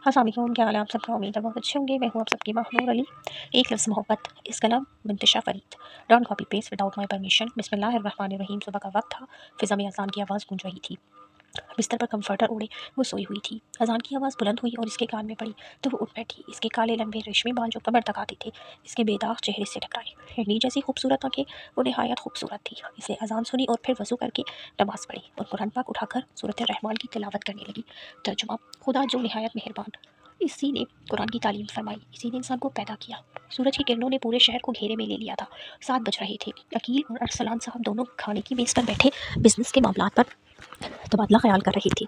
अस्सलाम वालेकुम, क्या हाल है आप सबका। उम्मीद है बहुत अच्छे होंगे। मैं हूँ आप सबकी महनूर अली। एक लफ्ज़ मोहब्बत, इस कलम Muntasha Farid. Don't copy paste without my permission. बिस्मिल्लाहिर्रहमानिर्रहीम। सुबह का वक्त था, फ़िज़ा में अज़ान की आवाज़ गूंज रही थी। बिस्तर पर कंफर्टर ओढ़े वो सोई हुई थी। अज़ान की आवाज़ बुलंद हुई और इसके कान में पड़ी तो वो उठ बैठी। इसके काले लंबे रेशमी बाल जो कमर तक आते थे इसके बेदाग चेहरे से टकराए। हिरनी जैसी खूबसूरत आंखें वो नहायत खूबसूरत थी। इसने अज़ान सुनी और फिर वज़ू करके नमाज़ पढ़ी और कुरान पाक उठाकर सूरत रहमान की तिलावत करने लगी। तर्जुमा, खुदा जो निहायत मेहरबान, इसी ने कुरान की तालीम फरमाई, इसी ने इंसान को पैदा किया। सूरज की किरणों ने पूरे शहर को घेरे में ले लिया था। 7 बज रहे थे। अकील और अरसलान साहब दोनों खाने की मेज़ पर बैठे बिजनेस के मामलात पर तबादला ख्याल कर रही थी।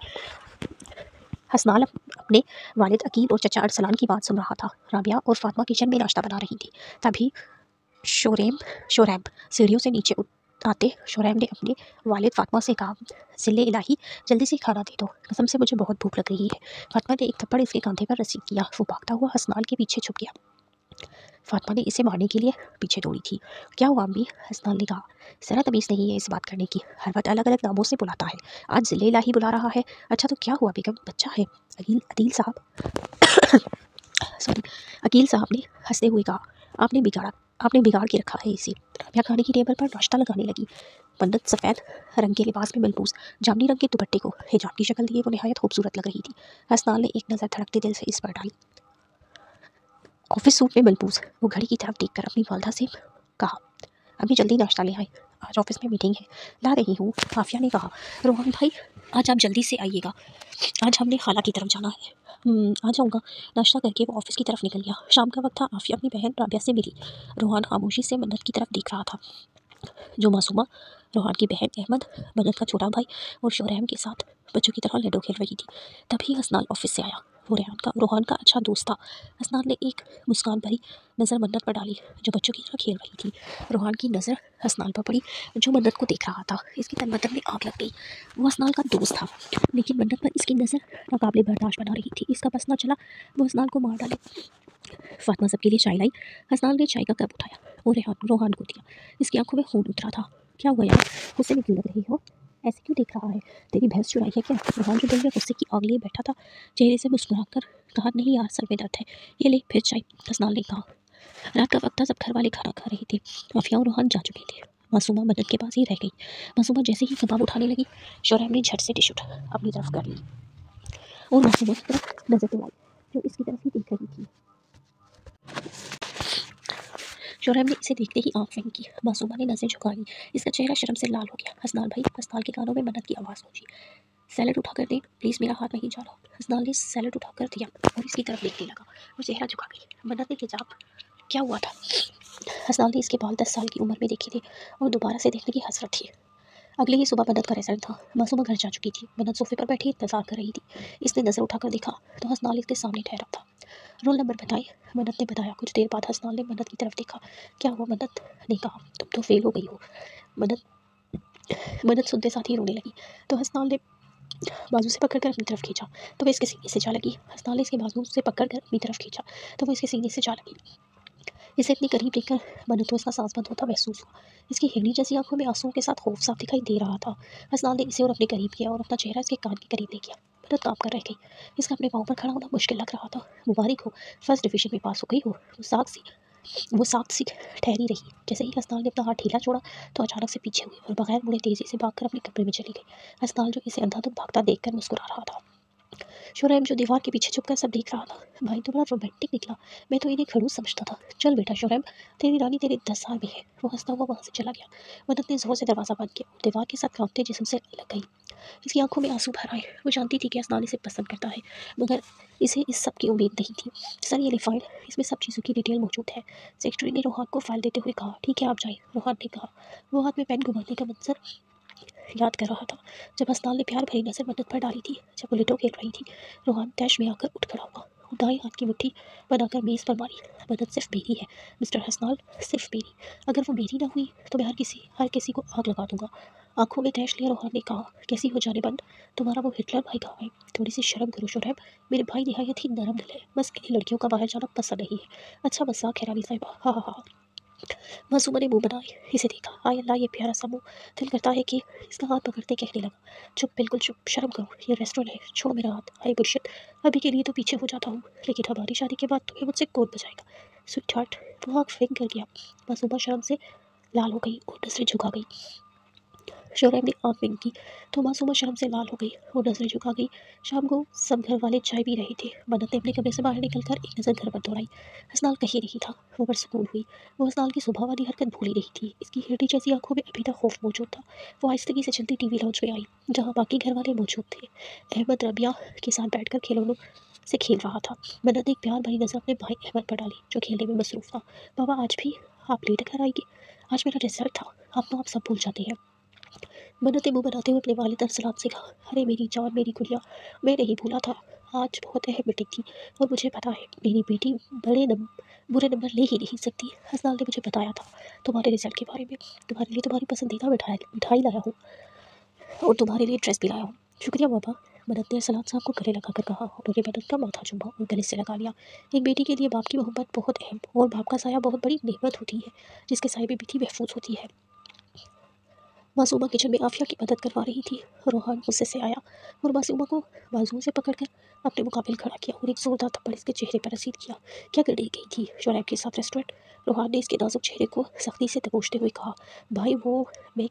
हसनाल अपने वालिद अकील और चचा अरसलान की बात सुन रहा था। राबिया और फातिमा किचन में नाश्ता बना रही थी। तभी शोरैब सीढ़ियों से नीचे आते शोरैब ने अपने वालिद फातिमा से कहा, जिल्ले इलाही, जल्दी से खाना दे दो, कसम से मुझे बहुत भूख लग रही है। फातिमा ने एक थप्पड़ इसके कंधे पर रसीद किया। वो भागता हुआ हसनाल के पीछे छुप गया। फातिमा ने इसे मारने के लिए पीछे दौड़ी थी। क्या हुआ अम्मी? हसनाल ने कहा, ज़रा तमीज़ नहीं है इस बात करने की, हर वक्त अलग अलग नामों से बुलाता है, आज जिले इलाही बुला रहा है। अच्छा तो क्या हुआ बेगम, बच्चा है? अकील साहब ने हंसते हुए कहा, आपने बिगाड़ के रखा है इसे। राबिया खाने की टेबल पर नाश्ता लगाने लगी। पंडित सफ़ेद रंग के लिबास में मलबूस जामनी रंग के दुपट्टे को हिजाब की शक्ल दिए वो नहायत खूबसूरत लग रही थी। हसनाल ने एक नज़र धड़कते दिल से इस पर डाली। ऑफिस सूट में मलबूस वो घड़ी की तरफ देखकर अपनी वालदा से कहा, अभी जल्दी नाश्ता ले आए, आज ऑफिस में मीटिंग है। ला रही हूँ, आफिया ने कहा। रोहन भाई, आज आप जल्दी से आइएगा, आज हमने खाला की तरफ जाना है। आ जाऊँगा। नाश्ता करके वो ऑफिस की तरफ निकल गया। शाम का वक्त था। आफिया अपनी बहन राबिया से मिली। रोहन खामोशी से मन्नत की तरफ देख रहा था। जो मासूमा रोहन की बहन अहमद, मन्नत का छोटा भाई और शोरैम के साथ बच्चों की तरह लूडो खेल रही थी। तभी हसनाल ऑफिस से आया। वो रोहन का अच्छा दोस्त था। हसनाल ने एक मुस्कान भरी नज़र मन्नत पर डाली जो बच्चों की तरह खेल रही थी। रोहन की नज़र हसनाल पर पड़ी जो मन्नत को देख रहा था। इसकी तन बदन में आग लग गई। वो हसनाल का दोस्त था लेकिन मन्नत पर इसकी नज़र नाकाबिले बर्दाश्त बना रही थी। इसका बस ना चला वो हसनाल को मार डाले। फातिमा सबके लिए चाय लाई। हसनाल ने चाय का कप उठाया और रोहान को दिया। इसकी आंखों में खून उतरा था। क्या हुआ यार, गुस्से में क्यों लग रही हो? ऐसे क्यों देख रहा है? तेरी भैंस चुराई है क्या? रोहान जो दिल में गुस्से की आग लिए बैठा था चेहरे से मुस्कुराकर कहा, नहीं यार, सर में दर्द है, ये ले फिर चाय। हसनाल ने कहा। रात का वक्त था, सब घर वाले खाना खा रहे थे। आफिया और रोहान जा चुके थे। मासूमा मदद के पास ही रह गई। मासूमा जैसे ही कबाब उठाने लगी, शोरैब ने झट से डिश अपनी तरफ कर ली और मासूमा की तरफ नजर दिलाई जो इसकी तरफ ही देख रही थी। शोरैब ने इसे देखते ही आंख फेंकी। मासूमा ने नज़रें झुका ली। इसका चेहरा शर्म से लाल हो गया। हसनाल भाई, हसनाल के कानों में मन्नत की आवाज़ पहुंची, सैलेड उठा कर दे प्लीज़, मेरा हाथ नहीं जा रहा। हसनाल ने सैलेड उठा कर दिया और इसकी तरफ देखने लगा। वो चेहरा झुका गई। मन्नत ने हिजाब क्या हुआ था? हसनाल ने इसके बाल 10 साल की उम्र में देखे थे और दोबारा से देखने की हसरत थी। अगले ही सुबह मन्नत का रिजल्ट था। मासूमा घर जा चुकी थी। मन्नत सोफे पर बैठी इंतजार कर रही थी। इसने नज़र उठाकर देखा तो हसनाल इसके सामने ठहरा था। रोल नंबर बताए, मन्नत ने बताया। कुछ देर बाद हसनाल ने मन्नत की तरफ देखा। क्या हुआ? मन्नत ने कहा, तुम तो फेल हो गई हो। मन्नत सुनते साथ ही रोने लगी तो हसनाल ने बाजू से पकड़कर अपनी तरफ खींचा तो वह इसके सीने से जा लगी। हसनाल ने इसके बाजू से पकड़कर अपनी तरफ खींचा तो वह इसके सीने से जा लगी। इसे इतनी करीब देखकर मन्नत को इसका सांस बंद होता महसूस हुआ। इसकी हिरनी जैसी आंखों में आंसुओं के साथ खौफ साफ दिखाई दे रहा था। हसनाल ने इसे और अपने करीब किया और अपना चेहरा इसके कान के करीब ले गया। मन्नत कांप कर रह गई। इसका अपने पाँव पर खड़ा होना मुश्किल लग रहा था। मुबारक हो, फर्स्ट डिवीजन में पास हो गई हो। वो साथ सी ठहरी रही। जैसे ही हसनाल ने अपना हाथ ढीला छोड़ा तो अचानक से पीछे हुई और बगैर मुड़े तेजी से भागकर अपने कमरे में चली गई। हसनाल जो इसे अंधाधुंध भागता देखकर मुस्कुरा रहा था। शोरैब जो दीवार के पीछे छुपकर सब देख रहा था। भाई तो बड़ा रोमांटिक निकला, मैं तो इन्हें खड़ूस समझता था। चल बेटा शोरैब, तेरी रानी तेरे 10 साल में है। वो हंसता हुआ वहाँ से चला गया। मन्नत ने जोर से दरवाज़ा बंद किया और दीवार के साथ कांपते जिस्म से लग गई। इसकी आंखों में आंसू भर आए। वो जानती थी कि हसनाल इसे पसंद करता है मगर इसे इस सब की उम्मीद नहीं थी। सर ये ले फाइल, इसमें सब चीज़ों की डिटेल मौजूद है। सेक्रेटरी ने रोहान को फाइल देते हुए कहा, ठीक है आप जाइए। रोहान ने कहा। वो हाथ में पेन घुमाने का मंजर याद कर रहा था जब हसनाल ने प्यार भरी नज़र मन्नत पर डाली थी जब वो लूडो खेल रही थी। रोहान तैश में आकर उठ खड़ा हुआ और दाएं हाथ की मुट्ठी बनाकर मेज़ पर मारी। मन्नत सिर्फ मेरी है मिस्टर हसनाल, सिर्फ मेरी। अगर वो मेरी ना हुई तो मैं हर किसी को आग लगा दूंगा। आंखों में तैश लिया रोहान ने कहा, कैसी हो जाने बंद, तुम्हारा वो हिटलर भाई कहाँ है? थोड़ी सी शर्म करो शोरैब, मेरे भाई निहायत ही नरम दिल है, बस इन्हीं लड़कियों का बाहर जाना पसंद नहीं है। अच्छा मजाक है रानी साहिबा, हाँ हाँ हाँ। मासूमा ने मुंह बनाए इसे देखा। हाय अल्लाह, ये प्यारा सा मुंह। दिल करता है कि इसका हाथ पकड़ते कहने लगा, चुप, बिल्कुल चुप, शर्म करो, ये रेस्टोरेंट है, छोड़ो मेरा हाथ। हाय बुलशिट, अभी के लिए तो पीछे हो जाता हूँ, लेकिन हमारी शादी के बाद तुम्हें मुझसे कौन बचाएगा। स्वीट हार्ट, वो आँख फेंक कर गया। मासूमा शर्म से लाल हो गई और नजरें झुका गई। शोरैब ने आँख विंक की तो मासूमा शर्म से लाल हो गई और नजरें झुका गई। शाम को सब घर वाले चाय पी रहे थे। मन्नत ने अपने कमरे से बाहर निकलकर एक नज़र घर पर दौड़ाई। हसनाल कहीं नहीं था। वो परसकून हुई। वो हसनाल की सुबह वाली हरकत भूली नहीं थी। इसकी हिरनी जैसी आंखों में अभी तक खौफ मौजूद था। वो आहिस्तगी से चलती टीवी लाउंज में आई, जहाँ बाकी घर वाले मौजूद थे। अहमद रबिया के साथ बैठकर खिलौनों से खेल रहा था। मन्नत ने एक प्यार भरी नज़र अपने भाई अहमद पर डाली, जो खेलने में मसरूफ था। बाबा, आज भी आप लेट कर आएगी? आज मेरा रिजल्ट था, आप तो आप सब भूल जाते हैं। मन्नत ने मुंह बनाते हुए अपने वालिद अरसलान से कहा, अरे मेरी जान, मेरी गुड़िया, मैं नहीं भूला था। आज बहुत अहम मीटिंग थी और मुझे पता है मेरी बेटी बुरे नंबर ले ही नहीं सकती। हसनाल ने मुझे बताया था तुम्हारे रिजल्ट के बारे में। तुम्हारे लिए तुम्हारी पसंदीदा मिठाई लाया हूँ और तुम्हारे लिए ड्रेस भी लाया हूँ। शुक्रिया बाबा, मन्नत ने अरसलान साहब को गले लगा कर कहा। उन्होंने मन्नत का माथा चूमा और गले से लगा लिया। एक बेटी के लिए बाप की मोहब्बत बहुत अहम और बाप का साया बहुत बड़ी नेमत होती है, जिसके साए में बेटी महफूज होती है। मासूमा किचन में आफिया की मदद करवा रही थी। रोहान गुस्से से आया और मासूमा को बाजुओं से पकड़कर अपने मुकाबिल खड़ा किया और एक जोरदार थप्पड़ इसके चेहरे पर रसीद किया। क्या कर गई थी शोरैब के साथ रेस्टोरेंट? रोहान ने इसके नाजुक चेहरे को सख्ती से दबोचते हुए कहा, भाई वो मैं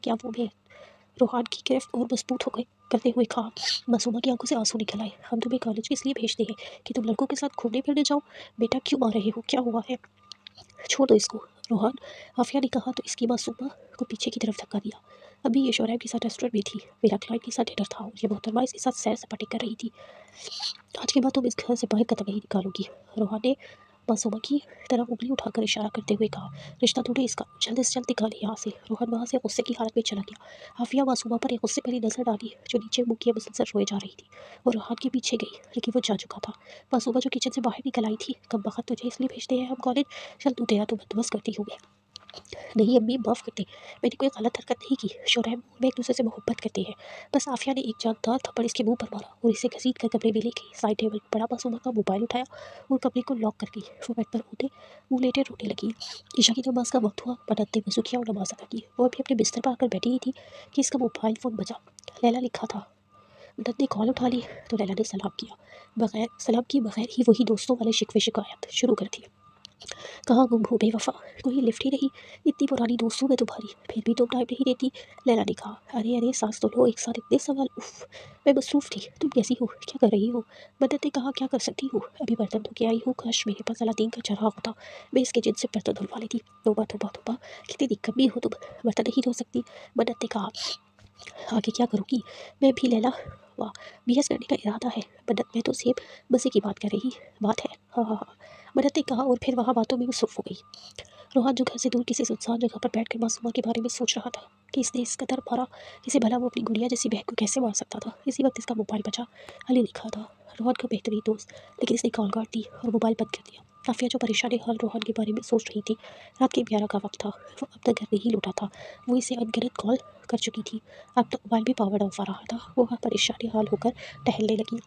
रोहान की गिरफ्त और मजबूत हो गई करते हुए कहा। मासूमा की आंखों से आंसू निकल आए। हम तुम्हें कॉलेज इसलिए भेजते हैं कि तुम लड़कों के साथ घूमने फिरने जाओ। बेटा क्यों आ रहे हो, क्या हुआ है? छोड़ दो इसको, रोहान, आफिया ने कहा तो इसकी मासूमा को पीछे की तरफ धक्का दिया। अभी ये शोरैब के साथ रेस्टोरेंट में थी, मेरा क्लाइंट के साथ डिनर था और ये मोहतरमा इसके साथ सैर सपाटे कर रही थी। आज के बाद तुम इस घर से बाहर कदम नहीं निकालोगी। रोहान ने मासूमा की तरफ उंगली उठाकर इशारा करते हुए कहा, रिश्ता टूटे इसका, जल्द से जल्द निकाले यहाँ से। रोहन वहाँ से गुस्से की हालत में चला गया। आफिया मासूमा पर एक गुस्से भरी नजर डाली, जो नीचे मुँह किए मुसलसल रोए जा रही थी, और रोहन के पीछे गई, लेकिन वो जा चुका था। मासूमा जो किचन से बाहर निकल आई थी, कब बखत तुझे इसलिए भेजते हैं हम कॉलेज, चल तू तेरा तो बंदोबस्त करती हूँ मैं। नहीं अम्मी, माफ़ कर दें, मैंने कोई गलत हरकत नहीं की। शोरैब और मैं एक दूसरे से मोहब्बत करते हैं। बस आफिया ने एक जानदार थप्पड़ इसके मुंह पर मारा और इसे घसीट कर कमरे में ले गई। साइड टेबल पर पड़ा मासूमा का मोबाइल उठाया और कमरे को लॉक कर गई। वो बेड पर होते मुंह लेटे रोने लगी। ईशा की नमाज का वक्त हुआ। मन्नत ने वज़ू किया और नमाज अदा की। वो अभी अपने बिस्तर पर आकर बैठी ही थी कि इसका मोबाइल फ़ोन बजा। लैला लिखा था। मन्नत ने कॉल उठा ली तो लैला ने सलाम किया। बगैर सलाम किए बगैर ही वही दोस्तों वाले शिकवे शिकायत शुरू कर दिए। कहाँ गुम हो बेवफा, कोई लिफ्ट ही नहीं, इतनी पुरानी दोस्त हूँ मैं तुम्हारी, फिर भी तुम टाइम नहीं देती। लैला ने कहा, अरे अरे सांस तो लो, एक साथ इतने सवाल, उफ। मैं मसरूफ़ थी, तुम कैसी हो, क्या कर रही हो? मदद ने कहा, क्या कर सकती हूँ, अभी बर्तन धो के आई हूँ, काश मेरे पास अलादीन का चराग होता, मैं इसके जिन से बर्तन धुलवा लेती। तौबा तौबा तौबा, कितनी दिक्कत भी हो तुम, बर्तन नहीं धो सकती। मदद ने कहा, आगे क्या करूँगी मैं भी लैला? वाह, बीएस करने का इरादा है। मन्नत, मैं तो सेब मज़े की बात है। हाँ हाँ हाँ, मन्नत ने कहा और फिर वहाँ बातों में मसरूफ़ हो गई। रोहान जो घर से दूर किसी सुनसान जगह पर बैठकर मासूमा के बारे में सोच रहा था कि इसने इस कदर मारा, इसे भला वो अपनी गुड़िया जैसी बहन को कैसे मार सकता था। इसी वक्त इसका मोबाइल बजा। अली लिखा था, रोहन का बेहतरीन दोस्त, लेकिन इसने कॉल काट दी और मोबाइल बंद कर दिया। काफिया जो परेशान हाल रोहन के बारे में सोच रही थी, रात के 11 का वक्त था, वो अब तक घर नहीं लौटा था। वो इसे अनगिनत कॉल कर चुकी थी। अब तो मोबाइल भी पावर ऑफ आ रहा था। वो परेशानी हाल होकर टहलने लगी।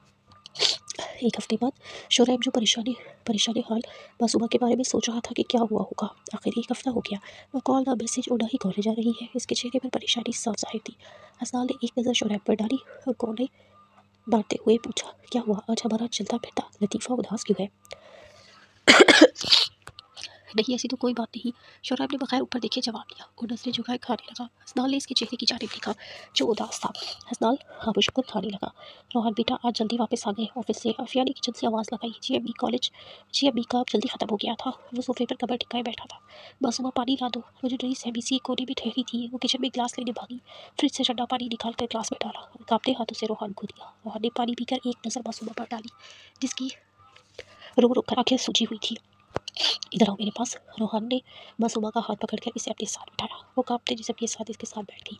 एक हफ्ते बाद शोरैब जो परेशानी हाल मासूमा के बारे में सोच रहा था कि क्या हुआ होगा। आखिर एक हफ्ता हो गया, वो कॉल ना मैसेज और ना ही कॉलेज आ रही है। इसके चेहरे पर परेशानी साफ जाहिर थी। हसनाल ने एक नज़र शोरैब पर डाली और कॉल ने डांटते हुए पूछा, क्या हुआ, आज हमारा चलता फिरता लतीफ़ा उदास क्यों है? नहीं, ऐसी तो कोई बात नहीं, शोरैब ने बगैर ऊपर देखे जवाब दिया और नजरें झुकाए खाने लगा। हसनाल ने इसके चेहरे की जानिब देखा जो उदास था। हसनाल हाँ शुक्र खाने लगा। रोहन बेटा आज जल्दी वापस आ गए ऑफिस से। आफिया ने किचन से आवाज़ लगाई, जी अम्मी कॉलेज, जी अम्मी का जल्दी ख़त्म हो गया था। वो सोफे पर कमर टिकाए बैठा था। मासूमा पानी ला दो। वो जो नई सहमी सी कोने में ठहरी थी, वो किचन में गिलास लेने भागी, फ्रिज से ठंडा पानी निकाल कर ग्लास में डाला और कांपते हाथों से रोहन को दिया। रोहन ने पानी पीकर एक नज़र मासूमा पर डाली, जिसकी रो रो कर आंखें सूजी हुई थी। इधर आओ मेरे पास। रोहन ने मासूमा का हाथ पकड़कर इसे अपने साथ बिठाया। वो कांपते जिसे अपने साथ इसके साथ बैठ गई।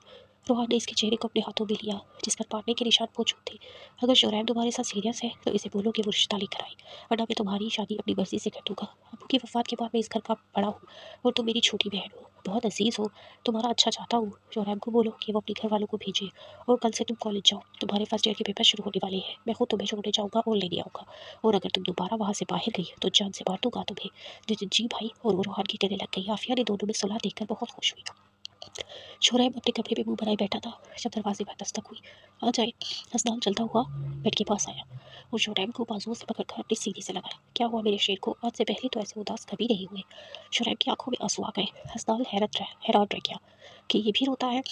रोहन ने इसके चेहरे को अपने हाथों में लिया, जिस पर मारने के निशान मौजूद थे। अगर शोरैब तुम्हारे साथ सीरियस है तो इसे बोलो कि वो रिश्ता लेकर आए, वरना मैं तुम्हारी शादी अपनी मर्जी से कर दूंगा। अबू की वफात के बाद मैं इस घर का बड़ा हूँ और तुम मेरी छोटी बहन हो। बहुत अजीज़ हो, तुम्हारा अच्छा चाहता हूँ। शोहरैब को बोलो कि वो अपने घर वालों को भेजे और कल से तुम कॉलेज जाओ। तुम्हारे फर्स्ट ईयर के पेपर शुरू होने वाले हैं। मैं खुद तुम्हें छोड़ने जाऊँगा और लेने आऊँगा, और अगर तुम दोबारा वहाँ से बाहर गई तो जान से मार दूँगा तुम्हें। जी भाई, और वो रोहान की गले लग गई। आफिया ने दोनों में सुलह देखकर बहुत खुश हुई। शोहरैब अपने कमरे में मुंह बनाए बैठा था जब दरवाजे पर दस्तक हुई। आ जाए। हसनाल चलता हुआ बेड के पास आया और शोहरैब को बाजुओं से पकड़कर अपनी सीढ़ी से लगाया। क्या हुआ मेरे शेर को? आज से पहले तो ऐसे उदास कभी नहीं हुए। शोहरैब की आंखों में आंसू आ गए। हसनाल हैरान रह गया कि ये भी रोता है।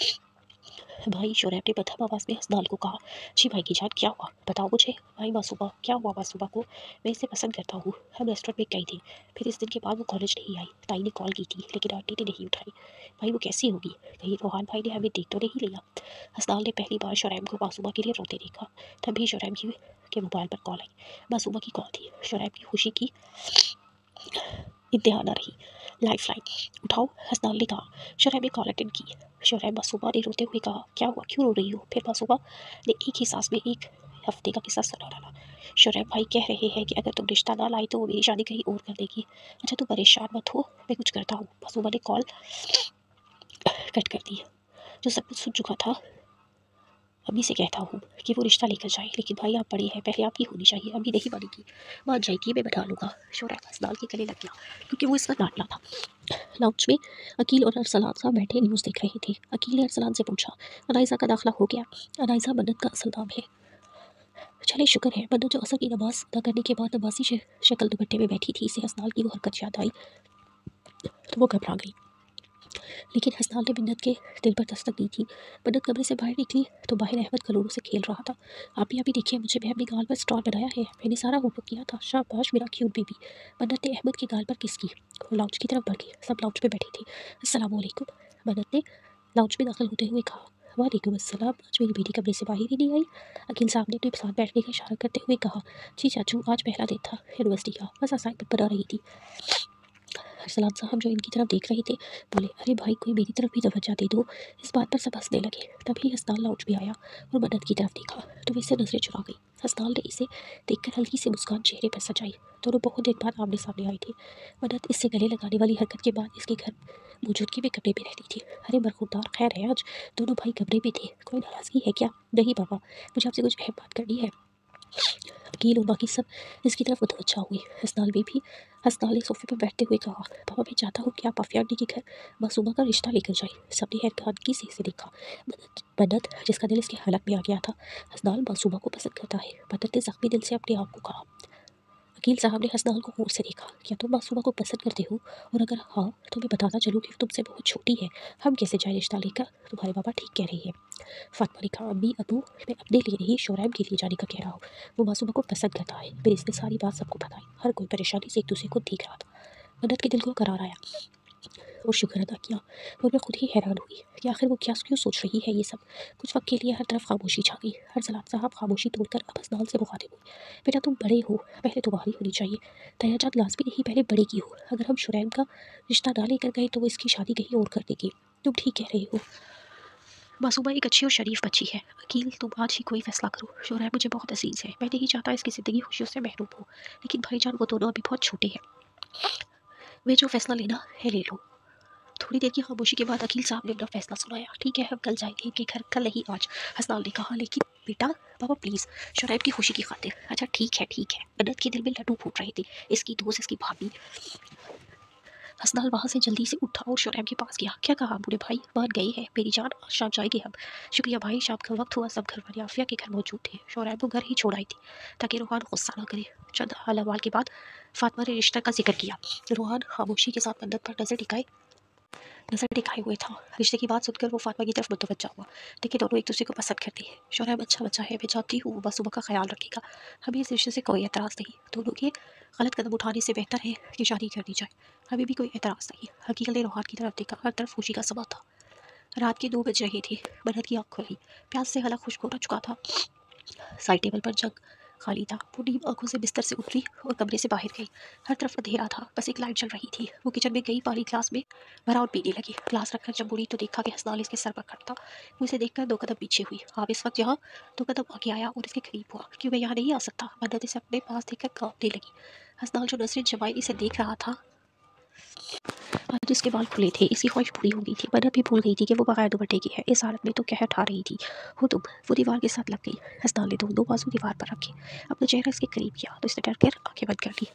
भाई, शोहरैब ने मध्यम आवाज में हसनाल को कहा। जी भाई की जान, क्या हुआ बताओ मुझे। भाई मासूमा, क्या हुआ मासूमा को? मैं इसे पसंद करता हूँ। हम रेस्टोरेंट में गए थे, फिर इस दिन के बाद वो कॉलेज नहीं आई। ताई ने कॉल की थी लेकिन आंटी ने नहीं उठाई। भाई वो कैसी होगी? कहीं रोहान भाई ने हमें देख तो नहीं लिया? हसनाल ने पहली बार शोहरैब को मासूमा के लिए रोते देखा। तभी शोहरैब के मोबाइल पर कॉल आई। मासूमा की कॉल थी। शोहरैब की खुशी की इंतहा न रही। लाइफ लाइन उठाओ, हसनाल ने कहा। शोहरैब ने कॉल अटेंड की। शोहरैब मासूमा ने रोते हुए कहा, क्या हुआ, क्यों रो रही हो? फिर मासूमा ने एक ही सांस में एक हफ्ते का किस्सा सुना डाला। शोहरैब भाई कह रहे हैं कि अगर तुम रिश्ता ना लाई तो वो मेरी शादी कहीं और कर देगी। अच्छा तुम परेशान मत हो, मैं कुछ करता हूँ। मासूमा ने कॉल कट कर दी। जो सब कुछ सुन चुका था, अम्मी से कहता हूँ कि वो रिश्ता लेकर जाए, लेकिन भाई आप बड़े हैं, पहले आपकी होनी चाहिए। अम्मी नहीं मानेगी। मान जाएगी, मैं बैठा लूँगा। शोहरैब हसनाल के गले लग गया क्योंकि वो इसका डांटना था। लाउंज में अकील और अरसलान साहब बैठे न्यूज़ देख रहे थे। अकील ने अरसलान से पूछा, अनाइज़ा का दाखिला हो गया? अनाइज़ा मन्नत का असल नाम है। चले शुक्र है। मन्नत जो असर की नमाज अदा करने के बाद नमाजी शक्ल दुपट्टे में बैठी थी, इसे हसनाल की वो हरकत याद आई तो वो घबरा गई। लेकिन हसनाल ने मिन्नत के दिल पर दस्तक दी थी। मिन्नत कमरे से बाहर निकली तो बाहर अहमद खलोरों से खेल रहा था। आप ही देखिए, मुझे भी अपनी गाल पर स्टॉल बनाया है। मैंने सारा होमवर्क किया था। शाबाश मेरा क्यूट बेबी। मन्नत ने अहमद की गाल पर किस की। वो लाउंज की तरफ बढ़ गई। सब लाउंज पे बैठे थे। अस्सलाम वालेकुम, मन्नत ने लाउंज में दाखिल होते हुए कहा। वालेकुम अस्सलाम। आज मेरी बेटी कमरे से बाहर ही नहीं आई। अकील साहब ने अपने साथ बैठने का इशारा करते हुए कहा, जी चाचू, आज पहला दिन था यूनिवर्सिटी का, बस असाइनमेंट बना रही थी। अरसलान साहब जो इनकी तरफ देख रहे थे बोले, अरे भाई कोई मेरी तरफ भी तवज्जो दे दो। इस बात पर सब हंसने लगे। तभी हसनाल लाउंज में आया और मन्नत की तरफ देखा तो वह इससे नजरें चुरा गई। हसनाल ने इसे देखकर हल्की सी मुस्कान चेहरे पर सजाई। दोनों बहुत देर बाद आमने सामने आए थे। मन्नत इससे गले लगाने वाली हरकत के बाद इसके घर मौजूदगी में कमरे में रहती थी। अरे बरखुरदार, खैर है आज दोनों भाई कमरे में थे, कोई नाराजगी है क्या? नहीं बाबा, मुझे आपसे कुछ अहम बात करनी है। अकील और बाकी सब इसकी तरफ मुतवज्जा हुए। हसनाल ने सोफे पर बैठते हुए कहा, पापा मैं चाहता हूँ कि आप आफिया आंटी के घर मासूमा का रिश्ता लेकर जाएं। सबने हैरानगी से इसे देखा। मन्नत जिसका दिल इसके हलक में आ गया था, हसनाल मासूमा को पसंद करता है। मन्नत ने जख्मी दिल से अपने आप को कहा। वकील साहब ने हसनाल को गौर से देखा। क्या तुम मासूमा को पसंद करते हो? और अगर हाँ तो मैं बताना चलूँ कि तुमसे बहुत छोटी है, हम कैसे जाए रिश्ता लेकर? तुम्हारे बाबा ठीक कह रही है। फातिमा ने कहा, अम्मी अबू, मैं अपने लिए नहीं शोहरैब के लिए जाने का कह रहा हूँ। वो मासूमा को पसंद करता है। फिर इसने सारी बात सबको बताई। हर कोई परेशानी से एक दूसरे को देख रहा था। मन्नत के दिल को करार आया और शुक्र अदा किया, और मैं खुद ही हैरान हुई कि आखिर वो क्या क्यों सोच रही है ये सब। कुछ वक्त के लिए हर तरफ खामोशी छा गई। अरसलान साहब खामोशी तोड़कर अब हसनाल से मुखातिब हुए। बेटा तुम बड़े हो, पहले तुम्हारी होनी चाहिए। दयाजात लाजमी नहीं पहले बड़े की हो। अगर हम शुरैब का रिश्ता ना लेकर गए तो वो इसकी शादी कहीं और कर देगी। तुम ठीक कह रही हो। मासूमा एक अच्छी और शरीफ बच्ची है। अकील तुम आज ही कोई फैसला करो। शोहरैब मुझे बहुत अजीज है, मैं नहीं चाहता इसकी ज़िंदगी खुशियों से महरूम हो, लेकिन भाईजान वो दोनों अभी बहुत छोटे हैं। वे जो फैसला लेना है ले लो। थोड़ी देर की खामोशी के बाद अकील साहब ने अपना फैसला सुनाया। ठीक है, हम कल जाएंगे इनके घर, कल नहीं आज। हसनाल ने कहा, लेकिन बेटा पापा प्लीज़, शोहरैब की खुशी की खातिर। अच्छा ठीक है। मन्नत के दिल में लड्डू फूट रहे थे। इसकी दोस्त, इसकी भाभी। हसनाल वहाँ से जल्दी से उठा और शोहरैब के पास गया। क्या कहा बूढ़े भाई? मान गए हैं मेरी जान, आज शाम जाएंगे हम। शुक्रिया भाई, शाम का वक्त हुआ, सब घर वाले आफिया के घर मौजूद थे। शोहरैब को घर ही छोड़ आई थी ताकि रोहान गुस्सा ना करे। चंद हाल अहवाल के बाद फातिमा ने रिश्ते का जिक्र किया। रोहान खामोशी के साथ मन्नत पर नजर टिकाए हुए था। रिश्ते की बात सुनकर वो फातिमा की तरफ मुतवज्जा हुआ। देखिए दोनों एक दूसरे को पसंद करते हैं। शोहरैब अच्छा बच्चा है, मैं जानती हूँ वो मासूमा का ख्याल रखेगा। हमें इस रिश्ते से कोई एतराज़ नहीं। दोनों के गलत कदम उठाने से बेहतर है कि शादी कर दी जाए। हमें भी कोई एतराज़ नहीं। हकीकत ने रोहान की तरफ देखा। हर तरफ खुशी का समा था। रात के 2 बज रहे थे। मन्नत की आँख खुली। प्यास से हलक खुश्क हो चुका था। साइड टेबल पर जग खाली था। वो नीम आंखों से बिस्तर से उतरी और कमरे से बाहर गई। हर तरफ अंधेरा था, बस एक लाइट जल रही थी। वो किचन में गई, पानी ग्लास में भरा और पीने लगी। ग्लास रखकर जब मुड़ी तो देखा कि हसनाल इसके सर पर खड़ा था। वो इसे देखकर 2 कदम पीछे हुई। आप इस वक्त यहाँ? 2 कदम आगे आया और इसके करीब हुआ। क्यों मैं यहाँ नहीं आ सकता? मन्नत इसे अपने पास देखकर कांपने लगी। हसनाल जो नजरें जमाए इसे देख रहा था आज इसके बाल खुले थे, इसकी ख्वाहिश पूरी हो गई थी। मन्नत भी भूल गई थी कि वो बगैर दुपट्टे की है। इस हालत में तो कहर ठा रही थी, हो तुम। वो दीवार के साथ लग गई। हसनाल ने दो बाजू दीवार पर रखे, अपना चेहरा इसके करीब किया तो इसने डर कर आंखें बंद कर ली।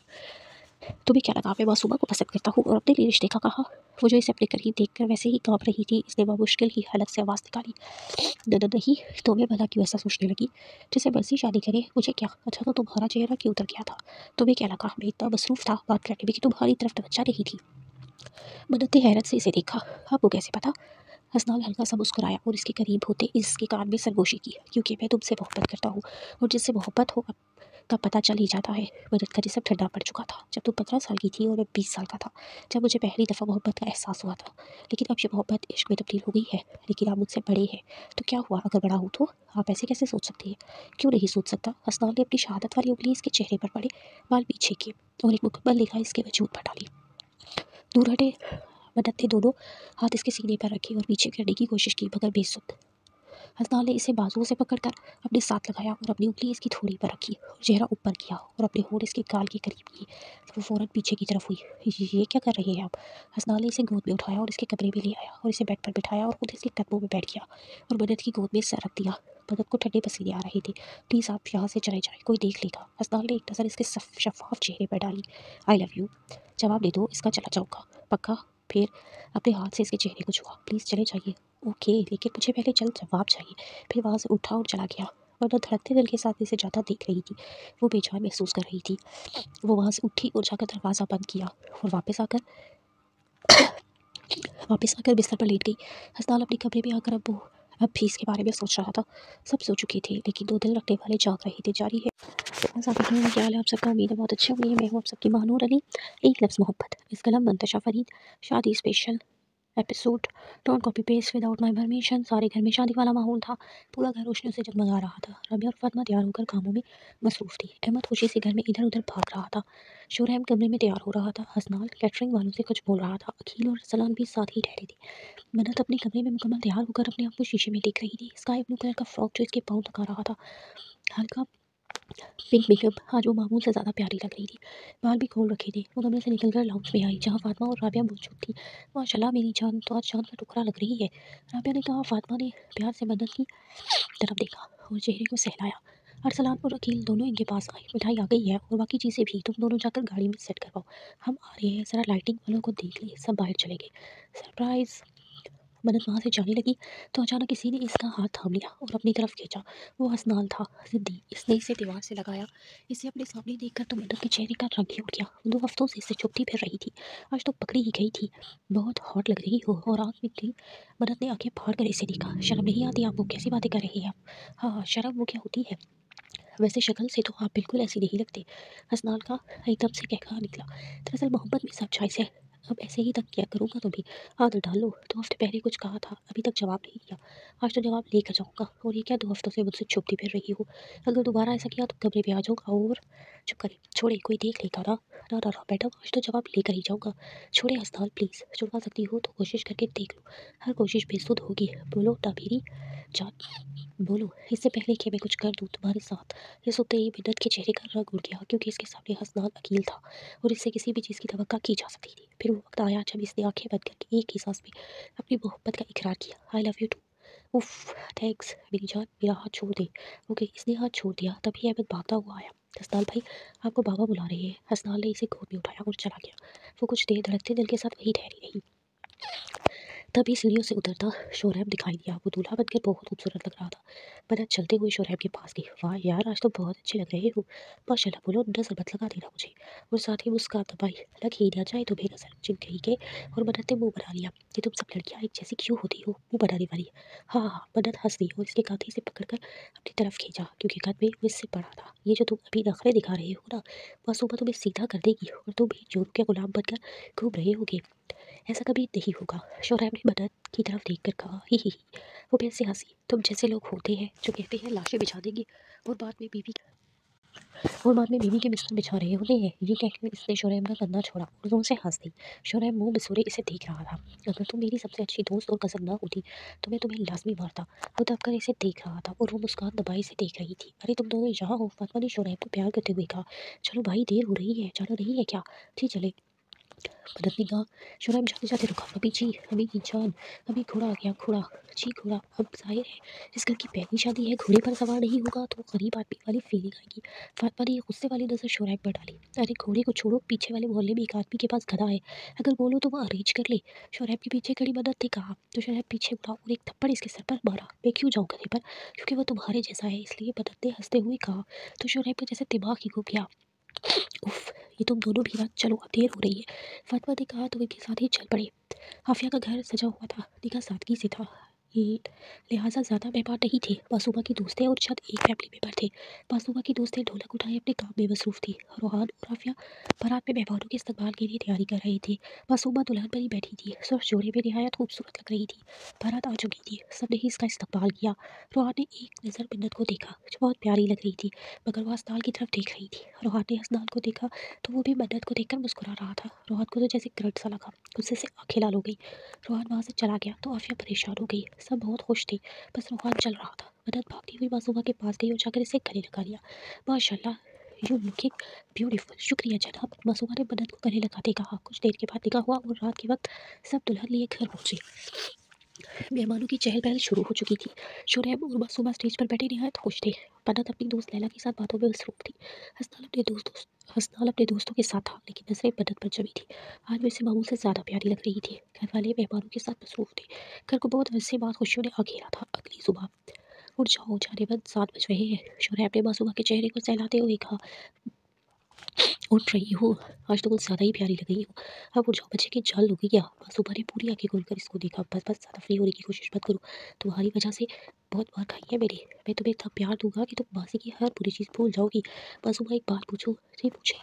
तुम्हें क्या लगा मैं मासूमा को पसंद करता हूँ और अपने लिए रिश्ते का कहा? वो जो इसे अपने करीब देखकर वैसे ही कांप रही थी, इसने मुश्किल ही हलक से आवाज़ निकाली, नहीं। तुम्हें भला क्यों ऐसा सोचने लगी? जिसे मर्जी शादी करे, मुझे क्या? अच्छा तो तुम्हारा चेहरा क्यों उतर गया था? तुम्हें क्या लगा मैं इतना मसरूफ था बात करने में कि तुम्हारी तरफ तवज्जो नहीं थी? मन्नत ने हैरत से इसे देखा। आपको कैसे पता? हसनाल हल्का सा मुस्कुराया और इसके करीब होते इसके कान में सरगोशी की, क्योंकि मैं तुमसे मोहब्बत करता हूँ और जिससे मोहब्बत हो का पता चल ही जाता है। मन्नत का जिस्म ठंडा पड़ चुका था। जब तुम 15 साल की थी और मैं 20 साल का था, जब मुझे पहली दफ़ा मोहब्बत का एहसास हुआ था। लेकिन अब ये मोहब्बत इश्क में तब्दील हो गई है। लेकिन आप मुझसे बड़े हैं, तो क्या हुआ अगर बड़ा हो तो? आप ऐसे कैसे सोच सकते हैं? क्यों नहीं सोच सकता? हसनाल ने अपनी शहादत वाली उंगली इसके चेहरे पर पड़े बाल पीछे किए और एक मुकम्मल निगाह इसके वजूद पर डाली। दूर हटे। मन्नत ने दोनों हाथ इसके सीने पर रखे और पीछे करने की कोशिश की, मगर बेसुध। हसनाल ने इसे बाजुओं से पकड़कर अपने साथ लगाया और अपनी उंगली इसकी थोड़ी पर रखी और चेहरा ऊपर किया और अपने होंठ इसके गाल के करीब किए। तो वो फौरन पीछे की तरफ हुई। ये क्या कर रहे हैं आप? हसनाल ने इसे गोद में उठाया और इसके कमरे में ले आया और इसे बेड पर बिठाया और खुद इसके कदमों में बैठ गया और मदद की गोद में सर रख दिया। मदद को ठंडे पसीने आ रहे थे। प्लीज़ आप यहाँ से चले जाए, कोई देख लेगा। हसनाल ने एक नज़र इसके शफाफ चेहरे पर डाली। आई लव यू। जवाब दे दो, इसका चला जाऊँगा पक्का? फिर अपने हाथ से इसके चेहरे को छुआ। प्लीज़ चले जाइए। ओके, लेकिन मुझे पहले जल्द जवाब चाहिए। फिर वहाँ से उठा और चला गया। वरना धड़कते दिल के साथ इसे ज़्यादा देख रही थी। वो बेजान महसूस कर रही थी। वो वहाँ से उठी और जाकर दरवाज़ा बंद किया और वापस आकर बिस्तर पर लेट गई। हसनाल अपने कमरे में आकर अब भी इसके बारे में सोच रहा था। सब सो चुके थे, लेकिन दो दिल रखने वाले जाग रहे थे। जारी है। क्या हाल है आप सबका? उम्मीद है बहुत अच्छे होंगे। मैं हूँ आप सबकी मानूर अली। एक लफ्ज़ मोहब्बत, इस कलम मंतशा फरीद। शादी special episode. Don't copy paste without my permission. सारे घर में शादी वाला माहौल था। पूरा घर रोशनियों से जगमगा रहा था। रबिया और फातिमा तैयार होकर कामों में मसरूफ थी। अहमद खुशी से घर में इधर उधर भाग रहा था। शुरैम कमरे में तैयार हो रहा था। हसनाल कैटरिंग वालों से कुछ बोल रहा था। अखिल और सलान भी साथ ही ठहरे थे। मन्नत अपने कमरे में मुकम्मल तैयार होकर अपने आप को शीशे में देख रही थी। स्काई ब्लू कलर का फ्रॉक जो इसके पाँव तक आ रहा था, हल्का पिंक मेकअप आज वो मामूल से ज़्यादा प्यारी लग रही थी। बाल भी खोल रखे थे। वो कमरे से निकलकर लाउंज में आई, जहाँ फातिमा और राबिया मौजूद थी। माशाल्लाह मेरी जान तो आज चाँद का टुकड़ा लग रही है, राबिया ने कहा। फातिमा ने प्यार से मन्नत की तरफ देखा और चेहरे को सहलाया। अरसलान और अकील दोनों इनके पास आए। मिठाई आ गई है और बाकी चीज़ें भी, तुम दोनों जाकर गाड़ी में सेट करवाओ, हम आ रहे हैं। ज़रा लाइटिंग वालों को देख ले। सब बाहर चले गए। सरप्राइज़। मन्नत वहाँ से जाने लगी तो अचानक किसी ने इसका हाथ थाम लिया और अपनी तरफ खींचा। वो हसनाल था। जिद्दी। इसने इसे दीवार से लगाया। इसे अपने सामने देखकर तो मन्नत के चेहरे का रंग ही उड़ गया। 2 हफ्तों से इससे छुपती फिर रही थी, आज तो पकड़ी ही गई थी। बहुत हॉट लग रही हो। और आँख निकली। मन्नत ने आंखें फाड़ कर इसे देखा। शर्म नहीं आती आपको? कैसी बातें कर रही हैं आप? हाँ, शर्म वो क्या होती है? वैसे शक्ल से तो आप बिल्कुल ऐसी नहीं लगते। हसनाल का एकदम से कहका निकला। दरअसल मोहब्बत में सब जायज़ है। अब ऐसे ही तक क्या करूँगा तुम्हें? आदत डाल लो। 2 हफ्ते पहले कुछ कहा था, अभी तक जवाब नहीं दिया। आज तो जवाब लेकर जाऊँगा। और ये क्या 2 हफ्तों से मुझसे छुपती फिर रही हो? अगर दोबारा ऐसा किया तो कमरे में आ जाऊँगा और चुप करें, छोड़े, कोई देख लेगा ना। ना ना ना मैडम, आज तो जवाब लेकर ही जाऊँगा। छोड़े हसनाल प्लीज़, छुड़वा सकती हो तो कोशिश करके देख लो। हर कोशिश बेसुध होगी। बोलो ना मेरी जान, बोलो, इससे पहले कि मैं कुछ कर दूँ तुम्हारे साथ। ये सुनते ही मिन्नत के चेहरे का रंग उड़ गया, क्योंकि इसके सामने हसनाल अकील था और इससे किसी भी चीज़ की तवक्का की जा सकती थी। फिर वो वक्त आया जब इसने आंखें बंद करके एक ही सांस में अपनी मोहब्बत का इकरार किया। I love you too. उफ, थैंक्स मेरी जान, मेरा हाथ छोड़ दे। ओके, इसने हाथ छोड़ दिया। तभी अहमद भागता हुआ आया। हसनाल भाई, आपको बाबा बुला रहे हैं। हसनाल ने इसे गोद में उठाया और चला गया। वो कुछ देर धड़कते दिल के साथ वहीं ठहरी रही। तभी सीढ़ियों से उतरता शोरैब दिखाई दिया। वो दूल्हा बनकर बहुत खूबसूरत लग रहा था। मन्नत चलते हुए शोरैब के पास गई। वाह यार, आज तो बहुत अच्छे लग रहे हो। माशाल्लाह, बोलो, नजर मत लगा देना मुझे। और साथ ही मुस्कान दबाई। लग ही ना जाए तुम्हें नजर, चिन कही के। और मन्नत ने मुंह बना लिया कि तुम सब लड़कियां एक जैसी क्यों होती हो, मुंह बनाने वाली। हाँ हाँ, मन्नत हंस दी और इसके कांधे से पकड़कर अपनी तरफ खींचा, क्योंकि कद में वो इससे बड़ा था। ये जो तुम अभी नखरे दिखा रहे हो ना, मासूमा तुम्हें सीधा कर देगी और तुम भी जोरू के गुलाम बनकर घूम रहे होगे। ऐसा कभी नहीं होगा। शोरैब ने मदद की तरफ देखकर कहा, ही। वो फिर से हंसी। तुम जैसे लोग होते हैं जो कहते हैं लाशें बिछा देंगे और बाद में बीवी के बिस्तर बिछा रहे होते हैं। ये कहकर इसने शोरैब का कंधा छोड़ा और जोर से हंस दी। शोरैब मुंह बिसोरे इसे देख रहा था। अगर तुम मेरी सबसे अच्छी दोस्त और कज़न ना होती तो मैं तुम्हें लाजमी मारता। वो दबकर इसे देख रहा था और वो मुस्कान दबाई से देख रही थी। अरे तुम दोनों यहाँ हो? फातिमा ने शोरैब को प्यार करते हुए कहा। चलो भाई, देर हो रही है, जाना नहीं है क्या? जी चले। मदद ने कहा। शोएब जाते जाते रुका। अभी जी, अभी की जान, अभी घोड़ा आ गया, घोड़ा। जी घोड़ा। अब जाहिर है जिस घर की पहली शादी है घोड़े पर सवार नहीं होगा तो गरीब आदमी वाली फीलिंग आएगी। फातिमा ने गुस्से वाली नजर शोएब पर डाली। अरे घोड़े को छोड़ो, पीछे वाले मोहल्ले में एक आदमी के पास गधा है, अगर बोलो तो वो अरेंज कर ले। शोएब के पीछे खड़ी मदद ने कहा तो शोएब पीछे मुड़ा और एक थप्पड़ इसके सर पर मारा। मैं क्यों जाऊँ गधे पर, क्योंकि वो तुम्हारे जैसा है इसलिए, मदद ने हंसते हुए कहा। तो शोएब का जैसे दिमाग ही घूम गया। उफ, ये तुम दोनों भी ना, चलो अब देर हो रही है। फातिमा ने कहा तो उनके साथ ही चल पड़े। आफिया का घर सजा हुआ था, निकाह सादगी से था, ये लिहाजा ज़्यादा मेहमान नहीं थे। मासूमा की दोस्त थे और शायद एक फैमिली मेम्बर थे। मासूमा की दोस्त ढोलक उठाए अपने काम में मसरूफ थी। रोहान और आफिया बारात में मेहमानों के इस्तकबाल के लिए तैयारी कर रहे थे। मासूमा दुल्हन पर ही बैठी थी, सिर्फ जोड़े में नहायत खूबसूरत लग रही थी। बारात आ चुकी थी, सबने ही इसका इस्तकबाल किया। रोहान ने एक नज़र मिन्नत को देखा जो बहुत प्यारी लग रही थी, मगर वो हसनाल की तरफ देख रही थी। रोहान ने हसनाल को देखा तो वो भी मन्नत को देखकर मुस्कुरा रहा था। रोहान को तो जैसे करंट सा लगा, गुस्से से आंखें लाल हो गई। रोहान वहाँ से चला गया तो आफिया परेशान हो गई। सब बहुत खुश थे, बस रोहान चल रहा था। मदद भागती हुई मासूमा के पास गई और जाकर इसे गले लगा लिया। माशाल्लाह, यू लुकिंग ब्यूटीफुल। शुक्रिया जनाब, मासूमा ने मदद को गले लगाते कहा। कुछ देर के बाद निकाह हुआ और रात के वक्त सब दुल्हन लिए घर पहुंचे। मेहमानों की चहल पहल शुरू हो चुकी थी। शोएब और मासूमा स्टेज पर बैठे नहायत खुश थे। मन्नत अपनी दोस्त लैला के साथ बातों में मसरूफ थी। हसनाल अपने दोस्तों के साथ था, लेकिन नजरें मन्नत पर जमी थी। आज वो इसे मामूल से ज़्यादा प्यारी लग रही थी। घर वाले मेहमानों के साथ मसरूफ थे। घर को बहुत अरसे बाद खुशियों ने घेरा था। अगली सुबह उठ जाओ, जाने बंद 7 बज रहे हैं। शोएब ने मासूमा के चेहरे को सहलाते हुए कहा। उठ रही हो, आज तो कुछ ज़्यादा ही प्यारी लग रही हो। अब उठ जाओ, बच्चे की जान लोगी क्या। मासूमा ने पूरी आंखें खोलकर इसको देखा। बस बस, ज़्यादा फ्री होने की कोशिश मत करो, तुम्हारी वजह से बहुत मार खाई है मैंने। मैं तुम्हें इतना प्यार दूंगा कि तुम मासी की हर बुरी चीज़ भूल जाओगी। मासूमा एक बात पूछूं। जी पूछे।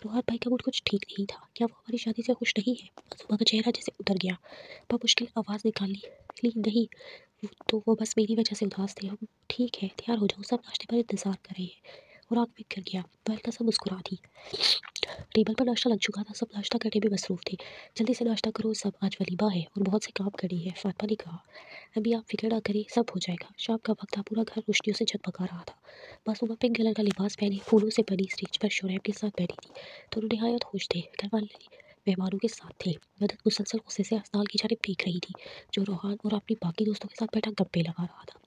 रोहन भाई का मूड कुछ ठीक नहीं था, क्या वो हमारी शादी से खुश नहीं है। मासूमा का चेहरा जैसे उतर गया। मुश्किल आवाज़ निकाल ली नहीं, तो वो बस मेरी वजह से उदास थे। हम ठीक है, तैयार हो जाओ, सब नाश्ते पर इंतजार कर रहे हैं। और आग में गिर गया। वो हल्का सा मुस्कुरा थी। टेबल पर नाश्ता लग चुका था, सब नाश्ता करने में मसरूफ थे। जल्दी से नाश्ता करो, सब आज वलीमा है और बहुत से काम करनी है। फातिमा ने कहा। अभी आप फिक्र ना करें, सब हो जाएगा। शाम का वक्त था, पूरा घर रोशनियों से जगमगा रहा था। मासूमा पिंक कलर का लिबास पहने फूलों से बनी स्टेज पर शोएब के साथ बैठी थी। दोनों नहायत खुश थे। घर वाले मेहमानों के साथ थे। मदद मुसलसल गुस्से से हसनाल की जानिब देख रही थी, जो रोहान और अपनी बाकी दोस्तों के साथ बैठा गप्पे लगा रहा था।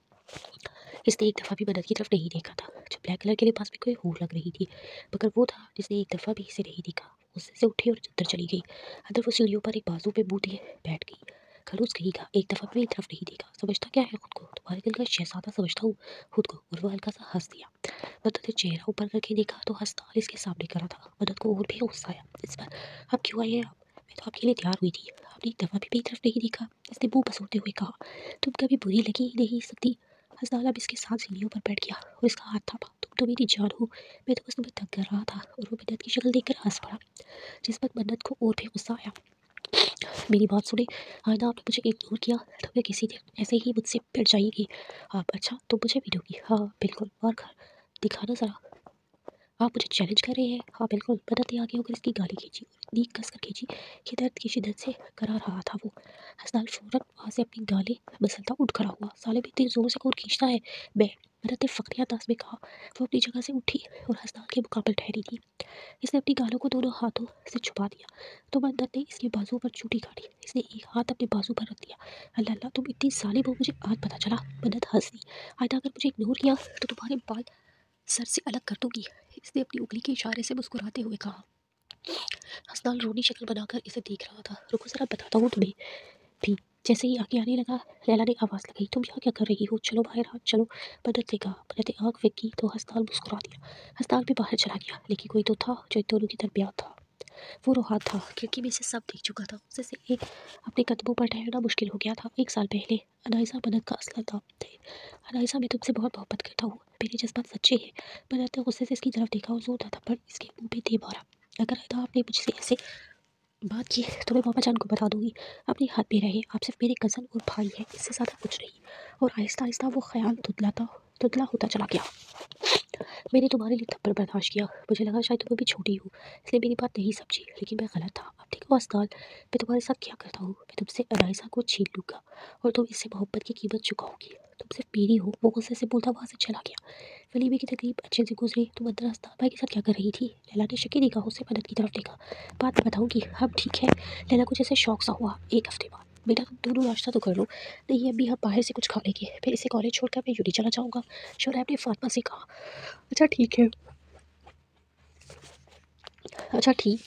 इसने एक दफ़ा भी मदद की तरफ नहीं देखा था, जो ब्लैक कलर के लिबास में कोई हूर लग रही थी, मगर वो था जिसने एक दफ़ा भी इसे नहीं देखा। गुस्से से उठी और अंदर चली गई। अंदर वो सीढ़ियों पर एक बाजू पे मुंह दिए बैठ गई। खलूस कहीं का, एक दफ़ा भी मेरी तरफ नहीं देखा। समझता क्या है खुद को, तुम्हारे दिल का शहजादा समझता हूँ खुद को। और वो हल्का सा हंस दिया। मदद ने चेहरा ऊपर करके देखा तो हंसनाल इसके सामने करा था। मदद को और भी गुस्सा आया इस पर। अब क्यों आए हैं आप, मैं तो आपके लिए तैयार हुई थी, आपने एक दफ़ा भी मेरी तरफ नहीं देखा। इसने मुंह पसोड़ते हुए कहा। तुम कभी बुरी लगी ही नहीं सकती। हसनाल अब इसके साथ सीढ़ियों पर बैठ गया और इसका हाथ थामा। तुम तो मेरी जान हो, मैं तो बस तुम्हें तंग कर रहा था। और वो मन्नत की शक्ल देखकर हंस पड़ा, जिस पर मन्नत को और भी गुस्सा आया। मेरी बात सुने, आइंदा आपने मुझे इग्नोर किया तो मैं किसी दिन ऐसे ही मुझसे पिट जाएगी आप। अच्छा, तुम मुझे भी दोगी। हाँ बिल्कुल, और घर दिखाना ज़रा, आप मुझे चैलेंज कर रहे हैं। हाँ बिल्कुल। मदद ने आगे होकर इसकी गाली खींची, इतनी कस कर खींची कि दर्द की शिद्दत से करा रहा था वो। हसनाल फौरन वहाँ से अपनी गालें मसलता उठ खड़ा हुआ। साले भी इतनी जोर से कौन खींचता है। मैं, मदद ने फखरिया अंदाज में कहा। वो अपनी जगह से उठी और हसनाल के मुकाबले ठहरी थी। इसने अपनी गालों को दोनों हाथों से छुपा दिया तो मदद ने इसके बाजू पर चूटी काटी। इसने एक हाथ अपने बाजू पर रख दिया। अल्लाह अल्लाह, तुम इतनी साली हो, मुझे आज पता चला। मदद हंस दी। आइंदा अगर मुझे इग्नोर किया तो तुम्हारे बाल सर से अलग कर दूंगी। इसने अपनी उंगली के इशारे से मुस्कुराते हुए कहा। हसनाल रोनी शक्ल बनाकर इसे देख रहा था। रुको जरा, बताता हूँ तुम्हें भी। जैसे ही आगे आने लगा, लैला ने आवाज़ लगाई। तुम यहाँ क्या कर रही हो, चलो बाहर हाथ चलो। मदद ने कहा। मदद ने आँख फेंकी तो हसनाल मुस्कुरा दिया। हसनाल भी बाहर चला गया, लेकिन कोई तो था जो इन दोनों के दरमियान था। वो रोहान था। खिड़की में से सब देख चुका था। उससे से एक अपने कदमों पर ठहरना मुश्किल हो गया था। 1 साल पहले अनाइसा मदद का असला नाम थे। अनाइसा, मैं तुमसे बहुत मोहब्बत करता हूँ, मेरे जज्बात सच्चे हैं। मदद ने गुस्से से इसकी तरफ देखा और जोरदार थप्पड़ इसके मुंह पे दे मारा। अगर आइंदा आपने मुझसे ऐसे बात की तो मैं पापा जान को बता दूंगी। अपने हाथ में रहे, आप सिर्फ मेरे कज़न और भाई हैं, इससे ज़्यादा कुछ नहीं। और आहिस्ता आहिस्ता वो ख्याल धुंधला होता चला गया। मैंने तुम्हारे लिए थप्पड़ बर्दाश्त किया, मुझे लगा शायद तुम अभी छोटी हो इसलिए मेरी बात नहीं समझी, लेकिन मैं गलत था। अब देखो अस्ताल, मैं तुम्हारे साथ क्या करता हूँ। मैं तुमसे अनाइसा को छीन लूँगा और तुम इससे मोहब्बत की कीमत चुकाओगी। तुम सिर्फ मेरी हो। वो गुस्से से बोलता वहाँ से चला गया। वलीमे की तकरीब अच्छे से गुजरी। तुम अंदर अस्ताल भाई के साथ क्या कर रही थी? लैला ने शकी निगाहों से मदद की तरफ देखा। बात मैं बताऊंगी, हम ठीक है। लैला को जैसे शौक सा हुआ। एक हफ्ते बाद बेटा तुम दोनों नाश्ता तो कर लो। नहीं अम्मी हम बाहर से कुछ खा लेंगे, फिर इसे कॉलेज छोड़कर मैं यूनी चला जाऊंगा, शोरैब ने फातिमा से कहा। अच्छा ठीक है,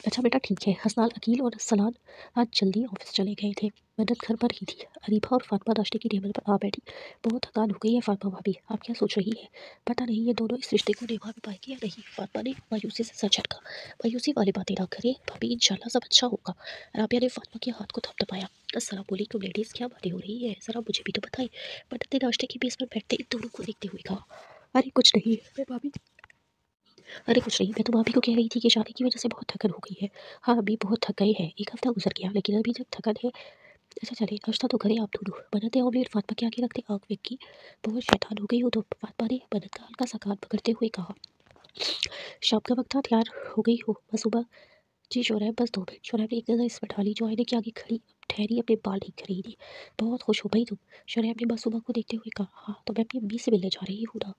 अच्छा बेटा ठीक है। हसनाल, अकील और सलान आज जल्दी ऑफिस चले गए थे। मदद घर पर ही थी। अरीफा और फातिमा नाश्ते की टेबल पर आ बैठी। बहुत थकान हो गई है फातिमा भाभी, आप क्या सोच रही है? पता नहीं ये दोनों इस रिश्ते को निभा भी पाएगी या नहीं। फातिमा ने मायूसी से सर झटका। मायूसी वाली बातें ना करें भाभी, इंशाल्लाह सब अच्छा होगा। राबिया ने फातिमा के हाथ को थपथपाया। अस्सलाम वालेकुम लेडीज, क्या बातें हो रही है, जरा मुझे भी तो बताएं। मदद ने नाश्ते की मेज पर बैठते इन दोनों को देखते हुए कहा। अरे कुछ नहीं मैं भाभी, अरे कुछ नहीं, मैं तो भाभी को कह रही थी कि शादी की वजह से बहुत थकन हो गई है। हाँ अभी बहुत थक गए हैं, एक हफ्ता गुजर गया लेकिन अभी तक थकन है। अच्छा चले नाश्ता तो करें आप दोनों। मदद ने ऑमलेट फातिमा के आगे रखते आँख वेख की। बहुत शैतान हो गई हो तो, फातिमा ने मदद का हल्का सा कान पकड़ते हुए कहा। शाम का वक्त था, तैयार हो गई हो बस सुबह? जी शोरैब बस 2 मिनट। शोरैब ने एक नज़र इस पर डाली जो आईने के आगे खड़ी ठहरी अपने बाल ठीक कर रही थी। बहुत खुश हो भाई तुम? शोरैब ने बस सुबह को देखते हुए कहा। हाँ तो मैं अपनी अम्मी से मिलने जा रही हूँ ना।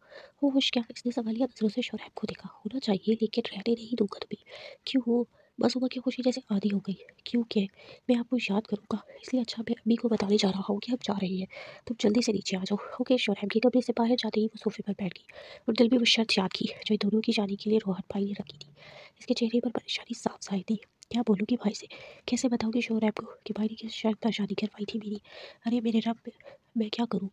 होश क्या? इसने सवालिया नजरों से शोरैब को देखा। होना चाहिए लेकिन रहने नहीं दूंगा तुम्हें। क्यों हो? बस सुबह की खुशी जैसे आधी हो गई। क्यों क्या? मैं आपको याद करूंगा इसलिए। अच्छा मैं अम्मी को बताने जा रहा हूँ कि हम जा रहे हैं। तुम जल्दी से नीचे आ जाओ। ओके। शोरैब के कमरे से बाहर जाते ही वो सोफे पर बैठ गई और दिल में वो शर्त याद की जो इन दोनों की जाने के लिए रोहन भाई ने रखी थी। इसके चेहरे पर परेशानी साफ साई थी। क्या बोलूँगी भाई से? कैसे बताऊँगी शोरैब को कि भाई ने किस शर्त पर शादी करवाई थी मेरी? अरे मेरे रब, मैं क्या करूँ?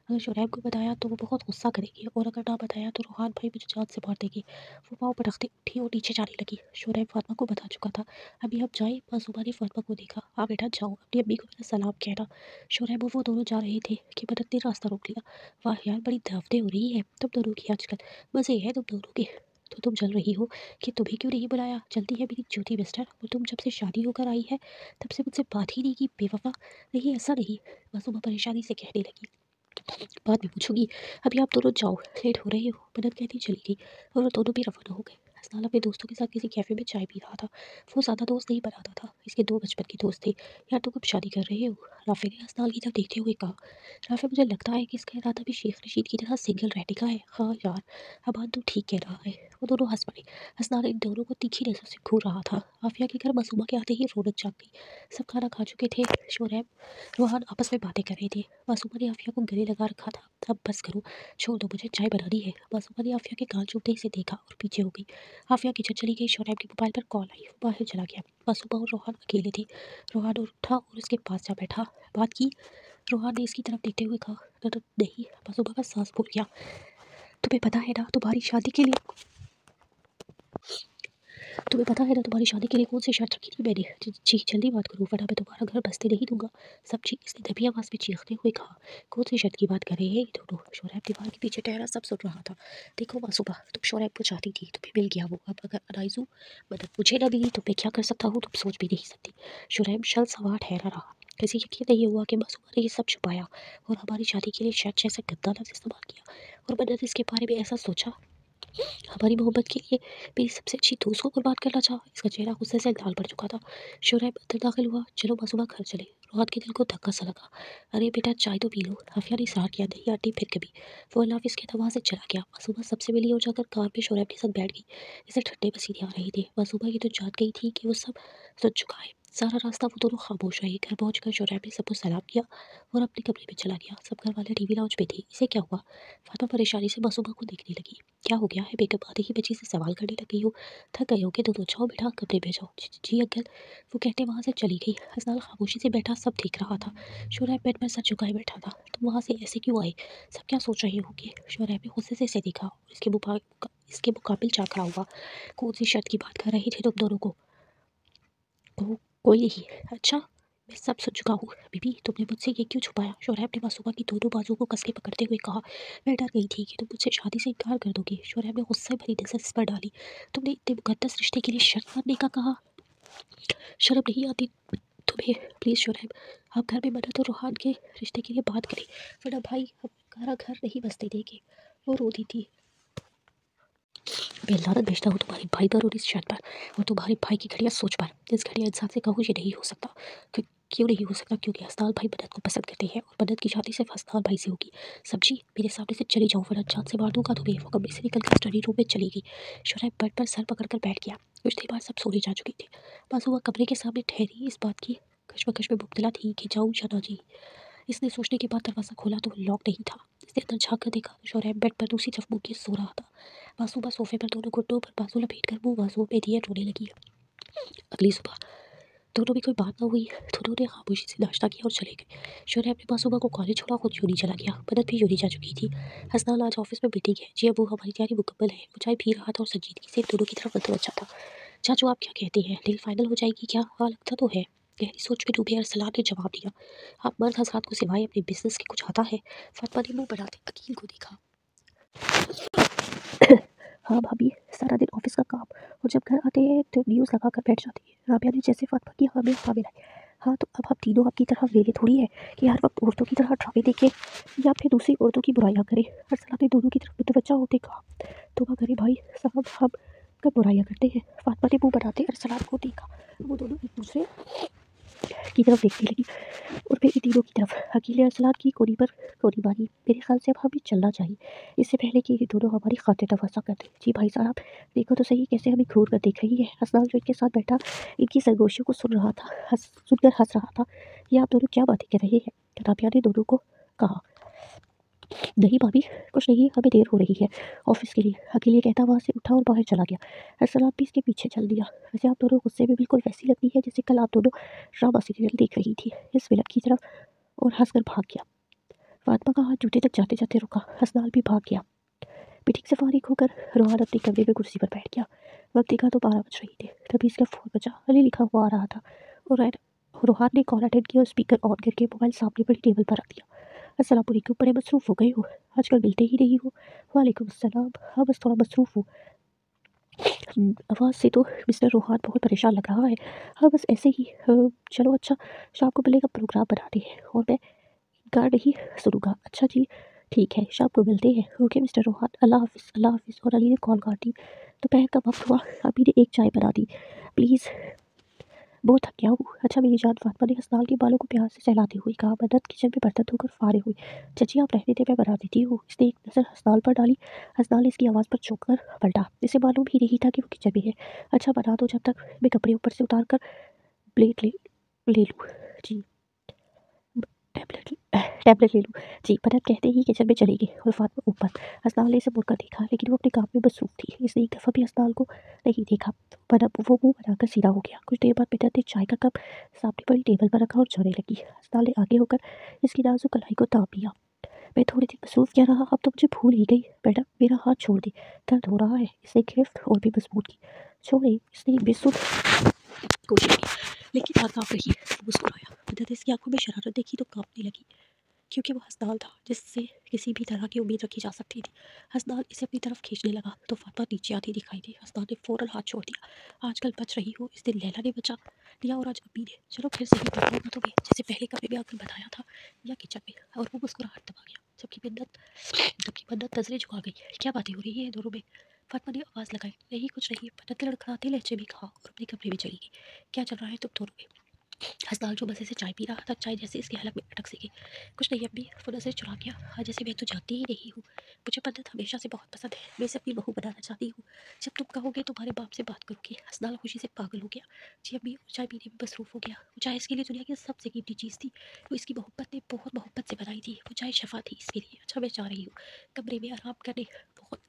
अगर शोरैब को बताया तो वो बहुत गुस्सा करेगी और अगर ना बताया तो रोहान भाई मुझे जान से मार देंगे। वो पाँव पटकते उठी और नीचे जाने लगी। शोरैब फातिमा को बता चुका था। अभी अब जाए? मासूमा ने फातिमा को देखा। हाँ बेटा जाओ, अपनी अम्मी को मेरा सलाम कहना। शोरैब और वो दोनों जा रहे थे कि मदद ने रास्ता रोक लिया। वाह यार बड़ी दावतें हो रही है तुम दोनों की आजकल, मज़े है तुम दोनों के। तो तुम जल रही हो कि तुम्हें क्यों नहीं बुलाया? जल्दी है मेरी ज्योति मिस्टर, और तुम जब से शादी होकर आई है तब से मुझसे बात ही नहीं की बेवफा। नहीं ऐसा नहीं, मासूमा परेशानी से कहने लगी। बाद में पूछूंगी, अभी आप दोनों जाओ, लेट हो रहे हो, मदद कहती चली गई और वो दोनों भी रवाना हो गए। हसनाल अपने दोस्तों के साथ किसी कैफे में चाय पी रहा था। वो ज़्यादा दोस्त नहीं बनाता था, इसके 2 बचपन के दोस्त थे। यार तुम कब शादी कर रहे हो? राफे ने हसनाल की तरफ देखते हुए कहा। राफे मुझे लगता है कि इसका इरादा भी शेख रशीद की तरह सिंगल रहने का है। हाँ यार अबान तो ठीक कह रहा है। वो दोनों हंस पड़े। हसनाल इन दोनों को तीखी नजर से घूर रहा था। आफिया के घर मासूमा के आते ही रौनक जाग गई। सब खाना खा चुके थे। शोरैब रोहान आपस में बातें कर रहे थे। मासूमा ने आफिया को गले लगा रखा था। अब बस करो, छोड़ दो, मुझे चाय बनानी है। मासूमा ने आफिया के गाल चूमते से देखा और पीछे हो गई। आफिया किचन चली गई। शोरैब के मोबाइल पर कॉल आई, वो बाहर चला गया। मासूमा और रोहान अकेले थे। रोहान उठा और उसके पास जा बैठा। बात की? रोहान ने इसकी तरफ देखते हुए कहा। नहीं। मासूमा का सांस फूल गया। तुम्हें पता है ना तुम्हारी शादी के लिए तुम्हारी शादी के लिए कौन सी शर्त रखी थी मैंने? जी जल्दी बात करो वरना मैं तुम्हारा घर बसते नहीं दूंगा। सब चीज इसने दबी आवाज में चीखते हुए कहा। कौन सी शर्त की बात कर रहे हैं ये दोनों? शोरैब दीवार के पीछे ठहरा सब सुन रहा था। देखो मासूमा, तुम शोरैब को चाहती थी, तुम्हें मिल गया वो। अब अगर अनाइजू मदद मुझे ना मिली तो मैं क्या कर सकता हूँ तुम सोच भी नहीं सकती। शोरैब शल सवार ठहरा रहा। किसी यकीन नहीं हुआ कि मासूमा ने ये सब छुपाया और हमारी शादी के लिए शर्त जैसा गंदा लफ्ज इस्तेमाल किया। और मदद इसके बारे में ऐसा सोचा, हमारी मोहब्बत के लिए मेरी सबसे अच्छी दोस्त को कुर्बान करना चाहा। इसका चेहरा गुस्से से लाल पड़ चुका था। शोरैब अंदर दाखिल हुआ। चलो मासूमा घर चले। रोहन के दिल को धक्का सा लगा। अरे बेटा चाय तो पी लो। आफिया ने इशरार किया। नहीं आंटी फिर कभी। वो अल्लाह हाफिज़ कहता वहाँ से चला गया। मासूमा सबसे मिली और जाकर कार में शोरैब के साथ बैठ गई। इसे ठंडे पसीने आ रहे थे। मासूमा ये तो जान गई थी कि वो सब सुन चुका है। सारा रास्ता वो दोनों खामोश रहे। घर पहुंचकर शोरैब ने सबको सलाम किया और अपने कमरे में चला गया। सब घर वाले टीवी लाउंज पे थे। इसे क्या हुआ? फातिमा परेशानी से मासूमा को देखने लगी। क्या हो गया है बेगम? आते ही बच्ची से सवाल करने लगी हो। थक गए हो कि दोनों? जाओ बेटा कमरे में जाओ। जी अंकल, वो कहते वहाँ से चली गई। हसनाल खामोशी से बैठा सब देख रहा था। शोरैब बेड पर सर झुकाए बैठा था। तुम वहाँ से ऐसे क्यों आए? सब क्या सोच रहे होंगे? शोरैब ने गुस्से से इसे देखा और इसके मुकाबिल झाँका हुआ। कौन सी शर्त की बात कर रहे थे तुम दोनों को? कोई नहीं। अच्छा मैं सब सुन चुका हूँ। बीबी तुमने मुझसे ये क्यों छुपाया? शोरैब ने मासूमा की दोनों बाजुओं को कस के पकड़ते हुए कहा। मैं डर गई थी कि तुम मुझसे शादी से इनकार कर दोगे। शोरैब ने गुस्से भरी नजर इस पर डाली। तुमने इतने मुकद्दस रिश्ते के लिए शर्त मानने का कहा? शर्म नहीं आती तुम्हें? प्लीज़ शोरैब, आप घर में मदद और रूहान के रिश्ते के लिए बात करें वरना भाई हम हमारा घर नहीं बसते देंगे। वो रो दी थी। मैं लानत भेजता हूँ तुम्हारे भाई पर और इस शर्त पर और तुम्हारे भाई की घटिया सोच पर। इस घटिया इंसान से कहूँ ये नहीं हो सकता क्यों नहीं हो सकता, क्योंकि हसनाल भाई मदद को पसंद करते हैं और मदद की शादी सिर्फ हसनाल भाई से होगी। समझी, मेरे सामने से चली जाओ वरना जान से मार दूंगा तुम्हें। वो कमरे से निकल कर स्टडी रूम में चली गई। शोरैब बेड पर सर पकड़ कर बैठ गया। कुछ देर बाद सब सोने जा चुके थे। मासूमा कमरे के सामने ठहरी, इस बात की कश्मकश में मुब्तला थी कि जाऊँ या ना जी। इसने सोचने के बाद दरवाज़ा खोला तो लॉक नहीं था। इसने अंदर झाँक कर देखा तो शोरैब बेड पर दूसरी तरफ मुँह किए सो रहा था। मासूमा सोफे पर दोनों घुटनों पर बाजू लपेट कर मुँह बाजुओं पे दिए रोने लगी। अगली सुबह दोनों में कोई बात ना हुई। दोनों ने खामोशी से नाश्ता किया और चले गए। शोरैब ने मासूमा को कॉलेज छोड़ा, खुद यूनी चला गया। मदद भी यूनी जा चुकी थी। हसनाल आज ऑफिस में मीटिंग है जी, अब वो हमारी तैयारी मुकम्मल है। वो चाय पी रहा था और संजीदगी से दोनों की तरफ मतवज्जा था। चाचू आप क्या कहते हैं, डील फाइनल हो जाएगी क्या? हाँ लगता तो है। गहरी सोच में डूबे अरसलान ने जवाब दिया। आप मर्द हजरात को सिवाय अपने बिजनेस के कुछ आता है? फातिमा ने मुंह बढ़ाते अकील को देखा। हाँ भाभी, सारा दिन ऑफिस का काम और जब घर आते हैं तो न्यूज़ लगा कर बैठ जाती है। राबिया ने जैसे फातिमा की हामिल हामिल है। हाँ तो अब हम तीनों आपकी तरह वेले थोड़ी है कि हर वक्त औरतों की तरह ड्रामे देखें या फिर दूसरी औरतों की बुराइयां करें। अरसलान ने दोनों की तरफ मुतवज्जा होते कहा। तौबा करें भाई साहब, हम कब बुराइयां करते हैं? फातिमा ने मुंह बनाते अरसलान को देखा। वो दोनों एक दूसरे की तरफ देखने लगी और फिर इन तीनों की तरफ। अकेले अरसलान की कोनी पर कोनी मारी। मेरे ख्याल से अब हमें चलना चाहिए, इससे पहले कि ये दोनों हमारी खातिर तफासा कर दें। जी भाई साहब, देखो तो सही कैसे हमें घूर कर देख रही है। हसनाल जो इनके साथ बैठा इनकी सरगोशियों को सुनकर हंस रहा था। ये आप दोनों क्या बातें कर रहे हैं? राबिया ने दोनों को कहा। नहीं भाभी, कुछ नहीं, हमें देर हो रही है ऑफिस के लिए। अकेले कहता वहाँ से उठा और बाहर चला गया। अरसलान भी इसके पीछे चल दिया। वैसे आप दोनों गुस्से में बिल्कुल वैसी लगती है जैसे कल आप दोनों ड्रामा सीरियल देख रही थी। इस विलन की तरफ और हंसकर भाग गया। फातिमा का हाथ जूते तक जाते जाते रुका। हसनाल भी भाग गया। मीटिंग से फारिग होकर रोहान अपने कमरे में कुर्सी पर बैठ गया। वक्त देखा तो 12 बज रही थे। तभी इसका फ़ोन बजा। अली लिखा हुआ आ रहा था और रोहान ने कॉल अटेंड किया और स्पीकर ऑन करके मोबाइल सामने पड़ी टेबल पर रख दिया। अस्सलाम वालेकुम, बड़े मसरूफ़ हो गए हो, आजकल मिलते ही नहीं हो। वालेकुम अस्सलाम, हाँ बस थोड़ा मसरूफ़ हूँ। आवाज़ से तो मिस्टर रोहान बहुत परेशान लग रहा है। हाँ बस ऐसे ही। चलो अच्छा, शाम को मिलने का प्रोग्राम बनाते हैं और मैं इनकार नहीं सुनूंगा। अच्छा जी ठीक है, शाम को मिलते हैं। ओके मिस्टर रोहान, अल्लाह हाफिज़। अल्लाह हाफिज़। और अली ने कॉल काट दी। दोपहर का वक्त हुआ। अभी ने एक चाय बना दी। प्लीज़, बहुत थक गया हूँ। अच्छा मेरी जान, फातिमा ने हसनाल के बालों को प्यार से सहलाते हुए कहा। मदद किचन में बर्तन धोकर फारिग हुई। चाची आप रहने दें, मैं बना देती हूँ। इसने एक नज़र हसनाल पर डाली। हसनाल ने इसकी आवाज़ पर चौंक कर पलटा। इसे मालूम ही नहीं था कि वो किचन में है। अच्छा बना दो, जब तक मैं कपड़े ऊपर से उतार कर प्लेट ले लूँ। जी, टैबलेट टैबलेट ले लूँ। जी, मदद कहते ही किचन में चली गई और फातिमा ऊपर। हसनाल ने इसे मुड़कर देखा लेकिन वो अपने काम में मसरूफ़ थी। इसने एक दफ़ा भी हसनाल को नहीं देखा। वो मुंह बनाकर सीधा हो गया। कुछ देर बाद मदद ने चाय का कप सामने पड़ी टेबल पर रखा और जाने लगी। हसनाल ने आगे होकर इसकी नाजुक कलाई को थाम लिया। मैं थोड़ी देर मसरूफ़ क्या रहा, अब तो मुझे भूल ही गई। मैडम मेरा हाथ छोड़ दे, दर्द हो रहा है। इसने गिरफ्त और भी मजबूत की। छोड़े, इसने बेसुध कोशिश की लेकिन हाथ काँप रही। मुस्कुराया। मदद ने इसकी आंखों में शरारत देखी तो कांपने लगी, क्योंकि वो हसनाल था जिससे किसी भी तरह की उम्मीद रखी जा सकती थी। हसनाल इसे अपनी तरफ खींचने लगा तो फातिमा नीचे आती दिखाई दी। हसनाल ने फौरन हाथ छोड़ दिया। आजकल बच रही हो, इस दिन लैला ने बचा लिया और आज अम्मी ने। चलो फिर से ही बताऊंगा तुम्हें, जैसे पहले कभी भी आकर बताया था या किचन में। और वो मुस्कुराहट दबा गया जबकि मन्नत नजरें झुका गई। क्या बातें हो रही है दोनों में? फातिमा ने आवाज़ लगाई। नहीं कुछ नहीं। मन्नत ने लड़खड़ाते लहजे में कहा और अपने कमरे में चली गई। क्या चल रहा है तुम दोनों में? हसनाल जो मज़े से चाय पी रहा था, चाय जैसे इसके हलक में अटक सी गई। कुछ नहीं अम्मी, वो नज़र चुरा गया। हाँ जैसे मैं तो जानती ही नहीं हूँ। मुझे मन्नत हमेशा से बहुत पसंद है। मैं इसे अपनी बहू बनाना चाहती हूँ। जब तुम कहोगे तुम्हारे बाप से बात करूँगी। हसनाल खुशी से पागल हो गया। जी अम्मी, वो चाय पीने में मसरूफ़ हो गया। वो चाय इसके लिए दुनिया की सबसे कीमती चीज़ थी। वो इसकी मोहब्बत ने बहुत मोहब्बत से बनाई थी। वो चाय शफा थी इसके लिए। अच्छा मैं जा रही हूँ कमरे में आराम करने, बहुत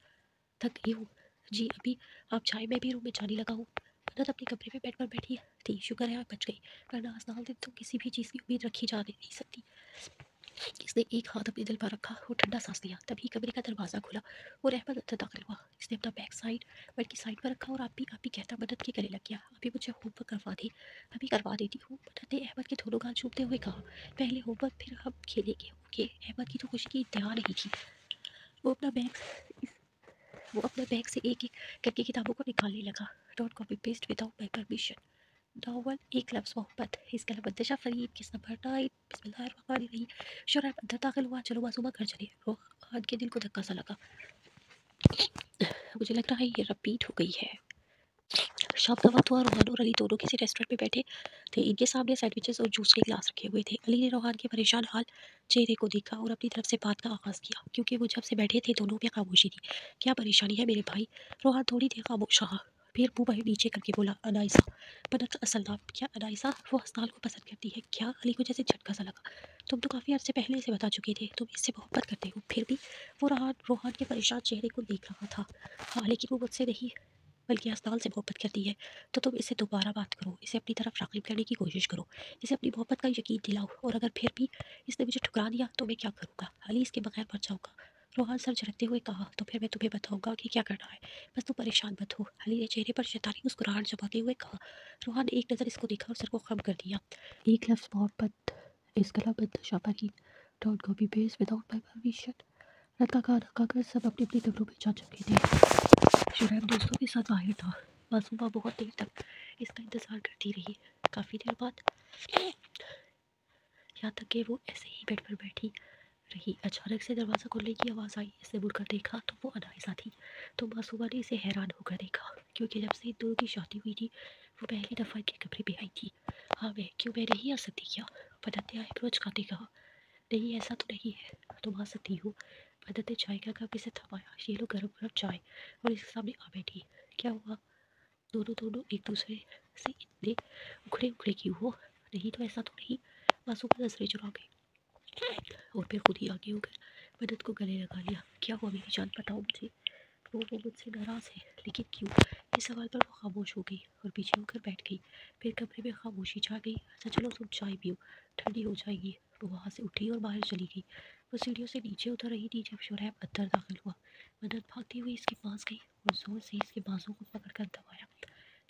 थक गई हूँ। जी अभी आप चाय, मैं भी रूम में जाने लगा हूँ। मन्नत अपने कमरे में बेड पर बैठी थी। शुक्र है आप बच गई, वरना हसनाल दिन तो किसी भी चीज़ की उम्मीद रखी जा नहीं सकती। इसने एक हाथ अपने दिल पर रखा और ठंडा सांस लिया। तभी कमरे का दरवाज़ा खुला और अहमद अंदर दाखिल हुआ। इसने अपना बैग बेड की साइड पर रखा और आप भी कहता मदद के गले लग गया। अभी मुझे होमवर्क करवा दी। अभी करवा देती हूँ। मदद ने अहमद के दोनों गाल छूटते हुए कहा। पहले होमवर्क फिर हम खेलेंगे। ओके। अहमद की तो खुशी की इंतहा नहीं थी। वो अपना बैग वो अपने बैग से एक एक करके किताबों को निकालने लगा। Dot copy paste without my permission. Novel एक लफ्ज़ मोहब्बत, इसके अलावा दिशा फरीद, किस नंबर 9, बिस्मिल्लाहिर्रहमानिर्रहीम। शोरैब अंदर दाखिल हुआ। चलो मासूमा घर चले। रोहान के दिल को धक्का सा लगा। मुझे लग रहा है ये रिपीट हो गई है। शाम का वक्त हुआ। रोहान और अली दोनों किसी रेस्टोरेंट में बैठे थे। इनके सामने सैंडविचेस और जूस के गिलास रखे हुए थे। अली ने रोहान के परेशान हाल चेहरे को देखा और अपनी तरफ से बात का आगाज़ किया, क्योंकि वो जब से बैठे थे दोनों में खामोशी थी। क्या परेशानी है मेरे भाई? रोहान थोड़ी देर खामोश रहा, फिर मुंह भाई नीचे करके बोला, अनाइसा। बनत का असल नाम क्या अनाइसा? वो हसनाल को पसंद करती है क्या? अली को जैसे झटका सा लगा। तुम तो काफ़ी अर्से पहले से बता चुके थे तुम इससे मोहब्बत करते हो, फिर भी? वो रोहान के परेशान चेहरे को देख रहा था। हाँ, लेकिन वो मुझसे नहीं बल्कि हसनाल से मोहब्बत करती है। तो तुम इससे दोबारा बात करो, इसे अपनी तरफ राग़िब करने की कोशिश करो, इसे अपनी मोहब्बत का यकीन दिलाओ। और अगर फिर भी इसने मुझे ठुकरा दिया तो मैं क्या करूँगा? अली, इसके बगैर मर जाऊँगा। रोहान सर झटकते हुए कहा, तो फिर मैं तुम्हें बताऊँगा कि क्या करना है, बस तुम परेशान मत हो। अली ने चेहरे पर शैतानी मुस्कुराहट जमाते हुए कहा। रोहान ने एक नज़र इसको देखा और सर को खम कर दिया। एक लफ्ज़ मोहब्बत, इस कलाबद्ध शापा की dot copy paste without my permission. रात का खाना खाकर सब अपनी अपनी कमरों में जा चुके थे। शुरैब दोस्तों के साथ बाहर था। मासूमा बहुत देर तक इसका इंतज़ार करती रही। काफ़ी देर बाद, यहाँ तक कि वो ऐसे ही बेड पर बैठी रही। अचानक से दरवाज़ा खुलने की आवाज़ आई। इसने मुड़कर देखा तो वो अनाइसा थी। तो मासूमा ने इसे हैरान होकर देखा, क्योंकि जब से इन दोनों की शादी हुई थी वो पहली दफ़ा इनके कमरे में आई थी। हाँ, मैं नहीं आ सकती क्या? मदद ने आइब्रोज खाते कहा। नहीं, ऐसा तो नहीं है, तुम आ सकती हो। मदद ने चाय का कप इसे थमाया। ये लो गरम गरम चाय, और इसके सामने आ बैठी। क्या हुआ? दोनों दोनों एक दूसरे से इतने उखड़े उखड़े क्यों हो? नहीं तो ऐसा तो नहीं। मासूम नजरें चुरा गई और फिर खुद ही आगे होकर मदद को गले लगा लिया। क्या हुआ मेरी जान, बताओ मुझे। वो मुझसे नाराज़ है, लेकिन क्यों? इस सवाल पर वो खामोश हो गई और पीछे होकर बैठ गई। फिर कमरे में खामोशी छा गई। अच्छा चलो तुम चाय पियो, ठंडी हो जाएगी। वो वहाँ से उठी और बाहर चली गई। वो सीढ़ियों से नीचे उतर रही थी जब शुरैब अंदर दाखिल हुआ। मदद भागती हुई इसके पास गई और जोर से इसके बाजू को पकड़कर दबाया।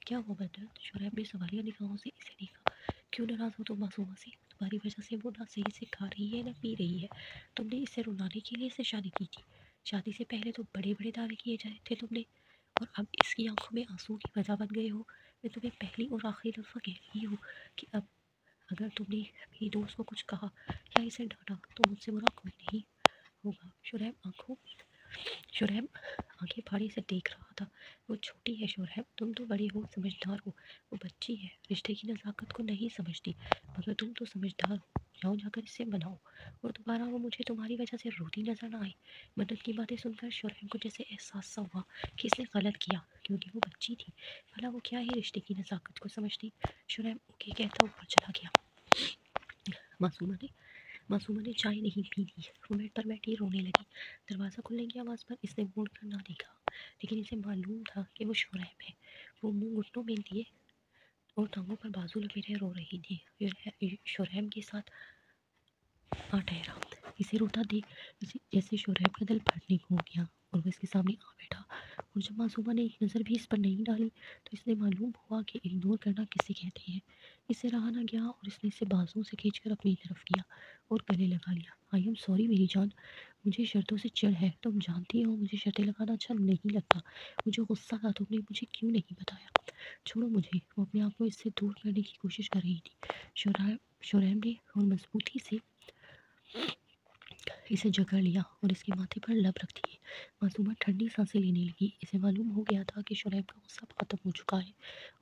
क्या हुआ मदद? शुरैब ने सवालिया निगाहों से इसे देखा। क्यों नाराज़ हो तुम मासूमा से? तुम्हारी वजह से वो ना सही से खा रही है ना पी रही है। तुमने इसे रुलाने के लिए इसे शादी की थी। शादी से पहले तो बड़े बड़े दावे किए जाए थे तुमने, और अब इसकी आंखों में आंसू की वजह बन गए हो। मैं तुम्हें पहली और आखिरी दफ़ा कह रही हूँ कि अब अगर तुमने मेरी दोस्त को कुछ कहा या इसे डांटा तो मुझसे बुरा कोई नहीं होगा। शुरैब आंखें फाड़ी से देख रहा था। वो छोटी है शुरैब, तुम तो बड़ी हो, समझदार हो। वो बच्ची है, रिश्ते की नज़ाकत को नहीं समझती, मगर तुम तो समझदार हो। जाओ जाकर इससे मनाओ, और दोबारा वो मुझे तुम्हारी वजह से रोती नजर ना आए। मदद की बातें सुनकर शुरैब को जैसे एहसास सा हुआ कि इसने गलत किया, क्योंकि वो बच्ची थी। भला वो क्या ही रिश्ते की नज़ाकत को समझती। शुरैब ओके कहता ऊपर चला गया। मासूमा ने मासूमा ने चाय नहीं पी थी। वो बेड पर बैठी रोने लगी। दरवाज़ा खुलने की आवाज़ पर इसने मुड़ कर ना देखा, लेकिन इसे मालूम था कि वो शुरैब है। वो मुंह घुटनों में लिए और टांगों पर बाजू लपेटे रो रही थी। शुरैब के साथ आ ठहरा। इसे रोता देख जैसे शुरैब का दिल फटने को हो गया और वो इसके सामने आ बैठा। और जब मासूमा ने एक नज़र भी इस पर नहीं डाली तो इसने मालूम हुआ कि इग्नोर करना किसे कहते हैं। इससे रहा ना गया और इसने इसे बाजुओं से खींचकर अपनी तरफ किया और गले लगा लिया। आई एम सॉरी मेरी जान, मुझे शर्तों से चिढ़ है। तुम जानती हो मुझे शर्तें लगाना अच्छा नहीं लगता। मुझे गुस्सा था, तुमने मुझे क्यों नहीं बताया? छोड़ो मुझे। वो अपने आप को इससे दूर करने की कोशिश कर रही थी। शुरैब ने और मजबूती से इसे जकड़ लिया और इसके माथे पर लब रख दिए। मासूमा ठंडी सांसें लेने लगी। इसे मालूम हो गया था कि शुरैब का गुस्सा खत्म हो चुका है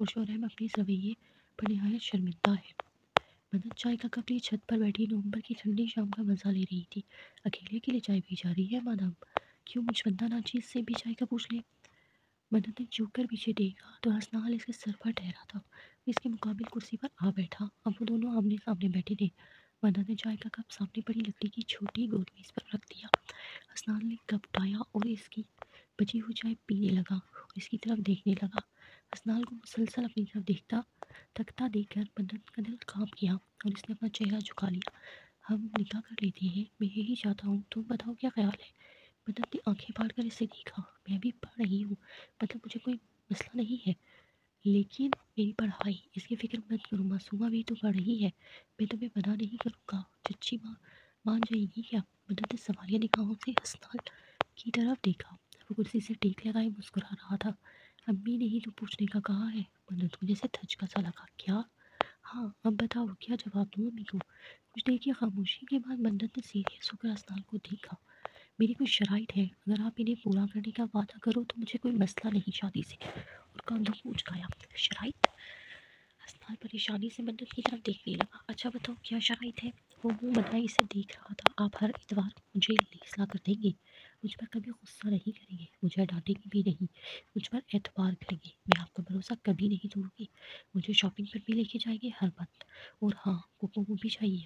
और शुरैब अपने इस रवैये पर निहायत शर्मिंदा है। मदद चाय का कप लिए छत पर बैठी नवंबर की ठंडी शाम का मजा ले रही थी। अकेले के लिए चाय पी जा रही है मादाम? क्यों मुझ बंदा नाचीज से भी चाय का पूछ ले। मदद ने झुक कर पीछे देखा तो हसनाल इसके सर पर ठहरा था। वो इसके मुकाबिल कुर्सी पर आ बैठा। अब वो दोनों आमने सामने बैठे थे। मदद ने चाय का कप सामने पड़ी लकड़ी की छोटी गोल मेज पर रख दिया। हसनाल ने कप उठाया और इसकी बची हुई चाय पीने लगा और इसकी तरफ देखने लगा। हसनाल को मुसलसल अपनी तरफ तकता देखकर मदद का दिल कांप गया और इसने अपना चेहरा झुका लिया। हम निकाह कर लेते हैं, मैं यही चाहता हूँ, तुम बताओ क्या ख्याल है? मदद ने आंखें फाड़ कर इसे देखा। मैं भी पढ़ रही हूँ, मतलब मुझे कोई मसला नहीं है, लेकिन मेरी पढ़ाई, इसकी फ़िक्र मत करो। मासूमा भी तो पढ़ रही है, मैं तुम्हें मना नहीं करूँगा। चच्ची माँ मान जाएगी क्या? मदद ने सवालिया निगाहों से हसनाल की तरफ देखा। वो कुर्सी से टेक लगाए मुस्कुरा रहा था। अम्मी ने ही तो पूछने का कहा है। मदद को जैसे धचका सा लगा। क्या? हाँ, अब बताओ क्या जवाब दूँ अम्मी को? कुछ देर की खामोशी के बाद मदद ने सीरियस होकर हसनाल को देखा। मेरी कुछ शराइत है, अगर आप इन्हें पूरा करने का वादा करो तो मुझे कोई मसला नहीं शादी से, और کاندھوں کو اچکایا۔ شرائط؟ ہسنال پریشانی سے مدد کی طرف دیکھنے لگا۔ اچھا بتاؤ کیا شرائط ہے؟ وہ منہ بنائے اسے دیکھ رہا تھا۔ آپ ہر اتوار مجھے لیس لا کر دیں گے، مجھ پر کبھی غصہ نہیں کریں گے، مجھے ڈانٹیں گے بھی نہیں، مجھ پر اعتبار کریں گے، میں آپ کا بھروسہ کبھی نہیں توڑوں گی، مجھے شاپنگ پر بھی لے کے جائیں گے ہر وقت، اور ہاں کوکو کو بھی چاہیے۔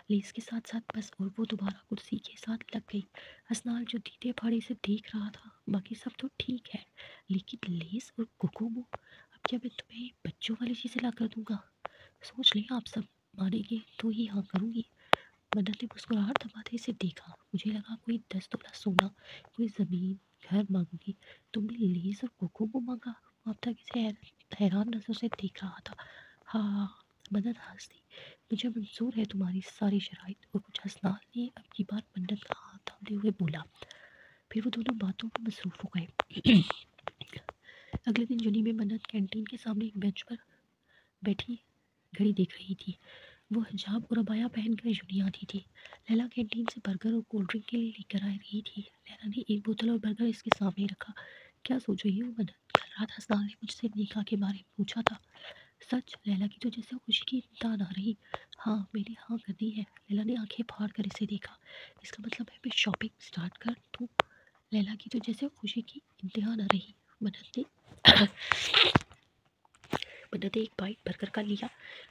لیس کے ساتھ ساتھ بس، اور وہ دوبارہ کرسی کے ساتھ لگ گئی۔ ہسنال جو دیدے پھاڑے سے دیکھ رہا تھا، باقی سب تو ٹھیک ہے لیکن لیس اور کوکومو، اب کیا میں تمہیں بچوں والی چیزیں لا کر دوں گا؟ سوچ لیں آپ سب، مانیں گے تو ہی ہاں کروں گی۔ منت نے مسکراہٹ دباتے اسے دیکھا۔ مجھے لگا کوئی 10 تولہ سونا، کوئی زمین، گھر مانگوں گی، تم نے لیس اور کوکومو مانگا؟ اب تک اسے حیران نظر سے دیکھ رہا تھا۔ ہاں منت ہنس دی۔ مجھے منظور ہے تمہاری ساری شرائط اور کچھ۔ ہسنال نے اب کی بار منت کا ہاتھ تھامتے ہوئے بولا۔ پھر وہ دونوں باتوں میں مصروف ہو گئے۔ اگلے دن جنی میں منت کینٹین کے سامنے ایک بینچ پر بیٹھی گھڑی دیکھ رہی تھی۔ وہ حجاب اور عبایا پہن کر جنی آتی تھی۔ لیلا کینٹین سے برگر اور کولڈ ڈرنک کے لیے لے کر آ رہی تھی۔ لیلا نے ایک بوتل اور برگر اس کے سامنے رکھا۔ کیا سوچ رہی ہو منت؟ کل رات ہسنال نے مجھ سے نکاح کے بارے میں پوچھا تھا۔ سچ؟ لیلا کی تو جیسے خوشی کی انتہا نہ رہی۔ ہاں میں نے ہاں کر دی ہے۔ لیلا نے آنکھیں پھاڑ کر اسے دیکھا۔ اس کا مطلب ہے میں شاپنگ سٹارٹ کر دوں؟ لیلا کی تو جیسے خوشی کی انتہا نہ رہی۔ منت نے ایک بائٹ برگر کا لیا۔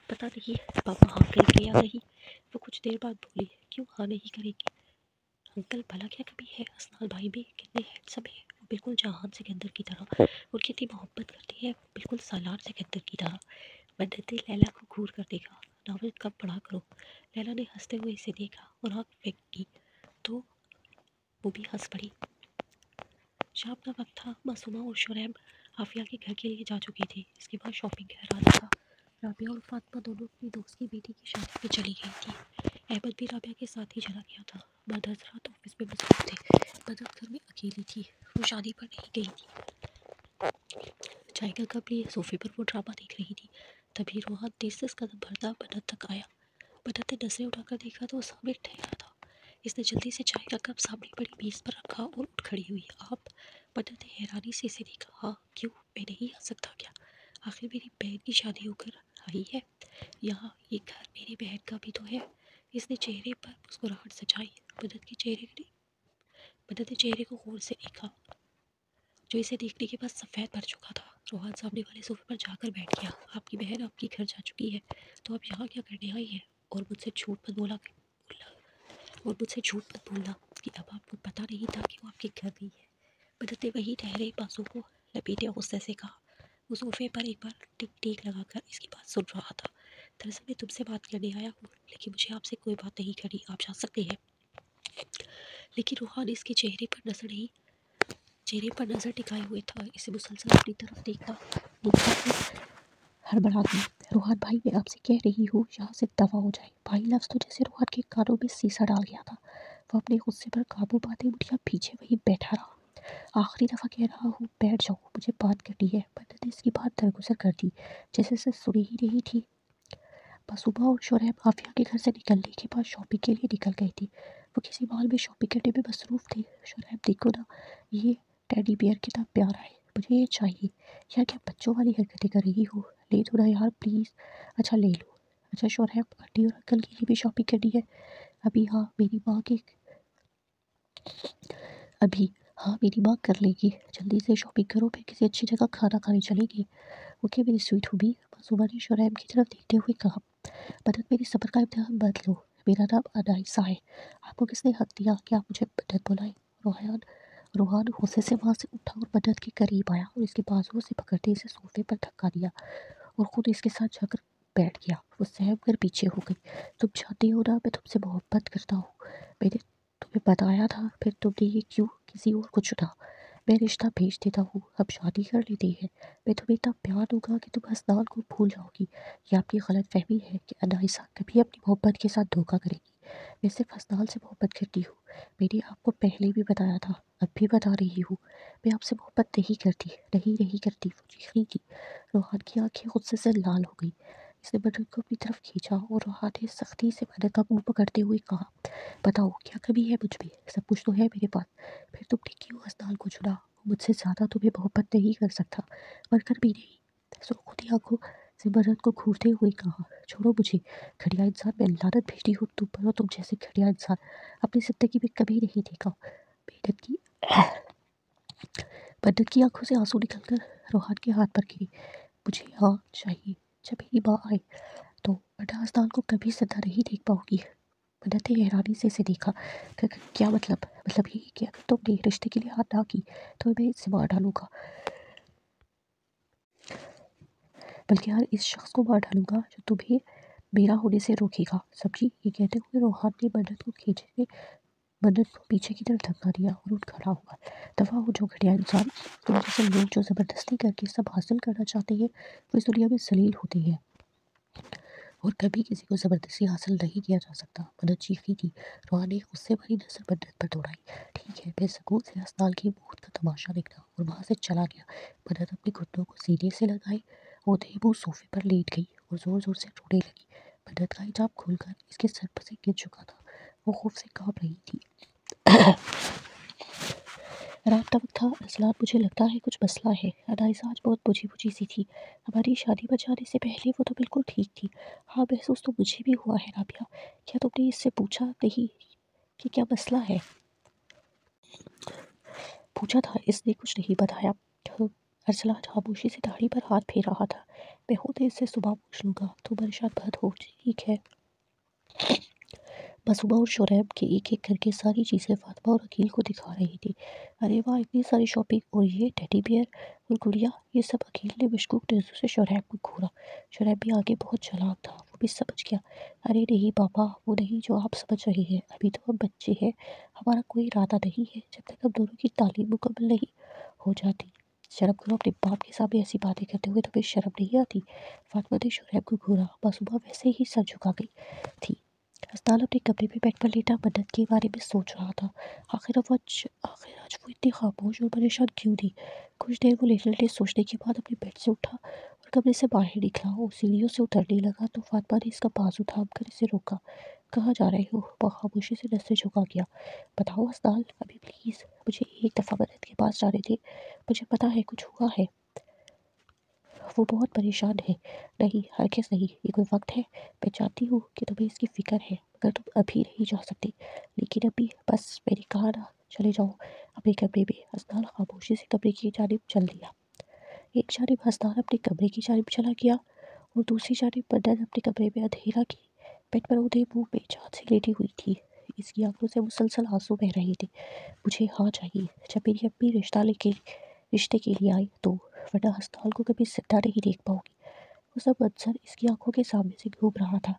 پتہ نہیں پاپا ہاں کریں گے یا نہیں۔ وہ کچھ دیر بعد بولی۔ کیوں ہاں نہیں کریں گے؟ انکل بھلا کیا کمی ہے؟ ہسنال بھائی بھی کتنے ہینڈسم ہے، وہ بالکل جہان سکندر کی طرح، اور کتنی محبت کرتی ہے، بالکل سالار سکندر کی طرح۔ منت نے لیلا کو گھور کر دیکھا۔ ناول کب پڑھا کرو؟ لیلا نے ہنستے ہوئے اسے دیکھا اور آنکھ پھینکی تو وہ بھی ہنس پڑی۔ شام کا وقت تھا۔ معصومہ اور شریم عافیہ کے گھر کے لیے جا چکے تھے۔ اس کے بعد شاپنگ کا ارادہ تھا۔ رابعہ اور فاطمہ دونوں اپنی دوست کی بیٹی کی شادی پہ چلی گئی تھی۔ احمد بھی رابعہ کے ساتھ ہی چلا گیا تھا۔ بعد حضرات آفس میں مصروف تھے۔ مدد گھر میں اکیلی تھی، وہ شادی پر نہیں گئی تھی۔ چائے کا کپ لیے صوفے پر وہ ڈرامہ دیکھ رہی تھی۔ تبھی روحان تیز تیز قدم بڑھتا منت تک آیا۔ منت نے نظریں اٹھا کر دیکھا تو وہ سامنے ٹھہرا تھا۔ اس نے جلدی سے چائے کا کپ سامنے پڑی میز پر رکھا اور اٹھ کھڑی ہوئی۔ آپ؟ منت نے حیرانی سے اسے دیکھا۔ ہاں کیوں، میں نہیں آ سکتا کیا؟ آخر میری بہن کی شادی ہو کر آئی ہے، یہاں یہ گھر میری بہن کا بھی تو ہے۔ اس نے چہرے پر مسکراہٹ سجائی۔ منت نے چہرے کو غور سے دیکھا جو اسے دیکھنے کے بعد سفید پڑ چکا تھا۔ روحان سامنے والے صوفے پر جا کر بیٹھ گیا۔ آپ کی بہن آپ کے گھر جا چکی ہے تو آپ یہاں کیا کرنے آئی ہے؟ اور مجھ سے جھوٹ مت بولنا کہ اب آپ کو پتہ نہیں تھا کہ وہ آپ کے گھر نہیں ہے۔ منت نے وہی ٹھہرے بازو کو لپیٹے غصے سے کہا۔ وہ صوفے پر ایک بار ٹک ٹیک لگا کر اس کی بات سن رہا تھا۔ دراصل میں تم سے بات کرنے آیا ہوں، لیکن مجھے آپ سے کوئی بات نہیں کرنی، آپ جا سکتے ہیں۔ لیکن روحان اس کے چہرے پر نظر ٹکائے ہوئے تھا۔ اسے مسلسل اپنی طرف دیکھتا ہڑبڑا گئی۔ روحان بھائی میں آپ سے کہہ رہی ہوں یہاں سے دفع ہو جائے۔ بھائی لفظ تو جیسے روحان کے کانوں میں سیسا ڈال گیا تھا۔ وہ اپنے غصے پر قابو پاتے مٹھیاں پیچھے وہیں بیٹھا رہا۔ آخری دفعہ کہہ رہا ہوں بیٹھ جاؤ، مجھے بات کرنی ہے۔ منت نے اس کی بات درگزر کر دی جیسے اسے سنی ہی نہیں تھی۔ معصومہ اور شریف عافیہ کے گھر سے نکلنے کے بعد شاپنگ کے لیے نکل گئی تھی۔ وہ کسی مال میں شاپنگ کرنے میں مصروف تھی۔ شریف دیکھو نا، یہ ٹیڈی بیئر کتنا پیارا ہے، مجھے یہ چاہیے۔ یار کیا بچوں والی حرکتیں کر رہی ہو؟ لے دو نا یار پلیز۔ اچھا لے لو۔ اچھا شریف آنٹی اور انکل کے لیے بھی شاپنگ کرنی ہے؟ ابھی ہاں میری ماں کر لے گی۔ جلدی سے شاپنگ کرو، پھر کسی اچھی جگہ کھانا کھانے چلیں گے۔ اوکے میری سویٹ ہوبی، معصومہ نے شریف کی طرف دیکھتے ہوئے کہا۔ مدد میری صبر کا امتحان مت لو، میرا نام انائسہ ہے۔ آپ کو کس نے حق دیا کہ آپ مجھے مدد بلائیں؟ روحان غصے سے وہاں سے اٹھا اور مدد کے قریب آیا اور اس کے بازوؤں سے پکڑتے اسے صوفے پر دھکا دیا اور خود اس کے ساتھ جا کر بیٹھ گیا۔ وہ سہم کر پیچھے ہو گئی۔ تم جانتی ہو نا میں تم سے محبت کرتا ہوں، میں نے تمہیں بتایا تھا، پھر تم نے یہ کیوں کسی اور کو چنا؟ میں رشتہ بھیج دیتا ہوں، اب شادی کر لیتے ہیں۔ میں تمہیں اتنا پیار دوں گا کہ تم ہسنال کو بھول جاؤ گی۔ یہ آپ کی غلط فہمی ہے کہ انائسہ کبھی اپنی محبت کے ساتھ دھوکہ کرے گی۔ میں صرف ہسنال سے محبت کرتی ہوں، میں نے آپ کو پہلے بھی بتایا تھا، اب بھی بتا رہی ہوں، میں آپ سے محبت نہیں کرتی۔ وہ چیخنے کی۔ روحان کی آنکھیں غصے سے لال ہو گئی۔ اس نے مدد کو اپنی طرف کھینچا اور روحان نے سختی سے مدد کا منہ پکڑتے ہوئے کہا، بتاؤ کیا کمی ہے مجھ میں؟ سب کچھ تو ہے میرے پاس، پھر تم نے کیوں ہسنال کو چنا؟ وہ मुझसे ज़्यादा तुम्हें मोहब्बत नहीं कर सकता, पर कर भी नहीं। सुरखी आंखों से मर्रत को घूरते हुए कहा, छोड़ो मुझे घटिया इंसान, मैं लानत भेजती हूँ तुम पर, और तुम जैसे घटिया इंसान अपनी जिंदगी में कभी नहीं देखा। मेहनत की मन्नत की आंखों से आंसू निकलकर रोहान के हाथ पर गिरी। मुझे यहाँ चाहिए, जब मेरी माँ आए तो वरना अस्तान को कभी जिंदा नहीं देख पाऊंगी। मन्नत ने हैरानी से इसे देखा। क्या मतलब यही कि अगर तुमने रिश्ते के लिए हाथ ना की तो मैं इसे मार डालूंगा, बल्कि हर इस शख्स को मार डालूंगा जो तुम्हें मेरा होने से रोकेगा, समझी। ये कहते हुए रोहान ने मन्नत को पीछे की तरफ धक्का दिया और उठ खड़ा हुआ। दफा हो जो घटिया इंसान, तुम जैसे लोग जो ज़बरदस्ती करके सब हासिल करना चाहते हैं वो इस दुनिया में जलील होते हैं, और कभी किसी को ज़बरदस्ती हासिल नहीं किया जा सकता। मन्नत चीखी थी। रोहान ने गुस्से भरी नजर मन्नत पर दौड़ाई। ठीक है, बेसकून से अस्पताल की मौत का तमाशा देखना, और वहाँ से चला गया। मन्नत अपने घुटनों को सीने से लगाई, होते ही वो सोफे पर लेट गई और ज़ोर ज़ोर से रोने लगी। मन्नत का हिजाब खोलकर इसके सर पर से गिर चुका था। वो खौफ से कांप रही थी। रात का वक्त था। असलान, मुझे लगता है कुछ मसला है। अनाइसा आज बहुत बुझी सी थी। हमारी शादी बचाने से पहले वो तो बिल्कुल ठीक थी। हाँ, महसूस तो मुझे भी हुआ है राबिया। क्या तुमने इससे पूछा नहीं कि क्या मसला है? पूछा था, इसने कुछ नहीं बताया। अरसलान खामोशी से दाढ़ी पर हाथ फेर रहा था। मैं होते इससे सुबह पूछ लूँगा, तुम परेशान मत हो, ठीक है। मासूमा और शुरैब के एक-एक करके सारी चीज़ें फातिमा और अकील को दिखा रही थी। अरे वाह! इतनी सारी शॉपिंग, और ये टेडी बियर और गुड़िया, ये सब। अकील ने मशकूक नज़रों से शुरैब को घूरा। शुरैब भी आगे बहुत चालाक था, वो भी समझ गया। अरे नहीं पापा, वो नहीं जो आप समझ रहे हैं। अभी तो हम बच्चे हैं, हमारा कोई इरादा नहीं है जब तक हम दोनों की तालीम मुकम्मल नहीं हो जाती। शर्म करो, अपने बाप के सामने ऐसी बातें करते हुए तुम्हें शर्म नहीं आती? फातिमा ने शुरैब को घूरा। मासूमा वैसे ही सर झुका गई थी। अस्ताल अपने कमरे में बैठकर लेटा मन्नत के बारे में सोच रहा था। आखिर आज वो इतनी खामोश और परेशान क्यों थी? कुछ देर वो लेटे सोचने के बाद अपने बेड से उठा और कमरे से बाहर निकला। वो सीढ़ियों से उतरने लगा तो फातिमा ने इसका बाजू थाम कर इसे रोका। कहाँ जा रहे हो? वो खामोशी से नस से झुका गया। बताओ अस्ताल, अभी प्लीज़, मुझे एक दफ़ा मन्नत के पास जाने दे। मुझे पता है कुछ हुआ है, वो बहुत परेशान है। नहीं, हरगिज़ नहीं, ये कोई वक्त है। मैं जानती हूँ कि तुम्हें इसकी फ़िक्र है, मगर तुम अभी नहीं जा सकती। लेकिन अभी बस मैंने कहा ना, चले जाओ अपने कमरे में। अस्ताल खामोशी से कमरे की जानिब चल दिया। एक जानिब अस्ताल अपने कमरे की जानिब चला गया और दूसरी जानिब मन्नत अपने कमरे में अंधेरा की बेड पर उधे मुँह बेजान से लेटी हुई थी। इसकी आंखों से मुसलसल आंसू बह रहे थे। मुझे हाँ चाहिए, जब मेरी अम्मी रिश्ते के लिए आई तो, वरना अस्ताल को कभी जिंदा नहीं देख पाऊंगी। वो सब मंजर इसकी आंखों के सामने से घूम रहा था।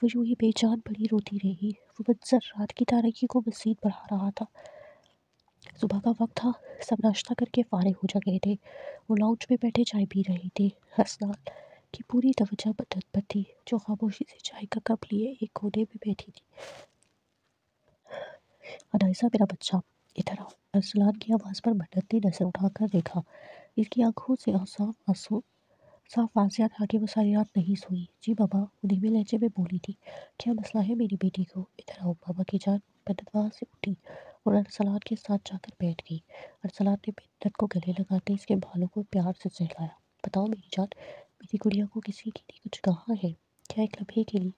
वो यूं ही बेजान पड़ी रोती रही। वो मंजर रात की तारीकी को मज़ीद बढ़ा रहा था। सुबह का वक्त था। सब नाश्ता करके फारिग हो जा गए थे और लाउंज में बैठे चाय पी रहे थे। हसनाल की पूरी तवज्जो मन्नत पर थी, जो खामोशी से चाय का कप लिए एक कोने में बैठी थी। अनाइसा, मेरा बच्चा, इधर आओ। अरसलान की आवाज़ पर मन्नत ने नजर उठाकर देखा। इसकी आंखों से साफ आंसियाँ था कि वो सारी रात नहीं सोई। जी बाबा, वो धीमे लहजे में बोली थी। क्या मसला है मेरी बेटी को? इधर आओ बाबा की जान। मन्नत वहाँ से उठी और अरसलान के साथ जाकर बैठ गई। अरसलान ने मन्नत को गले लगाते इसके बालों को प्यार से सहलाया। बताओ मेरी जान, मेरी गुड़िया को किसी के लिए कुछ कहा है क्या? एक लम्हे के लिए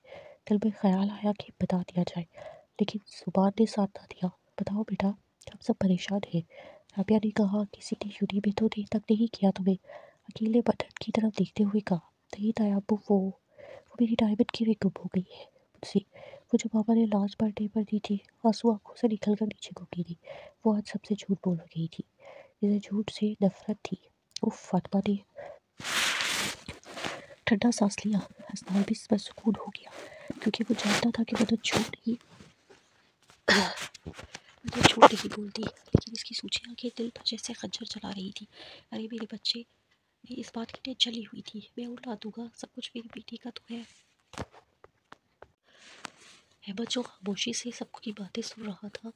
दिल में ख्याल आया कि बता दिया जाए, लेकिन जुबान ने साथ ना दिया। बताओ बेटा, हम सब परेशान हैं। राबिया ने कहा, किसी ने यूनी में तो तक नहीं किया तुम्हें? अकेले बटन की तरफ देखते हुए कहा, नहीं ताया अब्बू, वो मेरी डायमंड की रिंग गुम हो गई है मुझसे। वो जो पापा ने लास्ट बर्थडे पर दी थी। आंसू आंखों से निकल कर नीचे को गिरी। वो आज सबसे झूठ बोल गई थी, इसे झूठ से नफरत थी। उफ, फातिमा ने ठंडा सांस लिया। हसनाल भी इस पर सुकून हो गया, क्योंकि वो जानता था कि वो तो झूठ नहीं बोलती। लेकिन इसकी सूझी आंखें दिल पर जैसे खंजर चला रही थी। अरे मेरे बच्चे, मैं इस बात की टेंशन ली हुई थी। मैं उड़ा दूंगा, सब कुछ मेरी बेटी का तो है। अहमद जो खामोशी से सबकी बातें सुन रहा था,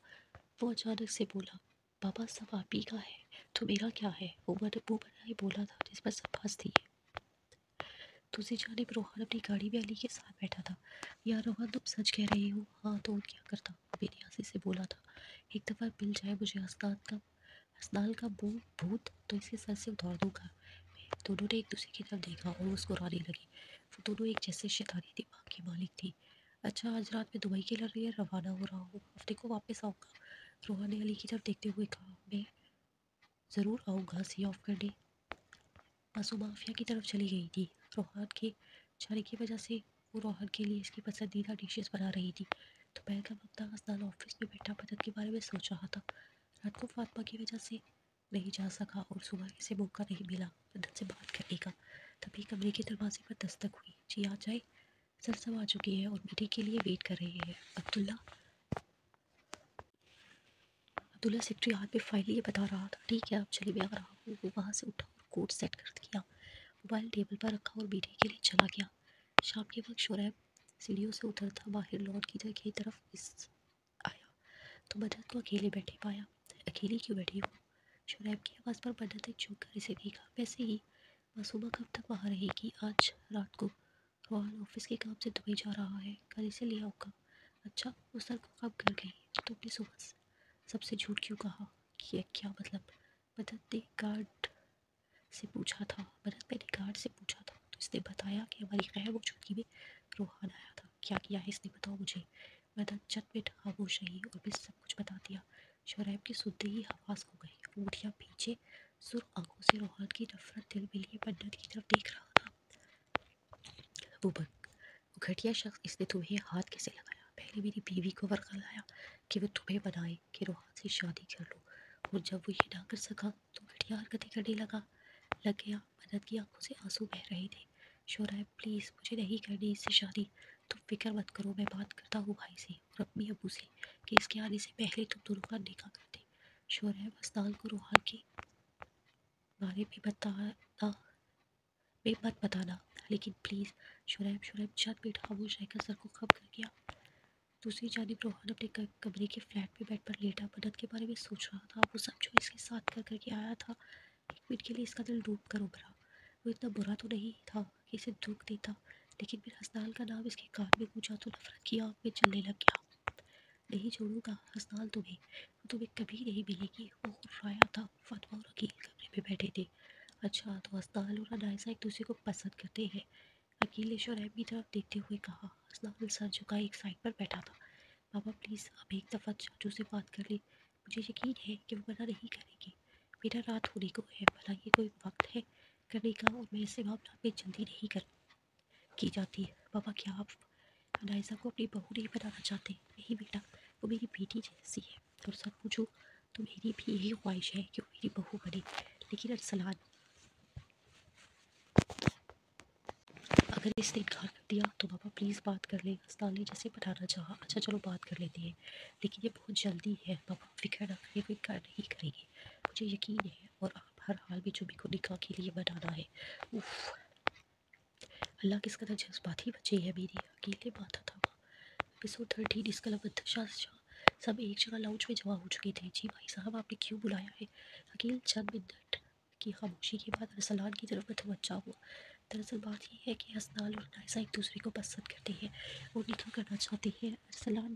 वो अचानक से बोला, पापा सब आप ही का है तो मेरा क्या है? वो मुँह बना ही बोला था, जिस पर सब हंस थी। दूसरी जानिब रोहान अपनी गाड़ी में अली के साथ बैठा था। यार रोहान, तुम सच कह रही हो? हाँ तो और क्या करता, मेरी हंसी से बोला था। एक दफ़ा मिल जाए मुझे अस्ताद का। हसनाल का मुंह भूत तो इसके सर से उतार दूंगा। दोनों ने एक दूसरे की तरफ देखा और मुस्कुराने लगे। वो दोनों एक जैसे शैतानी दिमाग की मालिक थी। अच्छा, आज रात में दुबई के लिए रवाना हो रहा हूँ, हफ्ते को वापस आऊँगा। रोहान ने अली की तरफ देखते हुए कहा। मैं ज़रूर आऊँगा सी ऑफ करने। मासूमा माफिया की तरफ चली गई थी। रोहान के इशारे की वजह से वो रोहान के लिए इसकी पसंदीदा डिशेस बना रही थी। दोपहर का वक्त था। हसनाल ऑफिस में बैठा मदद के बारे में सोच रहा था। रात को फातिमा की वजह से नहीं जा सका और सुबह इसे मौका नहीं मिला मदद से बात करने का। तभी कमरे के दरवाजे पर दस्तक हुई। जी आ जाए। सर सब आ चुके हैं और मीटिंग के लिए वेट कर रहे हैं। अब्दुल्ला अब्दुल्ला सेक्रेटरी हाथ में फाइल लिए बता रहा था। ठीक है, अब चलिए, मैं आ रहा हूँ। वो वहाँ से उठा और कोट सेट कर दिया। मोबाइल टेबल पर रखा और मीटिंग के लिए चला गया। शाम के वक्त शोरैब सीढ़ियों से उतरता बाहर लॉन की तरफ इस आया तो मदद को अकेले बैठे पाया। अकेली क्यों बैठी हो? शोरैब की आवाज़ पर मदद ने चुप कर इसे देखा। वैसे ही मासूमा कब तक वहाँ रहेगी? आज रात को रोहान ऑफिस के काम से दुबई जा रहा है, कल इसे ले आऊँगा। अच्छा, वो सर को कब कर गई? तुमने सुबह सबसे झूठ क्यों कहा? क्या मतलब? मदद ने गार्ड से पूछा था। मैंने गार्ड से पूछा था तो इसने बताया कि हमारी गैर मौजूदगी में रोहान आया था। क्या किया है इसने, बताओ मुझे। मदद चटमिट खामोश रही और भी सब कुछ बता दिया। शोरैब के सुनते ही हवास हो गई। वो उठिया पीछे सुर्ख आंखों से रोहान की नफरत दिल में लिए पंडित की तरफ देख रहा था। वो घटिया शख्स, इसने तुम्हें हाथ कैसे लगाया? पहले मेरी बीवी को वर्गलाया कि वो तुम्हें बनाए कि रोहान से शादी कर लो, और जब वो ये ना कर सका तो घटिया हरकतें करने लग गया। मदद की आंखों से आंसू बह रहे थे। शोरैब प्लीज़, मुझे नहीं करनी इससे शादी। तुम फिक्र मत करो, मैं बात करता हूँ भाई से और अम्मी अबू से कि इसके आने से पहले तुम दोनों का निकाह कर दे। शोरैब हसनाल को रोहान के बारे में मत बताना, लेकिन प्लीज़। शोरैब चंद मिनट खामोश रहकर सर को खम कर गया। दूसरी जानिब रोहान अपने कमरे के फ्लैट में बेड पर लेटा मदद के बारे में सोच रहा था। वो सब जो इसके साथ करके आया था, एक मिनट के लिए इसका दिल डूब कर उभरा। वो इतना बुरा तो नहीं था कि इसे दुख देता, लेकिन फिर हसनाल का नाम इसके कान में गूंजा तो नफरत की आग में जलने लग गया। नहीं छोड़ूंगा हसनाल तुम्हें, वो तुम्हें कभी नहीं मिलेगी। वो हुर्राया था। फातिमा और अकील कमरे में बैठे थे। अच्छा, तो हसनाल और अनायसा एक दूसरे को पसंद करते हैं? अकील ने शोरैब की तरफ देखते हुए कहा। हसनाल सर झुकाए एक साइड पर बैठा था। पापा प्लीज़, अब एक दफ़ा चाचू से बात कर ले। मुझे यकीन है कि वो मना नहीं करेगी। मेरा रात होने को है, भला ये कोई वक्त है करने का, और मैं ऐसे मामला में जल्दी नहीं कर की जाती। पापा, क्या आप अनायसा को अपनी बहू नहीं बनाना चाहते? नहीं बेटा, वो मेरी बेटी जैसी है, और सच पूछूं तो मेरी भी यही ख्वाहिश है कि वो मेरी बहू बने। लेकिन अरसलान, अगर इसने इनकार कर दिया तो पापा प्लीज़ बात कर ले। हसनाल ने जैसे बताना चाहा। अच्छा चलो, बात कर लेते हैं, लेकिन ये बहुत जल्दी है। पापा फिक्र ना करें, वो इनकार नहीं करेगी, मुझे यकीन है, और आप हर हाल में जुम्मी को निकाह के लिए बनाना है। उफ, अल्लाह किस कदर जज्बाती बच्ची है मेरी। अकील ने माथा थामा। एपिसोड 13 इसका लबंदशा सब एक जगह लाउंज में जमा हो चुके थे। जी भाई साहब, आपने क्यों बुलाया है? अकील चंद मिनट की खामोशी के बाद अरसलान की तरफ मुतवज्जा हुआ। दरअसल बात यह है कि हसनाल और नायसा एक दूसरे को पसंद करते हैं और निकाह करना चाहते हैं। अरसलान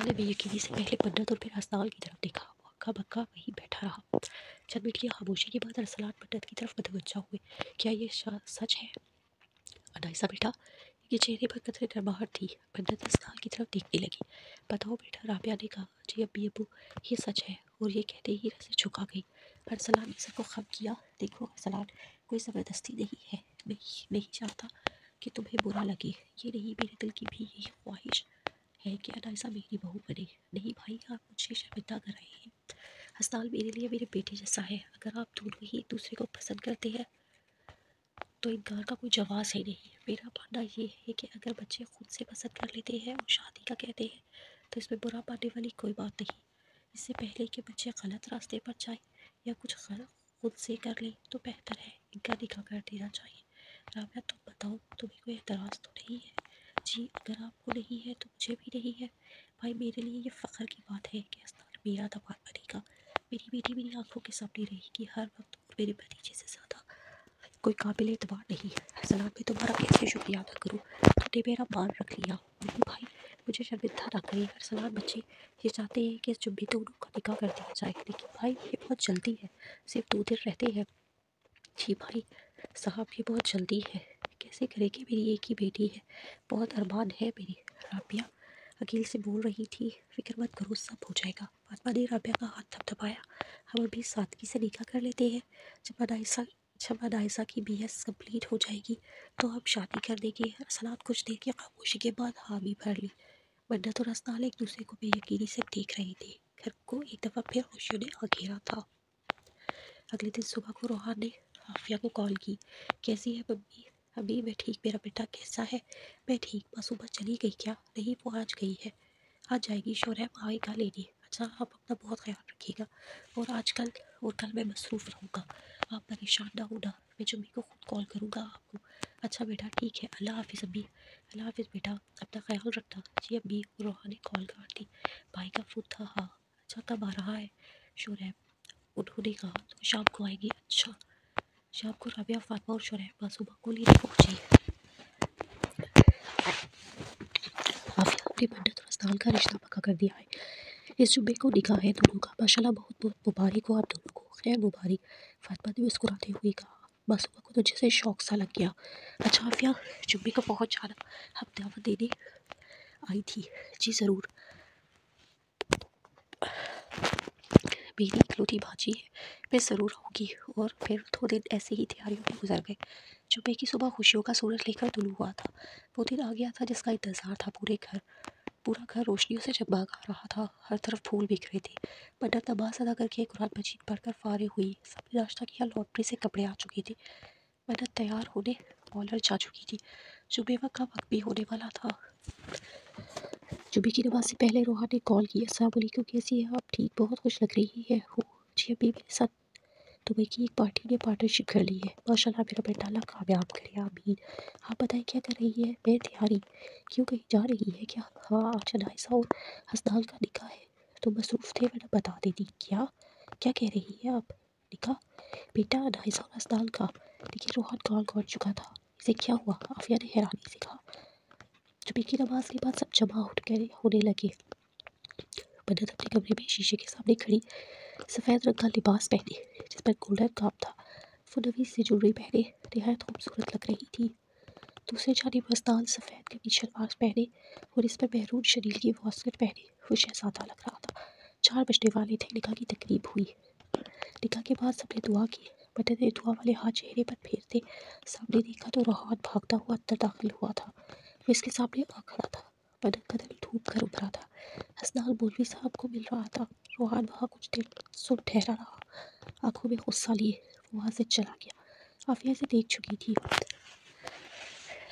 ने बेयकीनी से पहले पंडित और फिर हसनाल की तरफ देखा। वो अक्का बक्का वहीं बैठा रहा। चंद मिनट की खामोशी के बाद अरसलान पंडित की तरफ मुतवज्जा हुए। क्या ये सच है? नायसा बेटा, ये चेहरे पर कतरे गर्माहट थी। पंडित हसनाल की तरफ देखने लगी। बताओ बेटा, राबिया ने कहा। जी अम्मी अबू, ये सच है। और ये कहते ही रस्से झुका गई। अरसलान ने सबको खम किया। देखो अरसलान, कोई ज़बरदस्ती नहीं है। नहीं चाहता कि तुम्हें बुरा लगे। ये नहीं, मेरे दिल की भी यही ख्वाहिश है कि अनायसा मेरी बहू बने। नहीं भाई, आप मुझे शर्मिंदा कर रहे हैं। हसनाल मेरे लिए मेरे बेटे जैसा है। अगर आप दोनों ही एक दूसरे को पसंद करते हैं तो इनकार का कोई जवाब ही नहीं। मेरा मानना ये है कि अगर बच्चे खुद से पसंद कर लेते हैं और शादी का कहते हैं तो इसमें बुरा पाने वाली कोई बात नहीं। इससे पहले कि बच्चे गलत रास्ते पर जाए या कुछ गलत खुद से कर ले तो बेहतर है इनका निकाह कर देना चाहिए। राबिया, तुम बताओ, तुम्हें कोई एतराज़ तो नहीं है? जी, अगर आपको नहीं है तो मुझे भी नहीं है। भाई, मेरे लिए ये फ़ख्र की बात है कि हसनाल मेरा दमाद बनेगा। मेरी बेटी मेरी आंखों के सामने रहेगी हर वक्त, और मेरे भतीजे से ज़्यादा कोई काबिल एतबार नहीं है। सलाम, मैं तुम्हारा कैसे शुक्रिया अदा करूँ? तुमने मेरा मान रख लिया। नहीं भाई, मुझे शर्मिंदा ना करें। अरसलान बच्चे ये चाहते हैं कि जब भी दोनों का निकाह कर दिया जाए, लेकिन भाई ये बहुत जल्दी है, सिर्फ 2 दिन रहते हैं। जी भाई साहब ये बहुत जल्दी है, कैसे करेंगे, मेरी एक ही बेटी है, बहुत अरमान है मेरी। राबिया अकील से बोल रही थी, फिक्र मत करो सब हो जाएगा। फातिमा ने राबिया का हाथ थपथपाया। हम अभी सादगी से निकाह कर लेते हैं, जब अनाइसा की BS कंप्लीट हो जाएगी तो हम शादी कर देंगे। अरसलान कुछ देर की खामोशी के बाद हामी भर ली। मन्नत और असनाल एक दूसरे को बेयकीनी से देख रहे थे। घर को एक दफ़ा फिर खुशियों ने घेरा था। अगले दिन सुबह को रोहान ने आफिया को कॉल की। कैसी है मम्मी? अभी मैं ठीक, मेरा बेटा कैसा है? मैं ठीक, माँ सुबह चली गई क्या? नहीं वो आज गई है, आज जाएगी, शोरैब आएगा लेने। अच्छा आप अपना बहुत ख्याल रखिएगा, और कल मैं मसरूफ़ रहूँगा, आप परेशान ना होना, मैं जुम्मी को खुद कॉल करूँगा आपको। अच्छा बेटा ठीक है, अल्लाह हाफिज़ अम्मी। अल्लाह हाफिज़ बेटा, अपना ख्याल रखना। जी अम्मी। रोहान ने कॉल काट दी। भाई का फ़ोन था। हाँ अच्छा, कब आ रहा है शोरैब? उन्होंने कहा तो शाम को आएगी। अच्छा। शाम को राबिया, फातिमा और शोरैब मासूमा को लेने पहुंची। आफिया अपनी मन्नत और अस्ताल का रिश्ता पक्का कर दिया है, इस जुम्मे को निकाह है दोनों का। माशाल्लाह बहुत बहुत मुबारक हो आप दोनों को, खैर मुबारक। फातिमा ने मुस्कुराते हुए कहा। मासूमा को तो जैसे शौक सा लग गया। अच्छा आफिया जुम्मे को पहुंच जाना, हम दावत देने आई थी। जी ज़रूर, मेरी इकलौती भाजी है, मैं ज़रूर आऊँगी। और फिर 2 दिन ऐसे ही तैयारियों में गुजर गए। जुम्मे की सुबह खुशियों का सूरज लेकर तुलू हुआ था। वो दिन आ गया था जिसका इंतज़ार था। पूरा घर रोशनियों से जगमगा रहा था, हर तरफ फूल बिखरे थे। मन्नत नमाज अदा करके कुरान मजीद पढ़कर फारिग हुई। सबने नाश्ता किया, लॉन्ड्री से कपड़े आ चुके थे। मन्नत तैयार होने कॉलर जा चुकी थी। जुम्मे का वक्त भी होने वाला था। जुम्मे की नमाज से पहले रोहा ने कॉल किया। अस्सलाम वालेकुम, कैसी है आप? ठीक, बहुत खुश लग रही है हो। जी अभी मेरे साथ दुबई की एक पार्टी ने पार्टनरशिप कर ली है। माशाल्लाह मेरा बेटा अल्लाह कामयाब करे, आमीन। आप बताएं क्या कर रही है? मैं तैयारी। क्यों, कहीं जा रही है क्या? हाँ आज अनाइसा और हसनाल का निकाह है, तो मसरूफ़ थे वरना बता देती। क्या क्या कह रही है आप? निकाह? बेटा अनाइसा और हसनाल का। लेकिन रोहन कॉल कर चुका था, इसे क्या हुआ? आफिया ने हैरानी से कहा। जुम्मे की नमाज के बाद सब जमा होने लगे। मन्नत अपने कमरे में शीशे के सामने खड़ी, सफ़ेद रंग का लिबास पहने जिस पर गोल्डन काम था, वो नवीं सी ज्वेलरी पहने नहायत खूबसूरत लग रही थी। दूसरे जानिब हसनाल सफ़ेद कमीज शलवार पहने और इस पर महरून शनील की वास्कट पहने वो शहजादा लग रहा था। 4 बजने वाले थे। निकाह की तकरीब हुई। निकाह के बाद सबने दुआ की। मन्नत ने दुआ वाले हाथ चेहरे पर फेरते सामने देखा तो रोहान भागता हुआ अंदर दाखिल हुआ था। वो इसके सामने आ खड़ा था। मन्नत का दिल धूप कर उभरा था। हसनाल मौलवी साहब को मिल रहा था। रोहान वहाँ कुछ देर सुन ठहरा रहा, आंखों में गुस्सा लिए वो वहाँ से चला गया। आफिया से देख चुकी थी।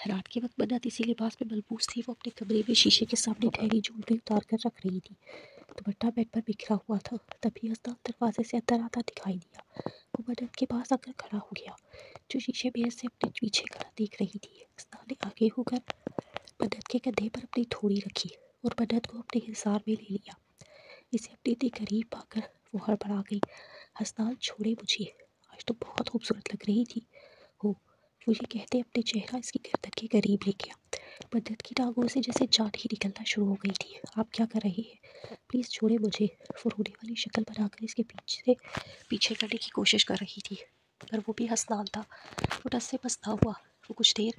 रात के वक्त मन्नत इसी लिबास में मलबूस थी। वो अपने कमरे में शीशे के सामने ठहरी ज्वेलरी उतार कर रख रही थी। दुपट्टा बेड पर बिखरा हुआ था। तभी हसनाल दरवाजे से अंदर आता दिखाई दिया। वो मन्नत के पास आकर खड़ा हो गया, जो शीशे में से अपने पीछे खड़ा देख रही थी। हसनाल ने आगे होकर मन्नत के कंधे पर अपनी थोड़ी रखी और मन्नत को अपने हिसार में ले लिया। इसे अपने इतने करीब पाकर वो हड़बड़ा गई। हसनाल छोड़े मुझे, आज तो बहुत खूबसूरत लग रही थी हो। वो ये कहते अपने चेहरा इसकी गर्दन के करीब ले गया। मन्नत की टांगों से जैसे जान ही निकलना शुरू हो गई थी। आप क्या कर रहे हैं? प्लीज़ छोड़े मुझे। वो रोने वाली शक्ल बनाकर इसके पीछे करने की कोशिश कर रही थी, पर वो भी हसनाल था। वो टस से बसता हुआ वो कुछ देर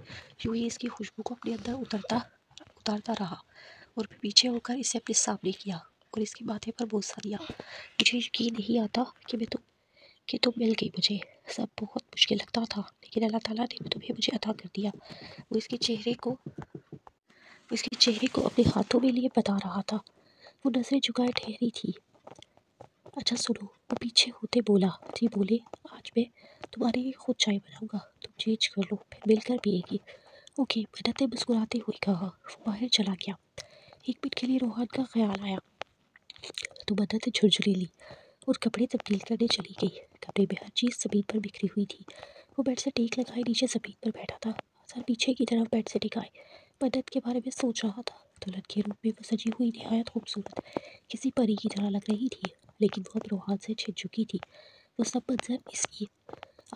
यूं ही इसकी खुशबू को अपने अंदर उतारता रहा और फिर पीछे होकर इसे अपने सामने किया और इसके माथे पर बोसा दिया। मुझे यकीन नहीं आता कि तुम मिल गई मुझे। सब बहुत मुश्किल लगता था, लेकिन अल्लाह ताला ने तुम्हें मुझे अता कर दिया। वो इसके चेहरे को अपने हाथों में लिए बता रहा था। वो नजरें झुकाए ठहरी थी। अच्छा सुनो, वो पीछे होते बोला। जी बोले। आज मैं तुम्हारे लिए खुद चाय बनाऊंगा, तुम चेंज कर लो, फिर मिलकर पिएगी। ओके, मन्नत ने मुस्कुराते हुए कहा। वो बाहर चला गया। एक मिनट के लिए रोहान का ख्याल आया तो मन्नत ने झुरझुरी ली और कपड़े तब्दील करने चली गई। कमरे में हर चीज़ ज़मीन पर बिखरी हुई थी। वो बेड से टेक लगाए नीचे ज़मीन पर बैठा था, सर पीछे की तरफ बेड से टिकाए मन्नत के बारे में सोच रहा था। दुल्हन के रूप में वो सजी हुई नहायत खूबसूरत किसी परी की तरह लग रही थी, लेकिन वो अब रोहान से छिप चुकी थी। वो सब मंजर इसकी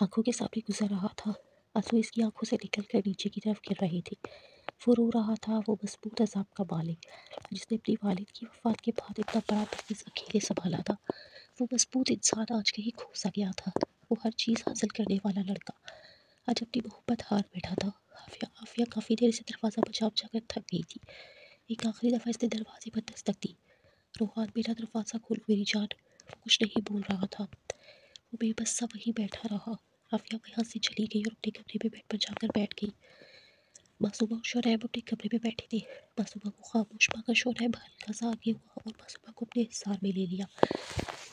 आंखों के सामने गुजर रहा था। आंसू इसकी आंखों से निकल कर नीचे की तरफ गिर रहे थे। وہ رو رہا تھا، وہ مضبوط عذاب کا مالک جس نے اپنی والد کی وفات کے بعد اتنا بڑا بزنس اکیلے سنبھالا تھا۔ وہ مضبوط انسان آج کہیں کھو سا گیا تھا، وہ ہر چیز حاصل کرنے والا لڑکا آج اپنی محبت ہار بیٹھا تھا۔ عافیہ کافی دیر سے دروازہ بجا بجا کر تھک گئی تھی۔ ایک آخری دفعہ اس نے دروازے پر دستک دی۔ روحان بیٹا دروازہ کھولو میری جان۔ وہ کچھ نہیں بول رہا تھا، وہ بے بس سا وہیں بیٹھا رہا۔ عافیہ وہاں سے چلی گئی اور اپنے کمرے میں بیڈ پر جا کر بیٹھ گئی۔ معصومہ اور شعیب اپنے کمرے میں بیٹھے تھے۔ معصومہ کو خاموش پا کر شعیب ہلکا سا آگے ہوا اور معصومہ کو اپنے حصار میں لے لیا۔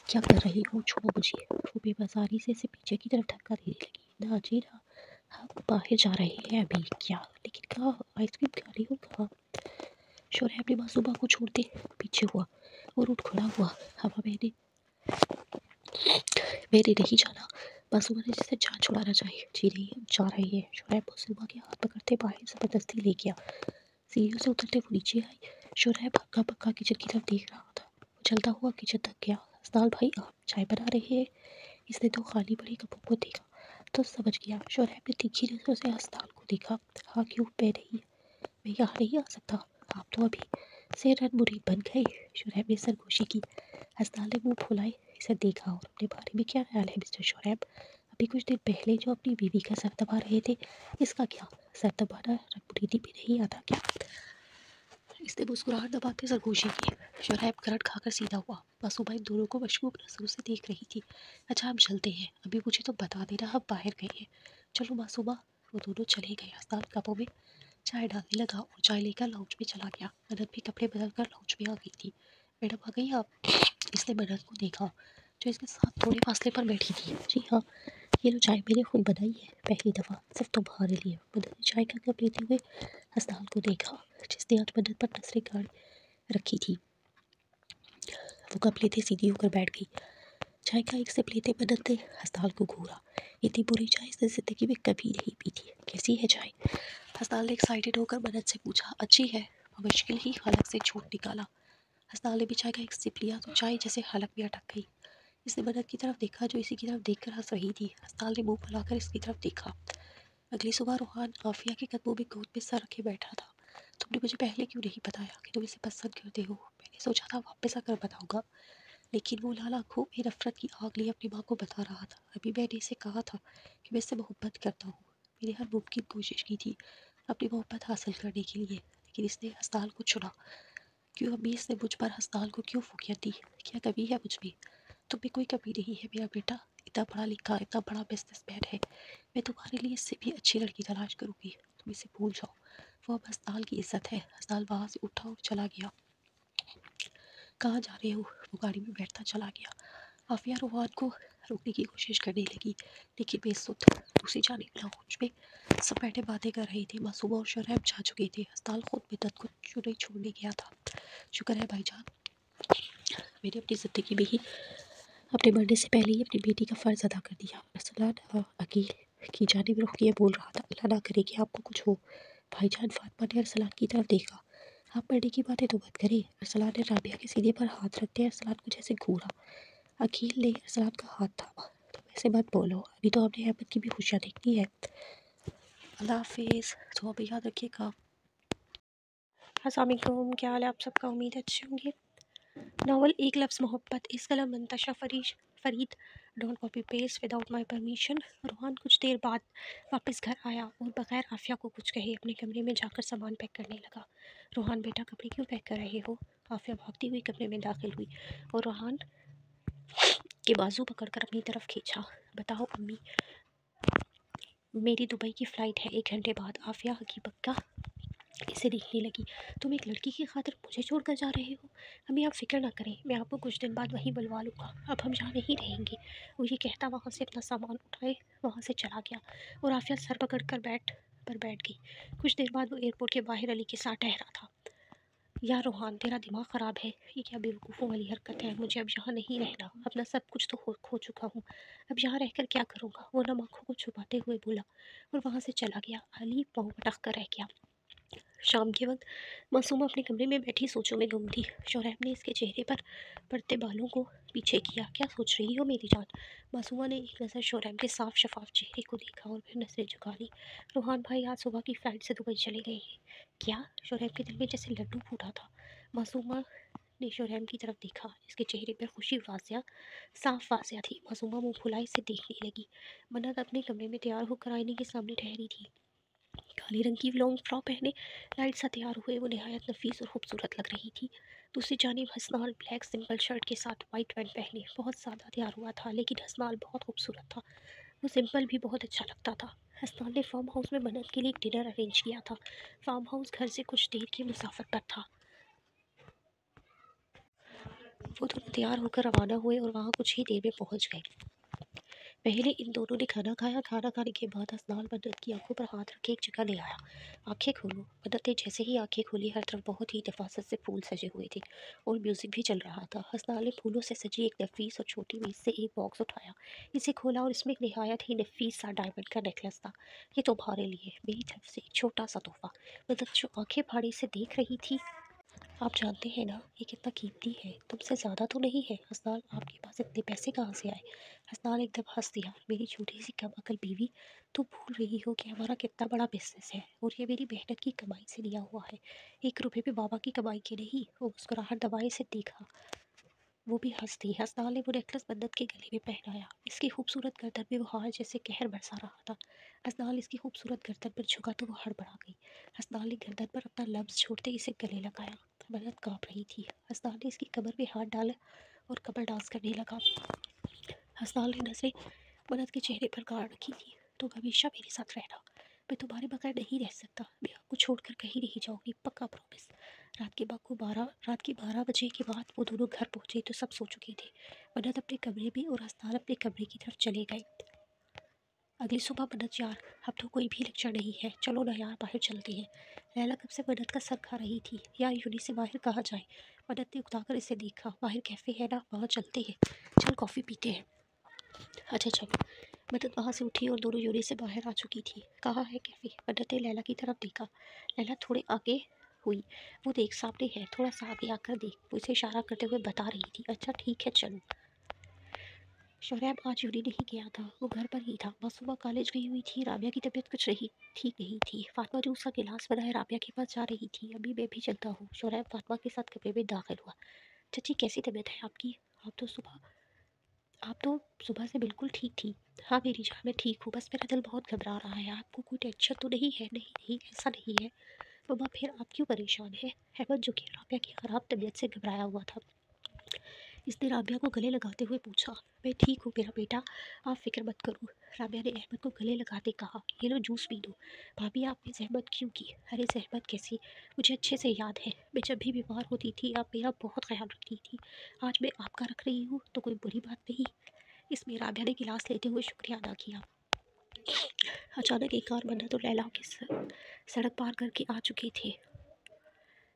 کیا کر رہی ہو، چھوڑو مجھے۔ وہ بے بازاری سے اسے پیچھے کی طرف دھکا دینے لگی۔ نہ جی نہ، ہم باہر جا رہے ہیں ابھی۔ کیا؟ لیکن کہاں؟ آئس کریم کھا رہی ہو کہاں؟ شعیب نے معصومہ کو چھوڑتے پیچھے ہوا اور اٹھ کھڑا ہوا۔ ہوا میں نے نہیں جانا۔ معصومہ نے جسے جان چھڑانا چاہیے۔ جی نہیں، ہم جا رہے ہیں۔ شعیب معصومہ کے ہاتھ پکڑتے باہر زبردستی لے گیا۔ سیڑھیوں سے اترتے وہ نیچے آئی۔ شعیب ہکا بکا کچن کی طرف دیکھ رہا تھا۔ وہ چلتا ہوا کچن تک گیا۔ اسدال بھائی، آپ چائے بنا رہے ہیں؟ اس نے 2 خالی بڑے کپوں کو دیکھا تو سمجھ گیا۔ شعیب نے تیکھی نظروں سے اسدال کو دیکھا۔ ہاں کیوں، میں یہاں نہیں آ سکتا؟ آپ تو ابھی سے رن مرید بن گئے۔ شعیب نے سرگوشی کی۔ اسدال نے منہ پھولائے اسے دیکھا۔ اور اپنے بارے میں کیا خیال ہے مسٹر شعیب؟ ابھی کچھ دن پہلے جو اپنی بیوی کا سر دبا رہے تھے، اس کا کیا؟ سر دبانا رن مریدی میں نہیں آتا کیا؟ اس نے مسکراہٹ دباتے سرگوشی کی۔ شعیب کرٹ کھا کر سیدھا ہوا۔ معصومہ ان دونوں کو مشکوک نظروں سے دیکھ رہی تھی۔ اچھا ہم چلتے ہیں، ابھی مجھے تو بتا دینا ہم باہر گئے ہیں۔ چلو معصومہ۔ وہ دونوں چلے گئے۔ اسدال کپوں میں چائے ڈالنے لگا اور چائے لے کر لاؤنج میں چلا گیا۔ مدد بھی کپڑے بدل کر لاؤنج میں آ گئی تھی۔ میڈم آ گئی آپ؟ اس نے مدد کو دیکھا جو اس کے ساتھ تھوڑے فاصلے پر بیٹھی تھی۔ جی ہاں، یہ لو چائے میں نے خود بنائی ہے، پہلی دفعہ صرف تمہارے لیے۔ مدد نے چائے کا کپ لیتے ہوئے اسدال کو دیکھا جس نے آج مدد پر نظریں گاڑ رکھی تھی۔ وہ کپ لیتے سیدھی ہو کر بیٹھ گئی۔ چائے کا ایک سپ لیتے مدد نے اسدال کو گھورا۔ اتنی بری چائے اس نے زندگی میں کبھی نہیں پی تھی۔ کیسی ہے چائے؟ اسدال نے ایکسائٹیڈ ہو کر مدد سے پوچھا۔ اچھی ہے۔ وہ مشکل ہی حلق سے جھوٹ نکالا۔ اسدال نے بھی چائے کا ایک سپ لیا تو چائے جیسے حلق میں اٹک گئی۔ اس نے مدد کی طرف دیکھا جو اسی کی طرف دیکھ کر ہنس رہی تھی۔ اسدال نے منہ پھیلا کر اس کی طرف دیکھا۔ اگلی صبح روحان عافیہ کے قدموں میں گود میں سر رکھے بیٹھا تھا۔ تم نے مجھے پہلے کیوں نہیں بتایا کہ تم اسے پسند کرتے ہو؟ میں نے سوچا تھا واپس آ کر بتاؤں گا، لیکن وہ لال آنکھوں میں نفرت کی آگ لیے اپنی ماں کو بتا رہا تھا۔ ابھی میں نے اسے کہا تھا کہ میں اس سے محبت کرتا ہوں۔ میں نے ہر ممکن کوشش کی تھی اپنی محبت حاصل کرنے کے لیے، لیکن اس نے اسدال کو چنا۔ کیوں امی، اس نے مجھ پر اسدال کو کیوں فوقیت دی؟ کیا کمی ہے مجھ میں؟ تم میں کوئی کمی نہیں ہے میرا بیٹا، اتنا پڑھا لکھا، اتنا بڑا بزنس مین ہے۔ میں تمہارے لیے اس سے بھی اچھی لڑکی تلاش کروں گی، تم اسے بھول جاؤ۔ وہ اب اسدال کی عزت ہے۔ اسدال وہاں سے اٹھا اور چلا گیا۔ کہاں جا رہے ہو؟ وہ گاڑی میں بیٹھتا چلا گیا۔ عافیہ روحان کو روکنے کی کوشش کرنے لگی لیکن بے سود۔ دوسری جانب لاؤنج میں سب بیٹھے باتیں کر رہے تھے۔ معصومہ اور شعیب جا چکے تھے۔ اسدال خود مدت کو نہیں چھوڑنے گیا تھا۔ شکر ہے بھائی جان، میں نے اپنی زندگی میں ہی اپنے مرنے سے پہلے ہی اپنی بیٹی کا فرض ادا کر دیا۔ ارسلان عقیل کی جانب رخ کیے بول رہا تھا۔ اللہ نہ کرے کہ آپ کو کچھ ہو۔ بھائی جان، فاطمہ نے ارسلان کی طرف دیکھا۔ آپ مرنے کی باتیں تو مت کریں۔ ارسلان نے رابعہ کے سینے پر ہاتھ رکھتے ارسلان کو جیسے گھورا۔ عقیل نے ارسلان کا ہاتھ تھاما۔ تم ایسے مت بولو، ابھی تو ہم نے احمد کی بھی خوشیاں دیکھنی ہے۔ اللہ حافظ، تو اب یاد رکھیے گا۔ السلام علیکم، کیا حال ہے آپ سب کا؟ امید ہے اچھے ہوں گے۔ ناول ایک لفظ محبت، اس قلم Muntasha Farid, don't copy paste without my permission. Rohan کچھ دیر بعد واپس گھر آیا اور بغیر عافیہ کو کچھ کہے اپنے کمرے میں جا کر سامان پیک کرنے لگا۔ روحان بیٹا، کپڑے کیوں پیک کر رہے ہو؟ عافیہ بھاگتی ہوئی کمرے میں داخل ہوئی اور روحان کے بازو پکڑ کر اپنی طرف کھینچا۔ بتاؤ امی، میری دبئی کی فلائٹ ہے 1 گھنٹے بعد۔ عافیہ ہکی بکا اسے دیکھنے لگی۔ تم ایک لڑکی کی خاطر مجھے چھوڑ کر جا رہے ہو؟ امی آپ فکر نہ کریں، میں آپ کو کچھ دن بعد وہیں بلوا لوں گا، اب ہم جہاں نہیں رہیں گے۔ وہ یہ کہتا وہاں سے اپنا سامان اٹھائے وہاں سے چلا گیا اور عافیہ سر پکڑ کر بیٹھ گئی۔ کچھ دیر بعد وہ ایئرپورٹ کے باہر علی کے ساتھ ٹہرا تھا۔ یا روحان، تیرا دماغ خراب ہے؟ یہ کیا بیوقوفوں والی حرکت ہے؟ مجھے اب یہاں نہیں رہنا، اپنا سب کچھ تو کھو چکا ہوں، اب یہاں رہ کر کیا کروں گا؟ وہ نم آنکھوں کو چھپاتے ہوئے بولا اور وہاں سے چلا گیا۔ علی پاؤں پٹک کر رہ گیا۔ शाम के वक्त मासूमा अपने कमरे में बैठी सोचों में गुम थी। शोरैब ने इसके चेहरे पर पड़ते बालों को पीछे किया। क्या सोच रही हो मेरी जान? मासूमा ने एक नज़र शोरैब के साफ शफाफ चेहरे को देखा और फिर नजरें झुका ली। रूहान भाई आज सुबह की फ़्लाइट से दुबई चले गए हैं। क्या? शोरैब के दिल में जैसे लड्डू फूटा था। मासूमा ने शोरैब की तरफ देखा। इसके चेहरे पर खुशी वाजिया साफ वाजिया थी। मासूमा मुंह फुलाई से देखने लगी। मन्नत अपने कमरे में तैयार होकर आईने के सामने ठहरी थी। काले रंग की लॉन्ग फ्रॉक पहने लाइट सा तैयार हुए वो नहायत नफीस और खूबसूरत लग रही थी। दूसरी जानिब हसनाल ब्लैक सिंपल शर्ट के साथ वाइट पैंट पहने बहुत सादा तैयार हुआ था, लेकिन हसनाल बहुत खूबसूरत था। वो सिंपल भी बहुत अच्छा लगता था। हसनाल ने फार्म हाउस में मन्नत के लिए एक डिनर अरेंज किया था। फार्म हाउस घर से कुछ देर की मुसाफत पर था। वो दोनों तैयार होकर रवाना हुए और वहाँ कुछ ही देर में पहुँच गए। पहले इन दोनों ने खाना खाया। खाना खाने के बाद हसनाल मन्नत की आंखों पर हाथ रख के एक जगह ले आया। आंखें खोलो। मन्नत ने जैसे ही आंखें खोली हर तरफ बहुत ही नफासत से फूल सजे हुए थे और म्यूजिक भी चल रहा था। हसनाल ने फूलों से सजी एक नफीस और छोटी मेज से एक बॉक्स उठाया, इसे खोला और इसमें एक नहायत ही नफीस सा डायमंड का नेकलेस था। ये तुम्हारे लिए मेरी तरफ से एक छोटा सा तोहफा। मन्नत जो आंखें फाड़ी से देख रही थी। आप जानते हैं ना ये कितना कीमती है? तुमसे ज़्यादा तो नहीं है हसनाल, आपके पास इतने पैसे कहाँ से आए? हसनाल एकदम हंस दिया। मेरी छोटी सी कम अकल बीवी, तुम भूल रही हो कि हमारा कितना बड़ा बिजनेस है और ये मेरी मेहनत की कमाई से लिया हुआ है। 1 रुपये भी बाबा की कमाई के नहीं। वो मुस्कुराहट दबाए से देखा। वो भी हंस दी। हसनाल ने वो नेकलेस मन्नत के गले में पहनाया। इसकी खूबसूरत गर्दन में वो हार जैसे कहर बरसा रहा था। हसनाल इसकी खूबसूरत गर्दन पर झुका तो वो हड़बड़ा गई। हसनाल ने गर्दन पर अपना लफ्ज़ छोड़ते इसे गले लगाया। मन्नत काँप रही थी। हसनाल ने इसकी कमर में हाथ डाला और कमर डांस करने लगा। हसनाल ने नजरें मन्नत के चेहरे पर गाड़ रखी थी। तुम हमेशा मेरे साथ रहना। मैं तुम्हारे बगैर नहीं रह सकता। मैं आपको छोड़कर कहीं नहीं जाऊंगी, पक्का प्रॉमिस। रात के 12 बजे के बाद वो दोनों घर पहुंचे तो सब सो चुके थे। मन्नत अपने कमरे में और हसनाल अपने कमरे की तरफ चले गए। अगली सुबह मन्नत, यार अब तो कोई भी लेक्चर नहीं है, चलो ना यार बाहर चलते हैं। लैला कब से मन्नत का सर खा रही थी। यार यूनी से बाहर कहाँ जाए? मन्नत ने उकताकर इसे देखा। बाहर कैफ़े है ना, वहाँ चलते हैं। चल कॉफ़ी पीते हैं। अच्छा चलो। मन्नत वहाँ से उठी और दोनों यूनी से बाहर आ चुकी थी। कहाँ है कैफ़े? मन्नत ने लैला की तरफ देखा। लैला थोड़े आगे हुई। वो देख सामने है, थोड़ा सा आगे आकर देख। वो इसे इशारा करते हुए बता रही थी। अच्छा ठीक है चलो। शोरैब आज यूनी नहीं गया था, वो घर पर ही था। मासूमा कॉलेज गई हुई थी। राबिया की तबीयत कुछ रही ठीक नहीं थी। फातिमा जूस का गिलास बनाए राबिया के पास जा रही थी। अभी मैं भी चलता हूँ। शोरैब फातिमा के साथ कमरे में दाखिल हुआ। चाची कैसी तबीयत है आपकी? आप तो सुबह से बिल्कुल ठीक थी। हाँ मेरी जान मैं ठीक हूँ, बस मेरा दिल बहुत घबरा रहा है। आपको कोई टेंशन तो नहीं है? नहीं नहीं ऐसा नहीं है। मम्मा फिर आप क्यों परेशान हैं? अहमद जो कि राबिया की ख़राब तबीयत से घबराया हुआ था, इसने राबिया को गले लगाते हुए पूछा। मैं ठीक हूँ मेरा बेटा, आप फिक्र मत करो। राबिया ने अहमद को गले लगाते कहा। ये लो जूस पी लो। भाभी आपने जहमत क्यों की? अरे जहमत कैसी, मुझे अच्छे से याद है। मैं जब भी बीमार होती थी आप मेरा बहुत ख्याल रखती थी। आज मैं आपका रख रही हूँ तो कोई बुरी बात नहीं। इसमें राबिया ने गिलास लेते हुए शुक्रिया अदा किया। अचानक एक कार मन्नत और लैला के सड़क पार करके आ चुके थे।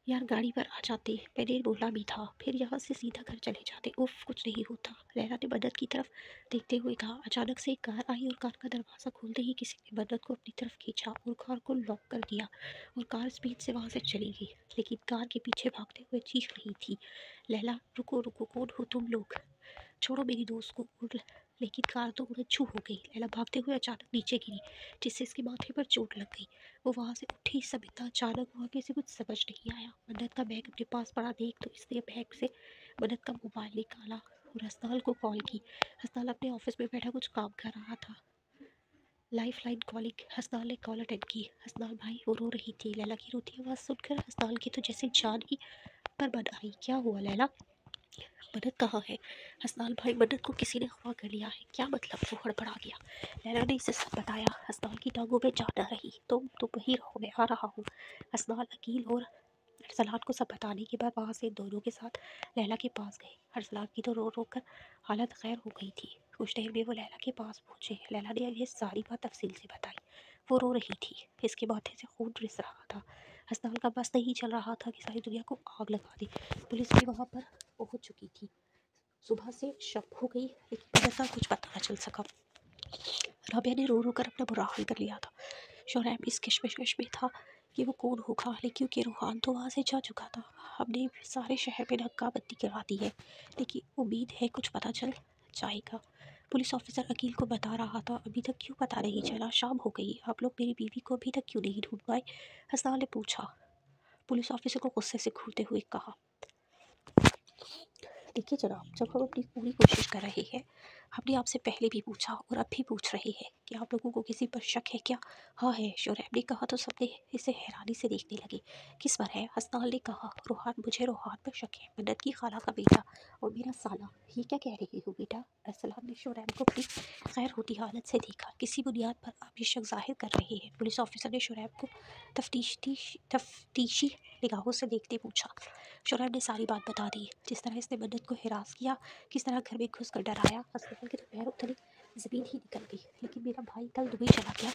यार गाड़ी पर आ जाते, मैंने बोला भी था। फिर यहाँ से सीधा घर चले जाते। उफ कुछ नहीं होता। लैला ने मन्नत की तरफ देखते हुए कहा। अचानक से एक कार आई और कार का दरवाज़ा खोलते ही किसी ने मन्नत को अपनी तरफ खींचा और कार को लॉक कर दिया और कार स्पीड से वहाँ से चली गई। लेकिन कार के पीछे भागते हुए चीख रही थी। लैला रुको रुको, कौन हो तुम लोग? छोड़ो मेरी दोस्त को। और लेकिन कार तो उड़न-छू हो गई। लैला भागते हुए अचानक नीचे गिरी, जिससे इसके माथे पर चोट लग गई। वो वहाँ से उठी, सब इतना अचानक हुआ कि इसे कुछ समझ नहीं आया। मन्नत का बैग अपने पास पड़ा देख तो इसने बैग से मन्नत का मोबाइल निकाला और हसनाल को कॉल की। हसनाल अपने ऑफिस में बैठा कुछ काम कर रहा था। Life line calling. हसनाल ने कॉल अटेंड की। हसनाल भाई, वो रो रही थी। लैला की रोती आवाज़ सुनकर हसनाल की तो जैसे जान ही पर बन आई। क्या हुआ लैला? मन्नत कहाँ है? हसनाल भाई, मन्नत को किसी ने अगवा कर लिया है। क्या मतलब? वो हड़बड़ा गया। लैला ने इसे सब बताया। हसनाल की टांगों में जान न रही। तुम वहीं रहो, मैं आ रहा हूँ। हसनाल, अकील और अरसलान को सब बताने के बाद वहाँ से इन दोनों के साथ लैला के पास गए। अरसलान की तो रो रो कर हालत खैर हो गई थी। कुछ देर में वो लैला के पास पहुँचे। लैला ने ये सारी बात तफसील से बताई। वो रो रही थी, इसके माथे से खून रिस रहा था। हसनाल का बस नहीं चल रहा था कि सारी दुनिया को आग लगा दे। पुलिस भी वहाँ पर पहुँच चुकी थी। सुबह से शब हो गई, लेकिन ऐसा कुछ पता न चल सका। राबिया ने रो रो कर अपना बुरा हाल कर लिया था। शोरैब इस कश्मकश में था कि वो कौन होगा, लेकिन क्योंकि रूहान तो वहाँ से जा चुका था। हमने सारे शहर में धक्का बत्ती करवा दी है, लेकिन उम्मीद है कुछ पता चल जाएगा। पुलिस ऑफिसर अकील को बता रहा था, अभी तक क्यों पता नहीं चला? शाम हो गई, आप लोग मेरी बीवी को अभी तक क्यों नहीं ढूंढ पाए? हसनाल ने पूछा। पुलिस ऑफिसर को गुस्से से घूरते हुए कहा, देखिए जनाब, जब हम अपनी पूरी कोशिश कर रहे हैं, हमने आपसे पहले भी पूछा और अब भी पूछ रहे हैं कि आप लोगों को किसी पर शक है क्या? हाँ है, शोरैब ने कहा तो सबने इसे हैरानी से देखने लगे। किस पर है? हसनाल ने कहा, रोहान, मुझे रोहान पर शक है, मन्नत की खाला का बेटा और मेरा साला। ये क्या कह रही हो बेटा? अरसलान ने शोरैब को अपनी गैर होती हालत से देखा। किसी बुनियाद पर आप ये शक जाहिर कर रहे हैं? पुलिस ऑफिसर ने शोरैब को तफ्तीशी निगाहों से देखते पूछा। शोरैब ने सारी बात बता दी, जिस तरह इसने मन्नत को हिरास किया, किस तरह घर में घुस कर डराया। हसनाल के तो पैरों तले ज़मीन ही निकल गई। लेकिन मेरा भाई कल दुबई चला गया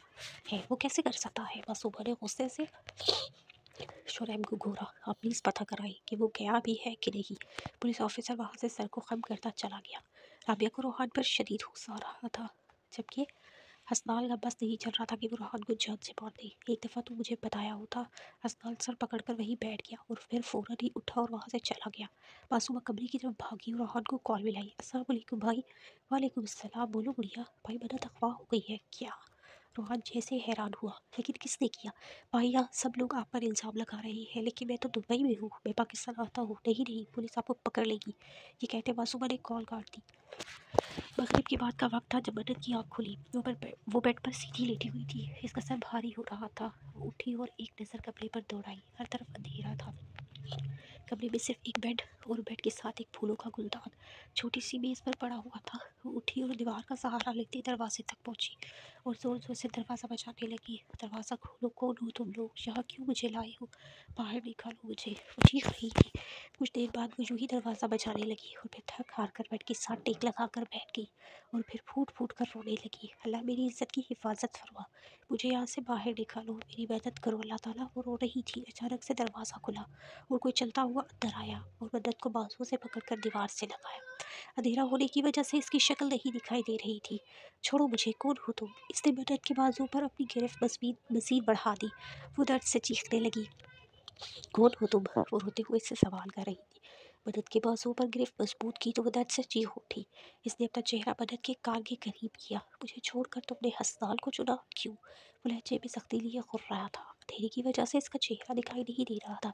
है, वो कैसे कर सकता है? मासूमा ने गुस्से से शोरैब को घूरा। आप प्लीज़ पता कराइए कि वो गया भी है कि नहीं। पुलिस ऑफिसर वहाँ से सर को खम करता चला गया। राबिया को रोहान पर शदीद गुस्सा आ रहा था, जबकि हसनाल का बस नहीं चल रहा था कि वो रोहान को जान से मार दे। एक दफ़ा तो मुझे बताया होता। हसनाल सर पकड़कर वहीं बैठ गया और फिर फ़ौरन ही उठा और वहाँ से चला गया। मासूमा कमरे की तरफ भागी और रोहान को कॉल मिलाई। अस्सलाम वालेकुम भाई। वालेकुम अस्सलाम। बोलो बुढ़िया। भाई, मदद अगवा हो गई है क्या? रोहान जैसे हैरान हुआ, लेकिन किसने किया? भाई, यहाँ सब लोग आप पर इल्ज़ाम लगा रहे हैं, लेकिन मैं तो दुबई में हूँ, मैं पाकिस्तान आता हूँ। नहीं नहीं, पुलिस आपको पकड़ लेगी। ये कहते मासूमा ने कॉल काट दी। मगरिब के बाद का वक्त था जब मन्नत की आँख खुली। वो बेड पर सीधी लेटी हुई थी। इसका सर भारी हो रहा था। वो उठी और एक नज़र कमरे पर दौड़ाई। हर तरफ अंधेरा था। कमरे में सिर्फ एक बेड और बेड के साथ एक फूलों का गुलदान छोटी सी मेज़ पर पड़ा हुआ था। वो उठी और दीवार का सहारा लेते दरवाजे तक पहुंची और ज़ोर ज़ोर से दरवाज़ा बजाने लगी। दरवाज़ा खोलो, कौन हो तुम लोग? यहाँ क्यों मुझे लाए हो? बाहर निकालो मुझे। वो चीख रही थी। कुछ देर बाद वो यूं ही दरवाज़ा बजाने लगी और फिर थक हार कर बेड के साथ टेक लगा कर बैठ गई और फिर फूट फूट कर रोने लगी। अल्लाह मेरी इज़्ज़त की हिफाजत फरमा, मुझे यहाँ से बाहर निकालो, मेरी मदद करो अल्लाह ताला। वो रो रही थी। अचानक से दरवाज़ा खुला और कोई चलता हुआ अंदर आया और मदद को बाजुओं से पकड़कर दीवार से लगाया। अंधेरा होने की वजह से इसकी शक्ल नहीं दिखाई दे रही थी। छोड़ो मुझे, कौन हो तुम? इसने मदद के बाजू पर अपनी गिरफ्त मज़ीद बढ़ा दी। वो दर्द से चीखने लगी। कौन हो तुम? वो रोते हुए इससे सवाल कर रही थी। मदद के बाजुओं पर गिरफ्त मजबूत की तो वो दर्द से चीख उठी। इसने अपना चेहरा मदद के कान के करीब किया। मुझे छोड़कर तुमने हसनाल को चुना, क्यों? वो लहजे में सख्ती लिए घुर रहा था। अंधेरे की वजह से इसका चेहरा दिखाई नहीं दे रहा था,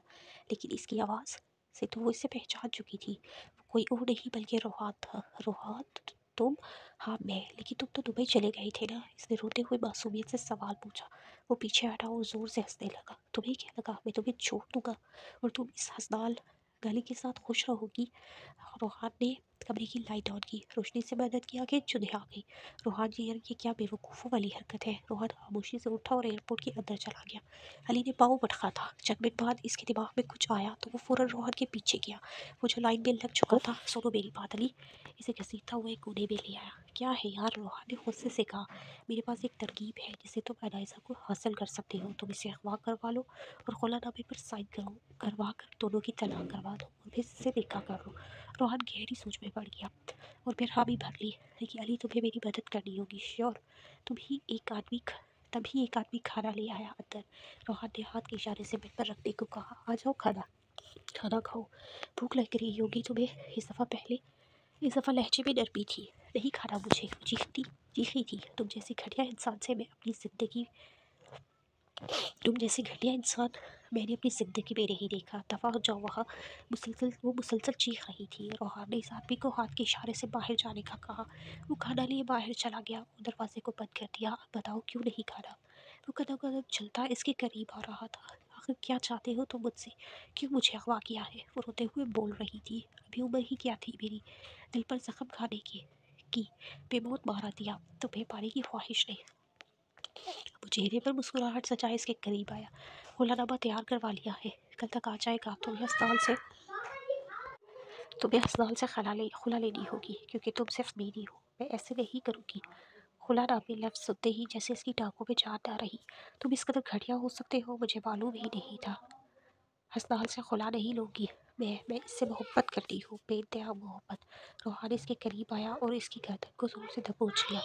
लेकिन इसकी आवाज़ से तो वो इसे पहचान चुकी थी। वो कोई और नहीं बल्कि रोहान था। रोहान, तुम? हाँ मैं, लेकिन तुम तो दुबई चले गए थे ना? इसने रोते हुए मासूमियत से सवाल पूछा। वो पीछे हटा और ज़ोर से हंसने लगा। तुम्हें क्या लगा मैं तुम्हें छोड़ दूंगा और तुम इस हसनाल गली के साथ खुश रहोगी? रोहान ने कमरे की लाइट ऑन की। रोशनी से मदद किया कि चुन्हे आ गई। रोहान जी, यार ये क्या बेवकूफ़ों वाली हरकत है? रोहान खामोशी से उठा और एयरपोर्ट के अंदर चला गया। अली ने पाँव पटका था। चंद मिनट बाद इसके दिमाग में कुछ आया तो वो फ़ौरन रोहान के पीछे गया। वो जो लाइन में लग चुका था। सुनो मेरी बात अली। इसे घसीटता हुआ एक कोने में ले आया। क्या है यार? रोहान ने गुस्से से कहा। मेरे पास एक तरकीब है जिससे तुम अनाइसा को हासिल कर सकते हो। तुम इसे अगवा करवा लो और खुलानामे पर साइन करवा कर दोनों की तलाक करवा दो और फिर इससे निकाह कर लो। रोहन गहरी सोच में पड़ गया और फिर हामी भर ली। लेकिन अली, तुम्हें मेरी मदद करनी होगी। श्योर। तभी एक आदमी खाना ले आया अंदर। रोहन ने हाथ के इशारे से बेड पर रखने को कहा, आ जाओ, खाना खाओ, भूख लग रही होगी तुम्हें। इस दफ़ा लहजे में नरमी थी। नहीं खाना मुझे, चीखी थी। तुम जैसे घटिया इंसान मैंने अपनी ज़िंदगी में नहीं देखा। दफ़ा हो जाओ वहाँ। मुसलसल चीख रही थी। रोहान ने इस आदमी को हाथ के इशारे से बाहर जाने का कहा। वो खाना लिए बाहर चला गया और दरवाजे को बंद कर दिया। अब बताओ क्यों नहीं खाना? वो कदम कदम चलता इसके करीब आ रहा था। आखिर क्या चाहते हो तुम मुझसे? क्यों मुझे अगवा किया है? वो रोते हुए बोल रही थी। अभी उम्र ही क्या थी मेरी, दिल पर जख्म खाने की बेमौत मारा दिया। तुम्हें पाने की ख्वाहिश ने। वो चेहरे पर मुस्कुराहट सजाए इसके करीब आया। खुलानामा तैयार करवा लिया है, कल तक आ जाएगा। तुम्हें अस्पताल से खुला लेनी होगी, क्योंकि तुम सिर्फ मेरी हो। मैं ऐसे नहीं करूँगी। खुलानामे लफ्ज़ सुनते ही जैसे इसकी टाँगों में जान आ रही। तुम इस कदर घटिया हो सकते हो, मुझे मालूम ही नहीं था। अस्पताल से खुला नहीं लूँगी। मैं इससे मोहब्बत करती हूँ, बेइंतहा मोहब्बत। रूहानी इसके करीब आया और इसकी गर्दन को जोर से दबोच लिया।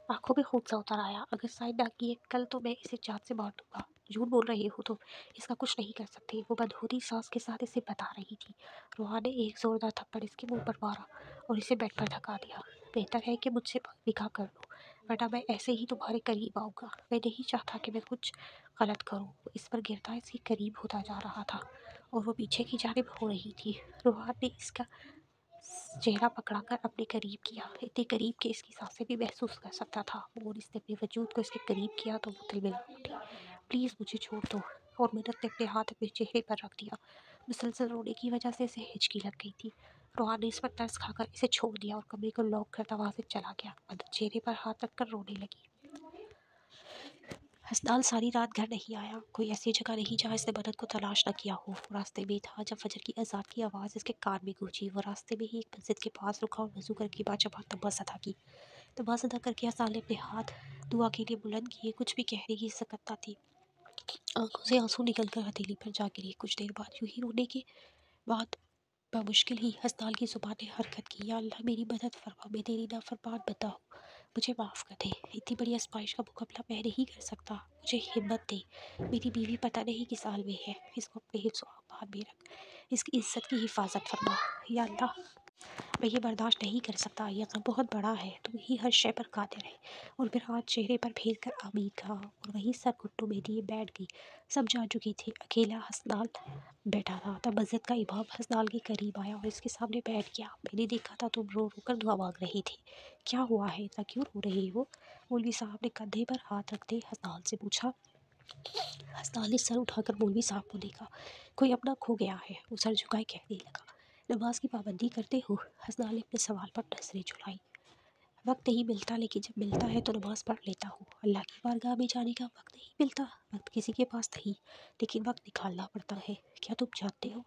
आंखों में खून सा उतर आया। अगर साइन ना किए कल तो मैं इसे जान से मार दूंगा। झूठ बोल रहे हो तो इसका कुछ नहीं कर सकते, वो बदहूदी सांस के साथ इसे बता रही थी। रोहान ने एक जोरदार थप्पड़ इसके मुंह पर मारा और इसे बेड पर धक्का दिया। बेहतर है कि मुझसे निकाह कर लो, वरना मैं ऐसे ही तुम्हारे करीब आऊँगा। मैं नहीं चाहता कि मैं कुछ गलत करूँ। वो इस पर गिरता इसके करीब होता जा रहा था और वो पीछे की जानिब हो रही थी। रोहान ने इसका चेहरा पकड़ाकर अपने करीब किया, इतने करीब कि इसकी सांसें भी महसूस कर सकता था, और इसने अपने वजूद को इसके करीब किया तो वो तिलमिला उठी। प्लीज़ मुझे छोड़ दो। और मदद ने अपने हाथ अपने चेहरे पर रख दिया। मुसलसल रोने की वजह से इसे हिचकी लग गई थी। रोहान ने इस पर तरस खाकर इसे छोड़ दिया और कमरे को लॉक कर दरवाजे चला गया। मदद चेहरे पर हाथ रखकर रोने लगी। हसनाल सारी रात घर नहीं आया। कोई ऐसी जगह नहीं जहाँ इसने मदद को तलाश न किया हो। वो रास्ते में था जब फजर की अजान की आवाज़ इसके कान में गूंजी। वो रास्ते में ही एक मस्जिद के पास रुका और वजू करके बाद जब नमाज अदा की। नमाज अदा करके हसन ने अपने हाथ दुआ के लिए बुलंद किए। कुछ भी कहने की सकत्ता थी। आंखों से आंसू निकल कर हथेली पर जा गिरे। कुछ देर बाद यूं ही रोने के बाद बमुश्किल ही हसनाल की ज़ुबान ने हरकत की। या अल्लाह मेरी मदद फरमा, मैं तेरी नाफरमान बंदा हूँ, मुझे माफ़ कर दे। इतनी बड़ी आजमाइश का मुकाबला मैं नहीं कर सकता, मुझे हिम्मत दे। मेरी बीवी पता नहीं किस हाल में है, इसको अपने हिफ्ज़ और अमान में रख, इसकी इज्जत की हिफाजत फरमा। या अल्लाह मैं ये बर्दाश्त नहीं कर सकता, ये गम बहुत बड़ा है, तुम ही हर शय पर कादिर है। और फिर हाथ चेहरे पर फेर कर आमीन कहा और वहीं सर घुटनों में दिए बैठ गई। सब जा चुकी थी, अकेला हसनाल बैठा था। तब मस्जिद का इमाम हसनाल के करीब आया और इसके सामने बैठ गया। मैंने देखा था तुम रो रो कर दुआ मांग रही थी, क्या हुआ है, इतना क्यों रो रही हो? मौलवी साहब ने कंधे पर हाथ रखते हसनाल से पूछा। हसनाल ने सर उठाकर मौलवी साहब को देखा। कोई अपना खो गया है, वो सर झुकाए कहने लगा। नमाज की पाबंदी करते हो? हसनाल ने अपने सवाल पर नजरें झुलाई। वक्त नहीं मिलता, लेकिन जब मिलता है तो नमाज पढ़ लेता हूँ। अल्लाह की बारगाह में जाने का वक्त नहीं मिलता, वक्त किसी के पास नहीं, लेकिन वक्त निकालना पड़ता है। क्या तुम जानते हो,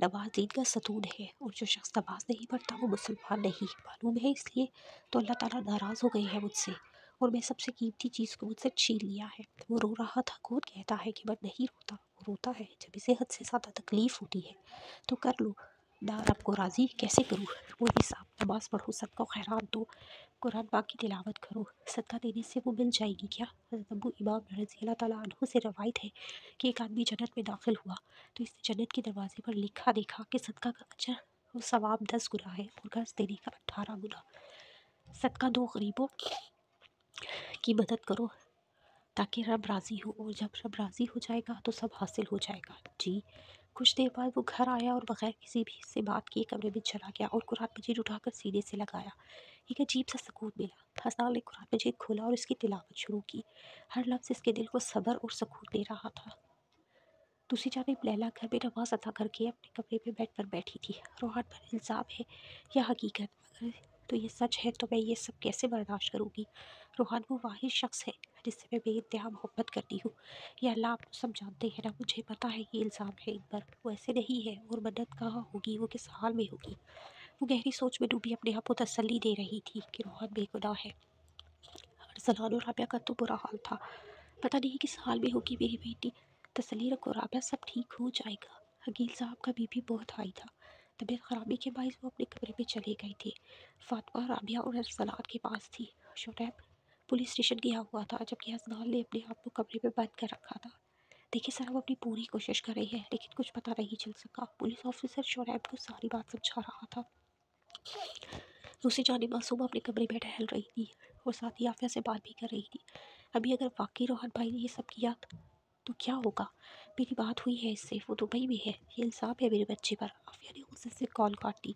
नमाज दीन का सतून है और जो शख्स नमाज नहीं पढ़ता वो मुसलमान नहीं। मालूम है, इसलिए तो अल्लाह ताला नाराज़ हो गए हैं मुझसे और मैं सबसे कीमती चीज़ को मुझसे छीन लिया है। वो रो रहा था। कौन कहता है कि मैं नहीं रोता? वो रोता है जब इसे हद से ज़्यादा तकलीफ़ होती है। तो कर लो ना, रब को राज़ी कैसे करूँ? मौलवी साहब, नमाज पढ़ो, सदका खैरात दो, कुरान पाक की तिलावत करो। सदका देने से वो मिल जाएगी क्या? हज़रत अबू इमाम रज़ी अल्लाह ताला अन्हु से रवायत है कि एक आदमी जन्नत में दाखिल हुआ तो इसने जन्नत के दरवाजे पर लिखा देखा कि सदका का अजर और सवाब 10 गुना है और कर्ज देने का 18 गुना। सदका दो, गरीबों की मदद करो ताकि रब राज़ी हो, और जब रब राज़ी हो जाएगा तो सब हासिल हो जाएगा। जी। कुछ देर बाद वो घर आया और बगैर किसी भी से बात किए कमरे में चला गया और कुरान मजीद उठाकर सीने से लगाया। एक अजीब सा सुकून मिला। हसनाल ने कुरान मजीद खोला और इसकी तिलावत शुरू की। हर लफ्ज़ इसके दिल को सब्र और सुकून दे रहा था। दूसरी जानिब लैला घर में नमाज अदा करके अपने कमरे में बेड पर बैठी थी। रोहान पर इल्ज़ाम है या हकीकत? अगर तो ये सच है तो मैं ये सब कैसे बर्दाश्त करूँगी? रोहान वो वाहिद शख्स है जिससे मैं बेइंतहा मोहब्बत करती हूँ। या अल्लाह, आप तो सब जानते हैं ना, मुझे पता है ये इल्ज़ाम है इन पर, वो ऐसे नहीं है। और मदद कहाँ होगी, वो किस हाल में होगी? वो गहरी सोच में डूबी अपने आप को तसल्ली दे रही थी कि रोहान बेगुनाह है। अरसलान और राबिया का तो बुरा हाल था, पता नहीं किस हाल में होगी मेरी बेटी। तसल्ली रखो राबिया, सब ठीक हो जाएगा। हकील साहब का बीपी बहुत हाई था। तबीयत खराबी के बायस वो अपने कमरे में चले गए थे। फातिमा राबिया और अरसलान के पास थी। शोरैब पुलिस स्टेशन गया हुआ था, जबकि हसनाल ने अपने आप को कमरे में बंद कर रखा था। देखिए सर, वो अपनी पूरी कोशिश कर रही है लेकिन कुछ पता नहीं चल सका। पुलिस ऑफिसर शोरैब को सारी बात समझा रहा था। दूसरी जानिब मासूमा अपने कमरे में टहल रही थी और साथ ही आफिया से बात भी कर रही थी। अभी अगर वाकई रोहन भाई ने ये सब किया तो क्या होगा? मेरी बात हुई है इससे, वो दुबई में है, ये इल्ज़ाम है मेरे बच्चे पर। आफिया ने गुस्से से कॉल काट दी।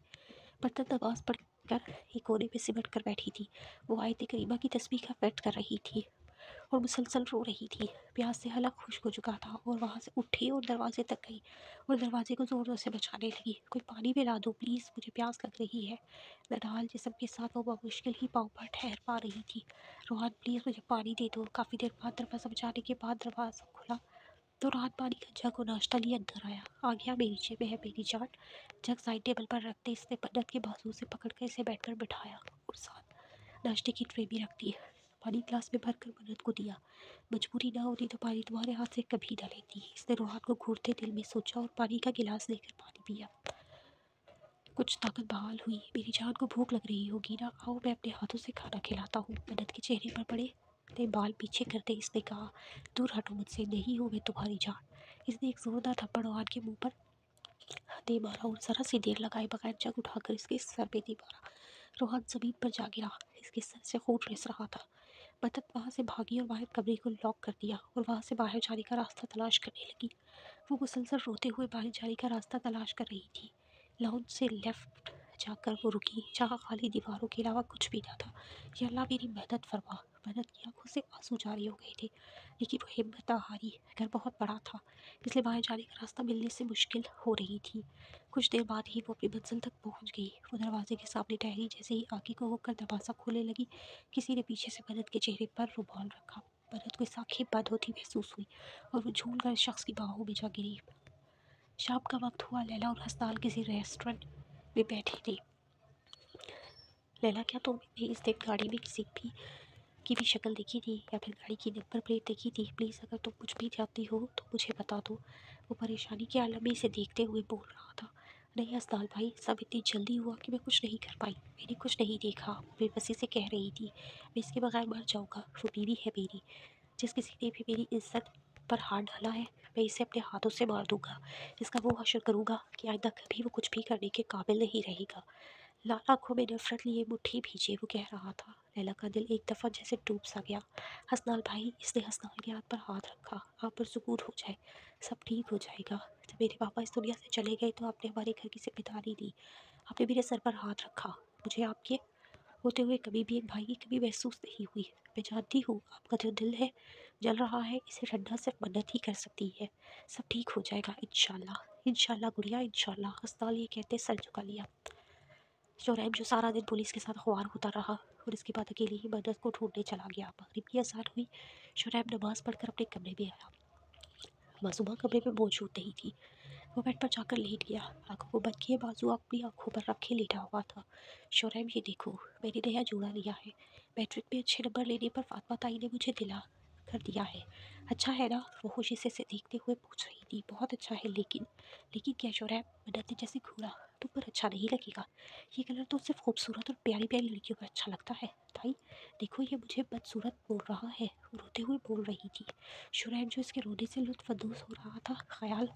बर्तन नमाज पढ़ कर एक कोने में सिमट कर बैठी थी। वो आयत करीमा की तस्बीह का वर्द कर रही थी और मुसलसल रो रही थी। प्यास से हलक खुश्क हो चुका था और वहाँ से उठी और दरवाजे तक गई और दरवाजे को ज़ोर ज़ोर से बजाने लगी। कोई पानी पिला दो प्लीज़, मुझे प्यास लग रही है। नडाल जिस्म के साथ वो बमुश्किल ही पाँव पर ठहर पा रही थी। रोहान प्लीज़ मुझे पानी दे दो। काफ़ी देर बाद दरवाज़ा बजाने के बाद दरवाज़ा खुला तो रोहान पानी का जग और नाश्ता लिए अंदर आया। आ गया मेरी जेब में है मेरी जान। जग साइड टेबल पर रखते इसने मन्नत के बाजू से पकड़ कर इसे बेड पर बिठाया और साथ नाश्ते की ट्रे भी रख दी। पानी ग्लास में भरकर मन्नत को दिया। मजबूरी ना होती तो पानी तुम्हारे हाथ से कभी ना लेती। इसने रोहान को घूरते दिल में सोचा और पानी का गिलास लेकर पानी पिया। कुछ ताकत बहाल हुई। मेरी जान को भूख लग रही होगी ना, आओ मैं अपने हाथों से खाना खिलाता हूँ। मन्नत के चेहरे पर पड़े अपने बाल पीछे करते इसने कहा, दूर हटो मुझसे, नहीं हूँ मैं तुम्हारी जान। इसने एक जोरदार थप्पड़ रोहान के मुंह पर दे मारा और जरा सी देर लगाए बगैर जग उठाकर इसके सर पे दे मारा। रोहान जमीन पर जा गिरा, इसके सर से खून रिस रहा था। मदद वहाँ से भागी और बाहर कमरे को लॉक कर दिया और वहाँ से बाहर जाने का रास्ता तलाश करने लगी। वो मुसलसल रोते हुए बाहर जाने का रास्ता तलाश कर रही थी। लाउंज से लेफ्ट जाकर वो रुकी, जहाँ खाली दीवारों के अलावा कुछ भी न था। या अल्लाह मेरी मदद फरमा। मदद की आंखों से आंसू जारी हो गए थे, लेकिन वो हिम्मत न हारी। घर बहुत बड़ा था, इसलिए बाहर जाने का रास्ता मिलने से मुश्किल हो रही थी। कुछ देर बाद ही वो अपनी मंजिल तक पहुंच गई। वो दरवाजे के सामने ठहरी, जैसे ही आगे को होकर दरवाज़ा खोलने लगी, किसी ने पीछे से मदद के चेहरे पर रुमाल रखा। मदद को इस आँखें बंद होती महसूस हुई और वो झूल कर शख्स की बाहों में जा गिरी। शाम का वक्त हुआ। लैला और हसनाल किसी रेस्टोरेंट में बैठे थे। लैला, क्या तुमने इस दिन गाड़ी में किसी भी की भी शक्ल देखी थी या फिर गाड़ी की नंबर प्लेट देखी थी? प्लीज़ अगर तुम कुछ भी जानती हो तो मुझे बता दो। वो परेशानी के आलम में इसे देखते हुए बोल रहा था। नहीं हसनाल भाई, सब इतनी जल्दी हुआ कि मैं कुछ नहीं कर पाई। मैंने कुछ नहीं देखा, बेबसी से कह रही थी। मैं इसके बगैर मर जाऊँगा। वो बीवी है मेरी। जिस किसी ने भी मेरी इज्जत पर हाथ डाला है, मैं इसे अपने हाथों से मार दूंगा। इसका वो हश्र करूँगा कि आइंदा कभी वो कुछ भी करने के काबिल नहीं रहेगा। लाल आंखों में नफरत लिए मुट्ठी भींचे वो कह रहा था। लैला का दिल एक दफ़ा जैसे डूब सा गया। हसनाल भाई, इसने हसनाल के हाथ पर हाथ रखा। आप पर सुकून हो जाए, सब ठीक हो जाएगा। जब मेरे पापा इस दुनिया से चले गए तो आपने हमारे घर की जिम्मेदारी दी। आपने मेरे सर पर हाथ रखा। मुझे आपके होते हुए कभी भी एक भाई की कमी महसूस नहीं हुई। मैं जानती हूँ आपका जो दिल है जल रहा है, इसे ठंडा सिर्फ मन्नत ही कर सकती है। सब ठीक हो जाएगा इंशाल्लाह। इंशाल्लाह गुड़िया, इंशाल्लाह। हसनाल ये कहते सर झुका लिया। शोरैब जो सारा दिन पुलिस के साथ अखबार होता रहा और इसके बाद अकेले ही मदद को ढूंढने चला गया। मगरिब की अज़ान हुई। शोरैब नमाज पढ़कर अपने कमरे में आया। मासूमा कमरे में मौजूद नहीं थी। वो बेड पर जाकर लेट गया, आंखों को बंद किए बाजू अपनी आंखों पर रखे लेटा हुआ था। शोरैब, ये देखो, मैंने नया जोड़ा लिया है। मैट्रिक में अच्छे नंबर लेने पर फातिमा ताई ने मुझे दिला कर दिया है। अच्छा है ना? वो खुशी से देखते हुए पूछ रही थी। बहुत अच्छा है, लेकिन लेकिन क्या शोरैब? मन्नत ने जैसे घूरा। तुम पर अच्छा नहीं लगेगा। ये कलर तो सिर्फ खूबसूरत और प्यारी प्यारी लड़कियों पर अच्छा लगता है। ताई देखो, ये मुझे बदसूरत बोल रहा है। वो रोते हुए बोल रही थी। शोरैब जो इसके रोने से लुत्फानंदोज़ हो रहा था, ख्याल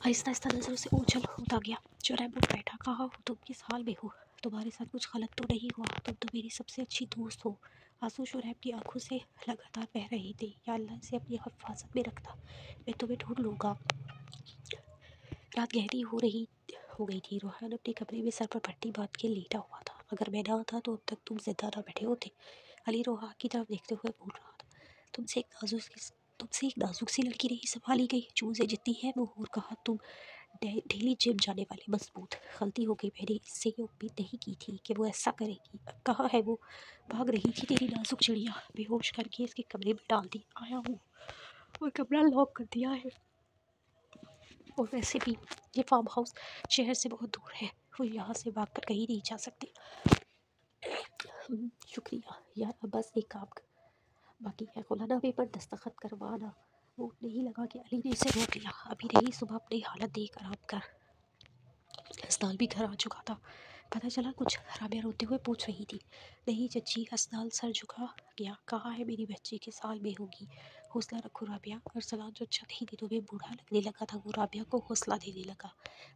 आहिस्ता आहिस्ता नज़रों से ओझल होता गया। शोरैब उठ बैठा। कहा, तुम किस हाल में हो? तुम्हारे साथ कुछ गलत तो नहीं हुआ? तुम तो मेरी सबसे अच्छी दोस्त हो। आंसू शोरैब की आंखों से लगातार बह रहे थे। या अल्लाह से अपनी हिफाजत में रखना, मैं तुम्हें ढूंढ लूँगा। रात गहरी हो गई थी। रोहान अपने कमरे में सर पर पट्टी बांध के लेटा हुआ था। अगर मैं ना आता तो अब तक तुम जिंदा ना बैठे होते। अली रोहान की तरफ देखते हुए बोल रहा था। तुमसे एक नाजुक सी लड़की नहीं संभाली गई। जून से जितनी है वो। और कहा, तुम डेली जिम जाने वाले मजबूत। गलती हो गई, मैंने इससे ये उम्मीद नहीं की थी कि वो ऐसा करेगी। अब कहाँ है वो? भाग रही थी तेरी नाजुक चिड़िया। बेहोश करके इसके कमरे में डाल दी। आया हूँ और कमरा लॉक कर दिया है। और वैसे भी ये फार्म हाउस शहर से बहुत दूर है। वो यहाँ से भाग कर कहीं नहीं जा सकती। शुक्रिया यार। अब बस एक काम बाकी है, खुलाना पेपर दस्तखत करवाना। वो नहीं लगा कि अली ने इसे रोक लिया। अभी नहीं, सुबह अपनी हालत देख आराम कर। हसनाल भी घर आ चुका था। पता चला कुछ? राबिया रोते हुए पूछ रही थी। नहीं चची। हसनाल सर झुका गया। कहा है मेरी बच्ची के साल में होगी। हौसला रखो राबिया। अरसलान जो चंद ही दिनों में बूढ़ा लगने लगा था, वो राबिया को हौसला देने लगा।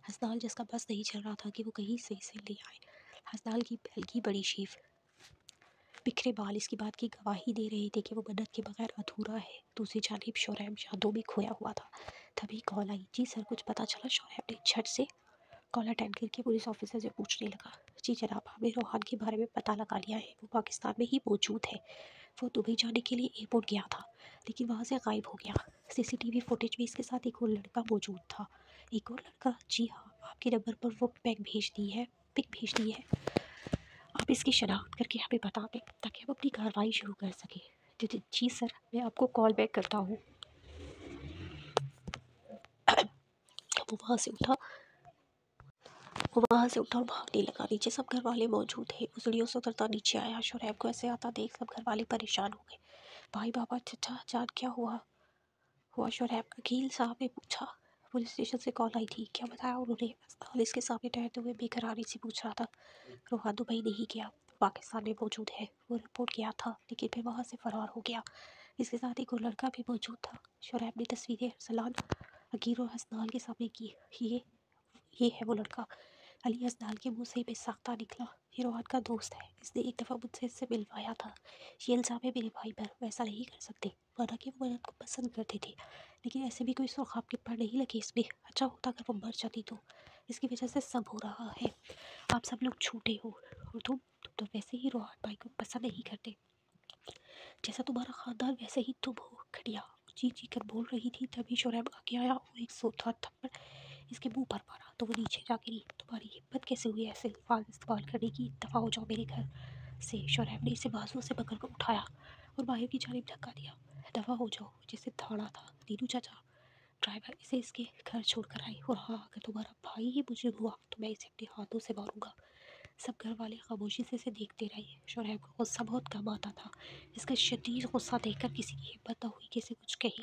हसनाल जिसका बस नहीं चल रहा था कि वो कहीं से इसे ले आए। हसनाल की पहलकी बड़ी शीफ बिखरे बाल इसकी बात की गवाही दे रहे थे कि वो मन्नत के बगैर अधूरा है। दूसरी जानिब शोरैब यादों में खोया हुआ था। तभी कॉल आई। जी सर, कुछ पता चला? शोरैब ने झट से कॉल अटेंड करके पुलिस ऑफिसर से पूछने लगा। जी जनाब, हमने रोहान के बारे में पता लगा लिया है। वो पाकिस्तान में ही मौजूद है। वो दुबई जाने के लिए एयरपोर्ट गया था, लेकिन वहाँ से गायब हो गया। सीसीटीवी फुटेज में इसके साथ एक और लड़का मौजूद था। एक और लड़का? जी हाँ, आपके नंबर पर वो पिक भेज दी है। आप इसकी शनाख्त करके हमें बता दें ताकि हम अपनी कार्रवाई शुरू कर सकें। जी सर, मैं आपको कॉल बैक करता हूँ। वो वहाँ से उठा और भागने लगा। नीचे सब घर वाले मौजूद थे। वो सीढ़ियों से उतरता नीचे आया। शोरैब को ऐसे आता देख सब घर वाले परेशान हो गए। भाई, बाबा, चचा जान, क्या हुआ शोरैब? वकील साहब ने पूछा। पुलिस स्टेशन से कॉल आई थी। क्या बताया उन्होंने? अस्पताल इसके सामने ठहरते हुए बेकरारी से पूछ रहा था। रोहान दुबई नहीं गया, पाकिस्तान में मौजूद है, वो रिपोर्ट किया था, लेकिन फिर वहाँ से फ़रार हो गया। इसके साथ एक और लड़का भी मौजूद था। शुरैब ने तस्वीरें अरसलान, अकीर और हसनाल के सामने की। ये है वो लड़का। अली हसनाल के मुंह से बेसाख्ता निकला, ये रोहान का दोस्त है, इसने एक दफ़ा मुझसे इससे मिलवाया था। ये इल्ज़ाम है मेरे भाई पर, वैसा नहीं कर सकते। माना कि वो मदद को पसंद करते थे, लेकिन ऐसे भी कोई सुर्ख आपके पर नहीं लगे इसमें। अच्छा होता अगर वो मर जाती तो। इसकी वजह से सब हो रहा है। आप सब लोग झूठे हो, और तुम तो वैसे ही रोहान भाई को पसंद नहीं करते। जैसा तुम्हारा खानदान वैसे ही तुम हो। घटिया चीख चीख कर बोल रही थी, तभी शुरैब आगे आया और एक जोरदार थप्पड़ इसके मुंह पर मारा तो वो नीचे जा गिरी। तुम्हारी हिम्मत कैसे हुई ऐसे अल्फाज इस्तेमाल करने की? दफ़ा हो जाओ मेरे घर से। शुरैब ने इसे बाजुओं से पकड़ कर उठाया और बाहर की जानिब धक्का दिया। दफ़ा हो जाओ, जिसे धाड़ा था। दीनू चाचा, ड्राइवर इसे इसके घर छोड़ कर आई। और हाँ, अगर तुम्हारा भाई ही मुझे हुआ तो मैं इसे अपने हाथों से मारूंगा। सब घर वाले खामोशी से इसे देखते रहे। शुरैब को गुस्सा बहुत कम आता था। इसका शदीद गुस्सा देखकर किसी की हिम्मत न हुई कि इसे कुछ कहे।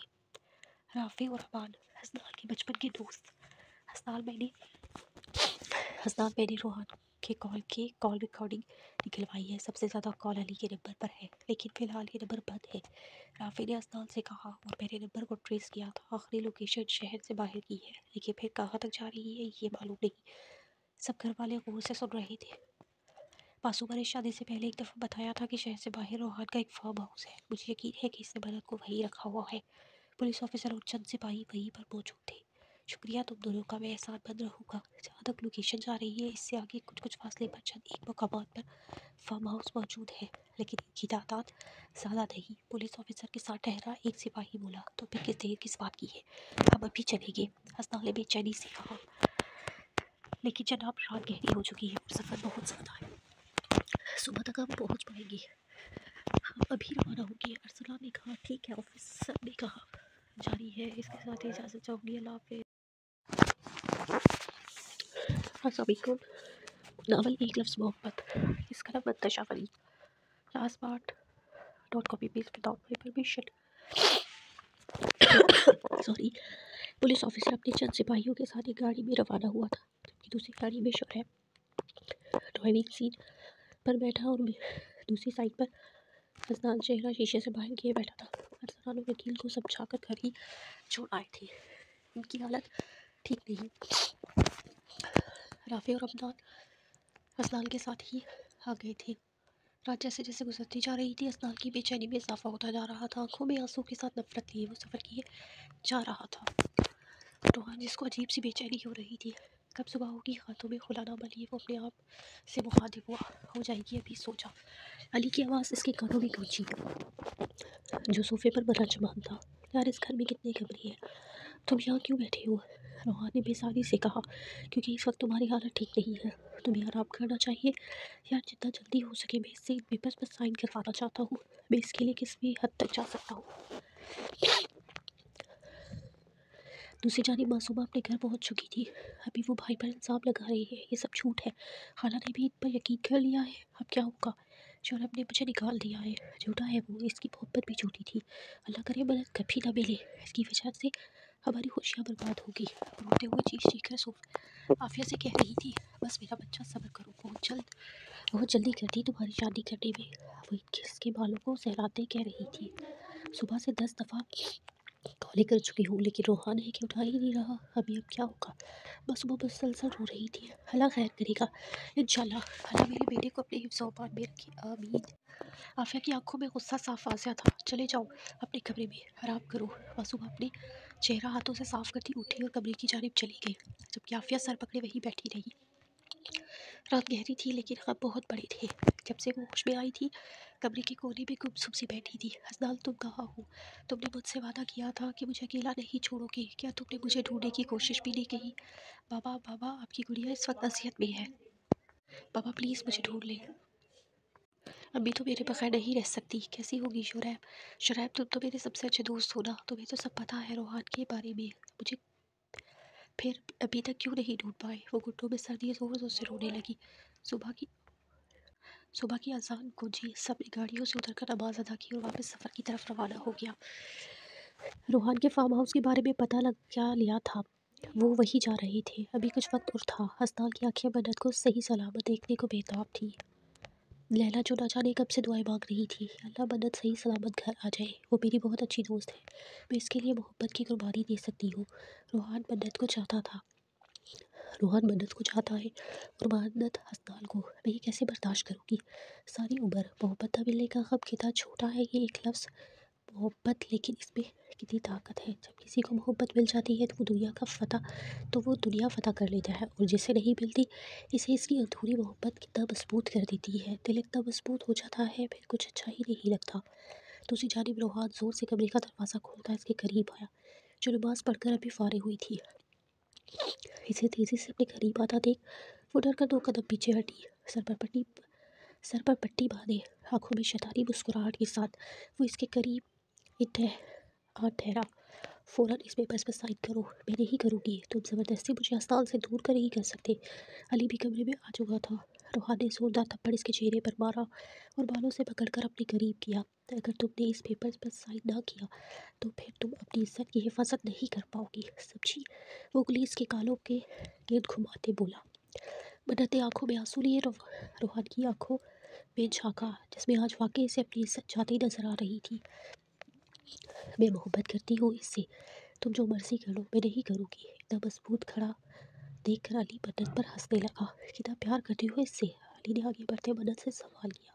राफे और अमान, हसनाल के बचपन के दोस्त। हसनाल मैंने रोहान के कॉल रिकॉर्डिंग निकलवाई है। सबसे ज़्यादा कॉल अली के नंबर पर है, लेकिन फ़िलहाल ये नंबर बंद है। राफे ने हसनाल से कहा और मेरे नंबर को ट्रेस किया था। आखिरी लोकेशन शहर से बाहर की है, लेकिन फिर कहाँ तक जा रही है ये मालूम नहीं। सब घर वाले गौर से सुन रहे थे। मासूमा ने शादी से पहले एक दफ़ा बताया था कि शहर से बाहर रोहान का एक फार्म हाउस है। मुझे यकीन है कि इसने मदद को वहीं रखा हुआ है। पुलिस ऑफिसर और चंद सिपाही वहीं पर मौजूद थे। शुक्रिया तुम दोनों का, मैं एहसानमंद रहूँगा। जहाँ तक लोकेशन जा रही है, इससे आगे कुछ फासले पर चंद एक मकामात पर फार्म हाउस मौजूद है, लेकिन इनकी तादाद ज़्यादा नहीं। पुलिस ऑफिसर के साथ ठहरा एक सिपाही बोला, तो फिर किस देर किस बात की है? हम अभी चलेंगे, हसनाल ने बेचैनी से कहा। लेकिन जनाब, रात गहरी हो चुकी है और सफ़र बहुत ज़्यादा है। सुबह तक हम पहुँच पाएंगे। हम अभी रवाना होंगे, अरसलान ने कहा। ठीक है, ऑफिसर ने कहा। जारी है, इसके साथ ही इजाज़त चाहूँगी। अल्लाह हाफ़िज़। अस्सलामुअलैकुम। नावल एक लफ्ज़ मोहब्बत, इसका नाम Mantasha Farid. Last part dot copy paste without my permission. Sorry. Police officer अपने चंद सिपाहियों के साथ एक गाड़ी में रवाना हुआ था, जबकि दूसरी गाड़ी में शुरैब ड्राइविंग सीट पर बैठा और दूसरी साइड पर हसनाल चेहरा शीशे से बाहर किए बैठा था। अरसलान और वकील को समझाकर घर ही छोड़ आए थे। इनकी हालत ठीक नहीं। राफे और अमदान हसनाल के साथ ही आ गए थे। रात जैसे जैसे गुजरती जा रही थी, हसनाल की बेचैनी में इजाफा होता जा रहा था। आंखों में आंसू के साथ नफरत लिए वो सफ़र किए जा रहा था। रोहान जिसको अजीब सी बेचैनी हो रही थी, कब सुबह होगी, हाथों में खुला नामा लिए वो अपने आप से मुखातिब हुआ। हो जाएगी अभी, सोचा। अली की आवाज़ इसके कानों में गूंजी, जो सोफे पर बरजमान था। यार, इस घर में कितने कमरे हैं, तुम यहाँ क्यों बैठे हो? रोहान ने बेसारी से कहा। क्योंकि इस वक्त तुम्हारी हालत ठीक नहीं है, तुम्हें आराम करना चाहिए। यार, जितना जल्दी हो सके मैं इससे पेपर्स पर साइन करवाना चाहता हूँ। मैं इसके लिए किस भी हद तक जा सकता हूँ। दूसरी जानिब मासूमा अपने घर पहुँच चुकी थी। अभी वो भाई पर इल्ज़ाम लगा रही है, ये सब झूठ है। खाला ने भी इन पर यकीन कर लिया है। अब क्या होगा? शौरब ने मुझे निकाल दिया है। झूठा है वो, इसकी मोहब्बत भी झूठी थी। अल्लाह करे मदद कभी ना मिले, इसकी वजह से हमारी खुशियाँ बर्बाद होगी। रोते हुए चीख कर आफिया से कह रही थी, बस मेरा बच्चा, सब्र करो, बहुत जल्दी करती तुम्हारी शादी करने में। वो इसके बालों को सहलाते कह रही थी, सुबह से 10 दफ़ा कॉलें कर चुकी हूँ, लेकिन रोहान है कि उठा ही नहीं रहा। अभी अब क्या होगा? बस वो मुसलसल रो रही थी। अल्लाह खैर करेगा इंशाल्लाह। अल्लाह मेरे बेटे को अपने हिफ्ज़ व अमान में रखे, आमीन। आफिया की आंखों में गुस्सा साफ वाज़िह था। चले जाओ अपने कमरे में, आराम करो। मासूमा अपने चेहरा हाथों से साफ करती उठी और कमरे की जानिब चली गई, जबकि आफिया सर पकड़े वहीं बैठी रही। रात गहरी थी, लेकिन ख्वाब बहुत बड़े थे। जब से वो होश में आई थी, कमरे के कोने में गुमसुम सी बैठी थी। हसनाल, तुम कहाँ हो? तुमने मुझसे वादा किया था कि मुझे अकेला नहीं छोड़ोगे। क्या तुमने मुझे ढूंढने की कोशिश भी नहीं की? बाबा, बाबा, आपकी गुड़िया इस वक्त नसीहत में है। बाबा प्लीज़ मुझे ढूंढ ले। अम्मी तो मेरे बगैर नहीं रह सकती। कैसी होगी शुरैब? शुरैब, तुम तो मेरे सबसे अच्छे दोस्त हो ना, तुम्हें तो सब पता है रोहान के बारे में। मुझे फिर अभी तक क्यों नहीं ढूंढ पाए? वो घुटनों में सर्दी ज़ोर ज़ोर से रोने लगी। सुबह की अजान गूंजी। सब ने गाड़ियों से उतरकर नमाज अदा की और वापस सफ़र की तरफ रवाना हो गया। रोहान के फार्म हाउस के बारे में पता लग क्या लिया था, वो वहीं जा रहे थे। अभी कुछ वक्त और था। हसनाल की आंखें मन्नत को सही सलामत देखने को बेताब थी। لیلا جو نہ جانے کب سے دعائیں مانگ رہی تھی، اللہ مدد صحیح سلامت گھر آ جائے، وہ میری بہت اچھی دوست ہے، میں اس کے لیے محبت کی قربانی دے سکتی ہوں۔ روحان منت کو چاہتا تھا روحان منت کو چاہتا ہے اور منت حسنال کو، میں یہ کیسے برداشت کروں گی؟ ساری عمر محبت نہ ملنے کا غم کتنا چھوٹا ہے یہ ایک لفظ محبت، لیکن اس میں کتنی طاقت ہے۔ جب کسی کو محبت مل جاتی ہے تو وہ دنیا فتح کر لیتا ہے، اور جسے نہیں ملتی اسے اس کی ادھوری محبت کتنا مضبوط کر دیتی ہے۔ دل اتنا مضبوط ہو جاتا ہے پھر کچھ اچھا ہی نہیں لگتا۔ دوسری جانب روحان زور سے کمرے کا دروازہ کھولتا اس کے قریب آیا، جو نماز پڑھ کر ابھی فارغ ہوئی تھی۔ اسے تیزی سے اپنے قریب آتا دیکھ وہ ڈر کر 2 قدم پیچھے ہٹی، سر پر پٹی باندھے، آنکھوں میں شیطانی مسکراہٹ کے ساتھ وہ اس کے قریب ٹھہرا۔ فوراً اس پیپرز پر سائن کرو۔ میں نہیں کروں گی، تم زبردستی مجھے حسنال سے دور کر نہیں کر سکتے۔ علی بھی کمرے میں آ چکا تھا۔ روحان نے زوردار تھپڑ اس کے چہرے پر مارا اور بالوں سے پکڑ کر اپنے قریب کیا۔ اگر تم نے اس پیپرز پر سائن نہ کیا تو پھر تم اپنی عزت کی حفاظت نہیں کر پاؤ گی، سمجھی؟ وہ انگلی اس کے گالوں کے گرد گھماتے بولا۔ منت نے آنکھوں میں آنسو لیے روحان کی آنکھوں میں جھانکا، جس میں آج واقعی سے اپنی عزت جاتی نظر آ رہی تھی۔ میں محبت کرتی ہوں اس سے، تم جو مرضی کر لو، میں نہیں کروں گی۔ اتنا مضبوط کھڑا دیکھ کر علی منت پر ہنسنے لگا۔ کتنا پیار کرتی ہو اس سے؟ علی نے آگے بڑھتے منت سے سوال کیا۔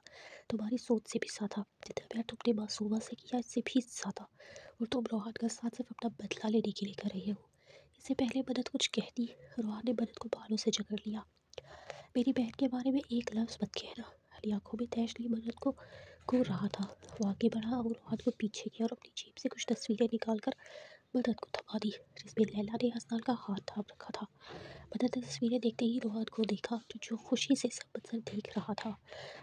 تمہاری سوچ سے بھی زیادہ، جتنا پیار تم نے معصومہ سے کیا اس سے بھی زیادہ، اور تم روحان کا ساتھ صرف اپنا بدلہ لینے کے لیے کر رہے ہو۔ اس سے پہلے منت کچھ کہتی، روحان نے منت کو بالوں سے جکڑ لیا۔ میری بہن کے بارے میں ایک لفظ مت کہنا۔ علی آنکھوں میں تیش لی منت کو گھور رہا تھا۔ وہ آگے بڑھا اور روحان کو پیچھے کیا اور اپنی جیب سے کچھ تصویریں نکال کر منت کو تھما دی، جس میں لیلا نے حسنال کا ہاتھ تھام رکھا تھا۔ منت نے تصویریں دیکھتے ہی روحان کو دیکھا، جو خوشی سے سب منظر دیکھ رہا تھا۔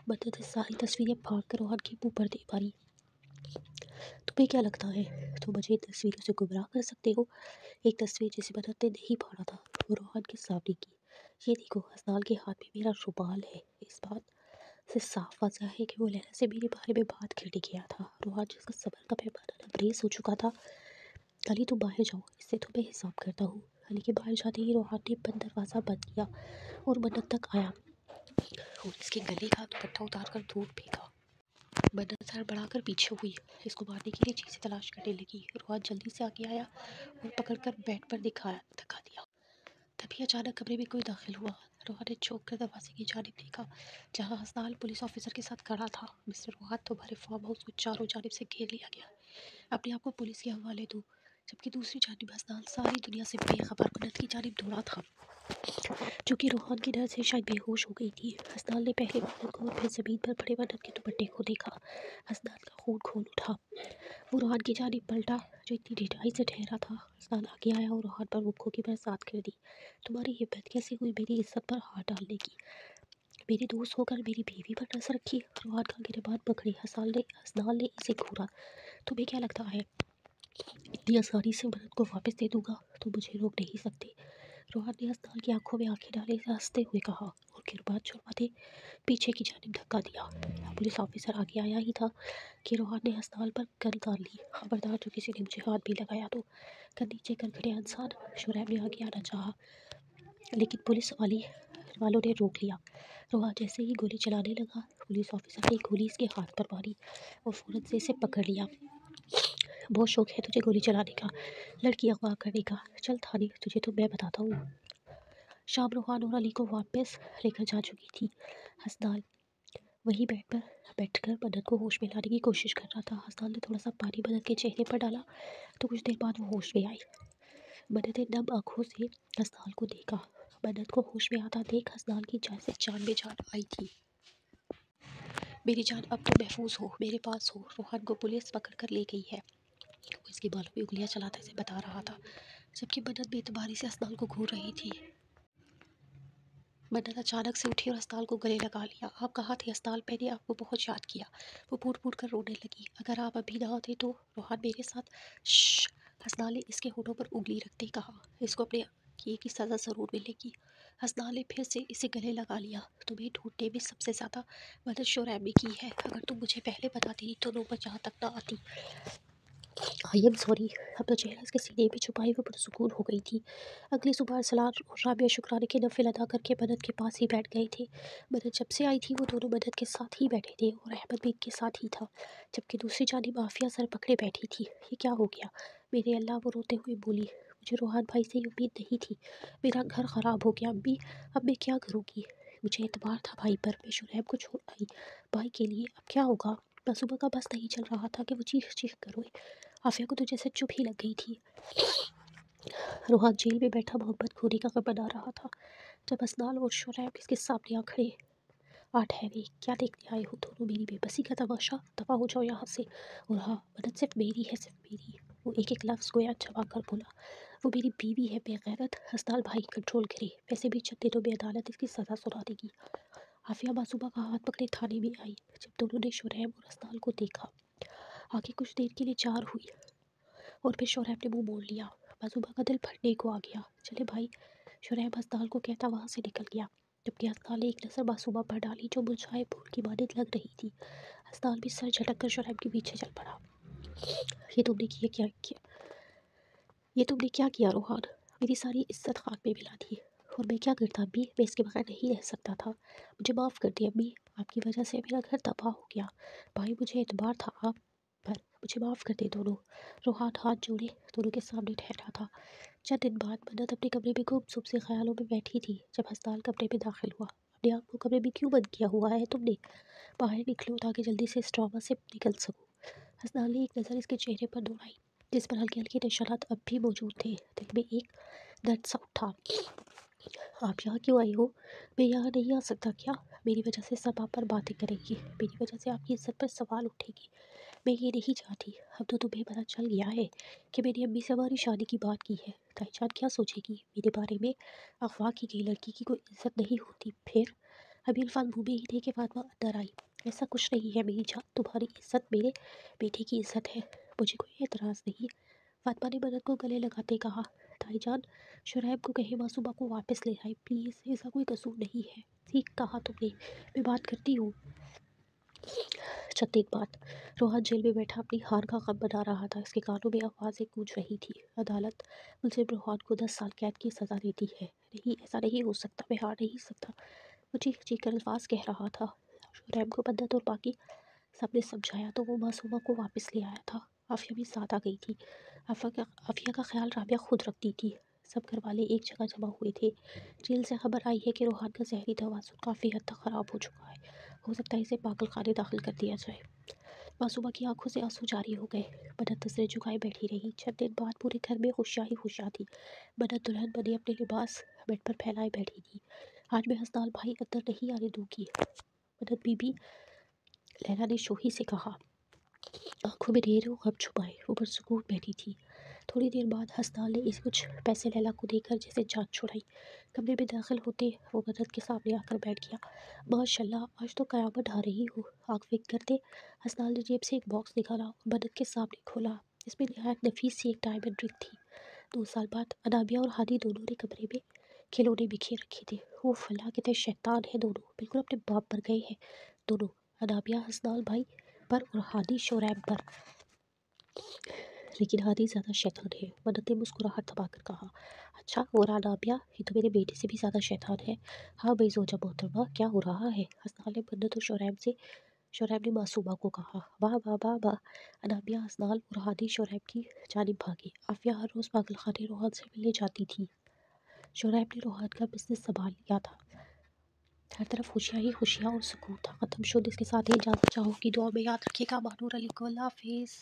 منت نے ساری تصویریں پھاڑ کر روحان کے منہ پر دے ماری۔ تمہیں کیا لگتا ہے تم مجھے ان تصویروں سے گمراہ کر سکتے ہو؟ ایک تصویر جسے منت نے نہیں پھاڑا تھا وہ روحان کے سامنے کی۔ یہ دیکھو، حسنال کے ہاتھ میں میرا رومال ہے۔ اس بات سے صاف واضح ہے کہ وہ لیلا سے میرے بارے میں بات کرنے گیا تھا۔ روحان جس کا صبر کا پیمانہ لبریز ہو چکا تھا، علی تم باہر جاؤ، اس سے تمہیں حساب کرتا ہوں۔ علی کے باہر جاتے ہی روحان نے بند دروازہ بند کیا اور منت تک آیا اور اس کے گلے کا دوپٹہ اتار کر دور پھینکا۔ منت سر بڑھا کر پیچھے ہوئی، اس کو مارنے کے لیے چیزیں تلاش کرنے لگی۔ روحان جلدی سے آگے آیا اور پکڑ کر بیڈ پر دھکا دیا۔ تبھی اچانک کمرے میں کوئی داخل ہوا۔ روحان نے چونک کر دروازے کی جانب دیکھا، جہاں حسنال پولیس آفیسر کے ساتھ کھڑا تھا۔ مسٹر روحان، تمہارے فارم ہاؤس کو چاروں جانب سے گھیر لیا گیا، اپنے آپ کو پولیس کے حوالے دو۔ جبکہ دوسری جانب حسنال ساری دنیا سے بے خبر منت کی جانب دوڑا تھا، جو کہ روحان کے ڈر سے شاید بے ہوش ہو گئی تھی۔ حسنال نے پہلے منت کو اور پھر زمین پر پڑے منت کے دوپٹے کو دیکھا۔ حسنال کا خون کھول اٹھا۔ وہ روحان کی جانب پلٹا، جو اتنی ڈھٹائی سے ٹھہرا تھا۔ حسنال آگے آیا اور روحان پر مکوں کی برسات کر دی۔ تمہاری ہمت کیسے ہوئی میری عزت پر ہاتھ ڈالنے کی؟ میرے دوست ہو کر میری بیوی پر نظر رکھی؟ روحان کا گریبان پکڑے حسنال نے اسے گھورا۔ تمہیں کیا لگتا ہے اتنی آسانی سے منت کو واپس دے دوں گا؟ تم مجھے روک نہیں سکتے۔ روحان نے حسنال کی آنکھوں میں آنکھیں ڈالے ہنستے ہوئے کہا اور گریبان چھڑواتے پیچھے کی جانب دھکا دیا۔ پولیس آفیسر آگے آیا ہی تھا کہ روحان نے حسنال پر گن تان لی۔ خبردار، جو کسی نے مجھے ہاتھ بھی لگایا تو۔ گن نیچے کر کھڑے انسان شعیب نے آگے آنا چاہا، لیکن پولیس والوں نے روک لیا۔ روحان جیسے ہی گولی چلانے لگا، پولیس آفیسر نے گولی اس کے ہاتھ پر ماری اور فوراً سے اسے پکڑ لیا۔ بہت شوق ہے تجھے گولی چلانے کا، لڑکی اغوا کرنے کا، چل تھانے، تجھے تو میں بتاتا ہوں۔ شام روحان اور علی کو واپس لے کر جا چکی تھی۔ حسنال وہی بیڈ پر بیٹھ کر منت کو ہوش میں لانے کی کوشش کر رہا تھا۔ حسنال نے تھوڑا سا پانی منت کے چہرے پر ڈالا تو کچھ دیر بعد وہ ہوش میں آئی۔ منت نے نم آنکھوں سے حسنال کو دیکھا۔ منت کو ہوش میں آتا دیکھ حسنال کی جیسے جان میں جان آئی تھی۔ میری جان، اب تو محفوظ ہو، میرے پاس ہو۔ روحان کو پولیس پکڑ کر لے گئی ہے، وہ اس کے بالوں میں انگلیاں چلاتے اسے بتا رہا تھا، جبکہ منت بے اعتباری سے حسنال کو گھور رہی تھی۔ منت اچانک سے اٹھی اور حسنال کو گلے لگا لیا۔ آپ کہاں تھے حسنال؟ میں نے آپ کو بہت یاد کیا۔ وہ پھوٹ پھوٹ کر رونے لگی۔ اگر آپ ابھی نہ ہوتے تو روحان میرے ساتھ شش۔ حسنال نے اس کے ہونٹوں پر انگلی رکھتے کہا، اس کو اپنے کیے کی سزا ضرور ملے گی۔ حسنال نے پھر سے اسے گلے لگا لیا۔ تمہیں ڈھونڈنے میں سب سے زیادہ مدد شعیب نے کی ہے، اگر تم مجھے پہلے بتاتی تو نوبت یہاں تک نہ آتی۔ I am sorry. अपना चेहरा इसके सीने पे छुपाए वो पुरसुकून हो गई थी। अगली सुबह अरसलान और राबिया शुक्राने के नफिल अदा करके मदद के पास ही बैठ गए थे। मदद जब से आई थी वो दोनों मदद के साथ ही बैठे थे और अहमद भी इनके साथ ही था, जबकि दूसरी जानिब आफिया सर पकड़े बैठी थी। ये क्या हो गया मेरे अल्लाह, वो रोते हुए बोली। मुझे रोहान भाई से ये उम्मीद नहीं थी। मेरा घर ख़राब हो गया अम्मी, अब मैं क्या करूँगी। मुझे एतबार था भाई पर, मैं शुरैब को छोड़ आई भाई के लिए, अब क्या होगा। सुबह का बस नहीं चल रहा था कि वो चीख चीख कर रोए। आफिया को तो जैसे चुप ही लग गई थी। रोहान जेल में बैठा मोहब्बत खोने का गम बना रहा था, जब असनाल और शुरैब इसके सामने आ खड़े। आ ठहरे, क्या देखने आए हो दोनों, मेरी बेबसी का तमाशा, दफा हो जाओ यहाँ से। और हाँ, मदद सिर्फ मेरी है, सिर्फ मेरी। वो एक एक लफ्ज़ गोया चबा कर बोला। वो मेरी बीवी है बेगैरत। हसनाल भाई कंट्रोल करे, वैसे भी चंद दिनों में अदालत इसकी सज़ा सुना देगी। आफिया मासूमा का हाथ पकड़े थाने में आई। जब दोनों ने शुरैब और हसनाल को देखा, आगे कुछ देर के लिए चार हुई और फिर शुरैब ने मुंह मोड़ लिया। मासूमा का दिल फटने को आ गया। चले भाई, शुरैब हसनाल को कहता वहाँ से निकल गया, जबकि हसनाल ने एक नज़र मासूमा पर डाली जो मुरझाए फूल की मानद लग रही थी। हसनाल भी सर झटक कर शुरैब के पीछे चल पड़ा। ये तुमने किया ये तुमने क्या किया रोहान, मेरी सारी इज्जत खाक में मिला दी। और मैं क्या करता अम्मी, मैं इसके बगैर नहीं रह सकता था। मुझे माफ़ कर दिया अम्मी, आपकी वजह से मेरा घर तबाह हो गया। भाई मुझे एतबार था आप पर, मुझे माफ़ कर दे दोनों। रोहान हाथ जोड़े दोनों के सामने ठहरा था। चंद दिन बाद मन्नत अपने कमरे में गुमसुम से ख्यालों में बैठी थी, जब हसनाल कमरे में दाखिल हुआ। अपने आप को कमरे में क्यों बंद किया हुआ है तुमने, बाहर निकलो ताकि जल्दी से इस ट्रॉमा से निकल सकूं। हसनाल ने एक नज़र इसके चेहरे पर दौड़ाई, जिस पर हल्के हल्के निशानात अब भी मौजूद थे। दिल में एक दर्द सा उठा। आप यहाँ क्यों आई हो, मैं यहाँ नहीं आ सकता क्या। मेरी वजह से सब आप पर बातें करेंगे, मेरी वजह से आपकी इज्जत पर सवाल उठेगी। मैं ये नहीं चाहती। अब तो तुम्हें पता चल गया है कि मेरी अम्मी से हमारी शादी की बात की है। ताईजान क्या सोचेगी मेरे बारे में। अगवा की गई लड़की की कोई इज्जत नहीं होती। फिर अभी अल्फाज मुँह में ही थे कि फातिमा अंदर आई। ऐसा कुछ नहीं है मेरी जान, तुम्हारी इज्जत मेरे बेटे की इज्जत है, मुझे कोई एतराज़ नहीं। फातिमा ने मदद को गले लगाते कहा। ताईजान, शुरैब को कहे मासूमा को वापस ले आए प्लीज़, ऐसा कोई कसूर नहीं है। ठीक कहा तुमने, मैं बात करती हूँ। छत्तीस बात। रोहन जेल में बैठा अपनी हार का गम बना रहा था। इसके कानों में आवाज़ें गूंज रही थी। अदालत मुलजिम रोहन को 10 साल कैद की सज़ा देती है। नहीं, ऐसा नहीं हो सकता, मैं हार नहीं सकता। वो चीख चीख कर अल्फाज कह रहा था। शुरैब को मन्नत और बाकी सबने समझाया तो वो मासूमा को वापस ले आया था। आफिया भी साथ आ गई थी। आफिया का ख्याल राबिया खुद रखती थी। सब घर वाले एक जगह जमा हुए थे। जेल से खबर आई है कि रोहान का जहरी तवाज़ुन काफ़ी हद तक ख़राब हो चुका है। हो सकता है इसे पागल खाने दाखिल कर दिया जाए। मासूमा की आंखों से आंसू जारी हो गए। मन्नत नजरें झुकाए बैठी रही। चंद दिन बाद पूरे घर में खुशियाँ ही खुशियाँ थी। मन्नत दुल्हन बनी अपने लिबास बेड पर फैलाए बैठी थी। आज मैं हसनाल भाई अंदर नहीं आने दूंगी, मन्नत बीबी, लैला ने शोही से कहा। आंखों में ढेर गम छुपाए वो पुरसुकून बैठी थी। थोड़ी देर बाद हसनाल ने इसे कुछ पैसे लैला को देकर जैसे जान छुड़ाई। कमरे में दाखिल होते वो मदद के सामने आकर बैठ गया। माशाल्लाह, आज तो क़यामत ढा रही हो। आँख फिक करते हसनाल ने जेब से एक बॉक्स निकाला और मदद के सामने खोला। इसमें नहायत नफीस सी एक डायमंड रिंग थी। 2 साल बाद अनाबिया और हादी दोनों ने कमरे में खिलौने बिखेर रखे थे। वो फला कितने शैतान है दोनों, बिल्कुल अपने बाप पर गए हैं दोनों। अनाबिया हसनाल भाई पर और हादी शुरैब पर। लेकिन हादी ज़्यादा शैतान है, मन्नत ने मुस्कुराहट दबाकर कहा। अच्छा, और अनाबिया, ये तो मेरे बेटे से भी ज़्यादा शैतान है। हाँ भाई जोजा मोहतरमा, क्या हो रहा है। हसनाल ने मन्नत और शुरैब ने मासूमा को कहा। वाह वाह वाह वाह। अनाबिया, हसनाल और हादी शुरैब की जानिब भागे। आफिया हर रोज़ पागल खाने रोहान से मिलने जाती थी। शुरैब ने रोहान का बिजनेस संभाल लिया था। हर तरफ खुशियाँ ही खुशियाँ और सुकून था। ख़त्म शुद्ध इसके साथ ही इजाज़त चाहूँगी, दुआ में याद रखिएगा। मानूर अली को अल्लाह हाफिज़।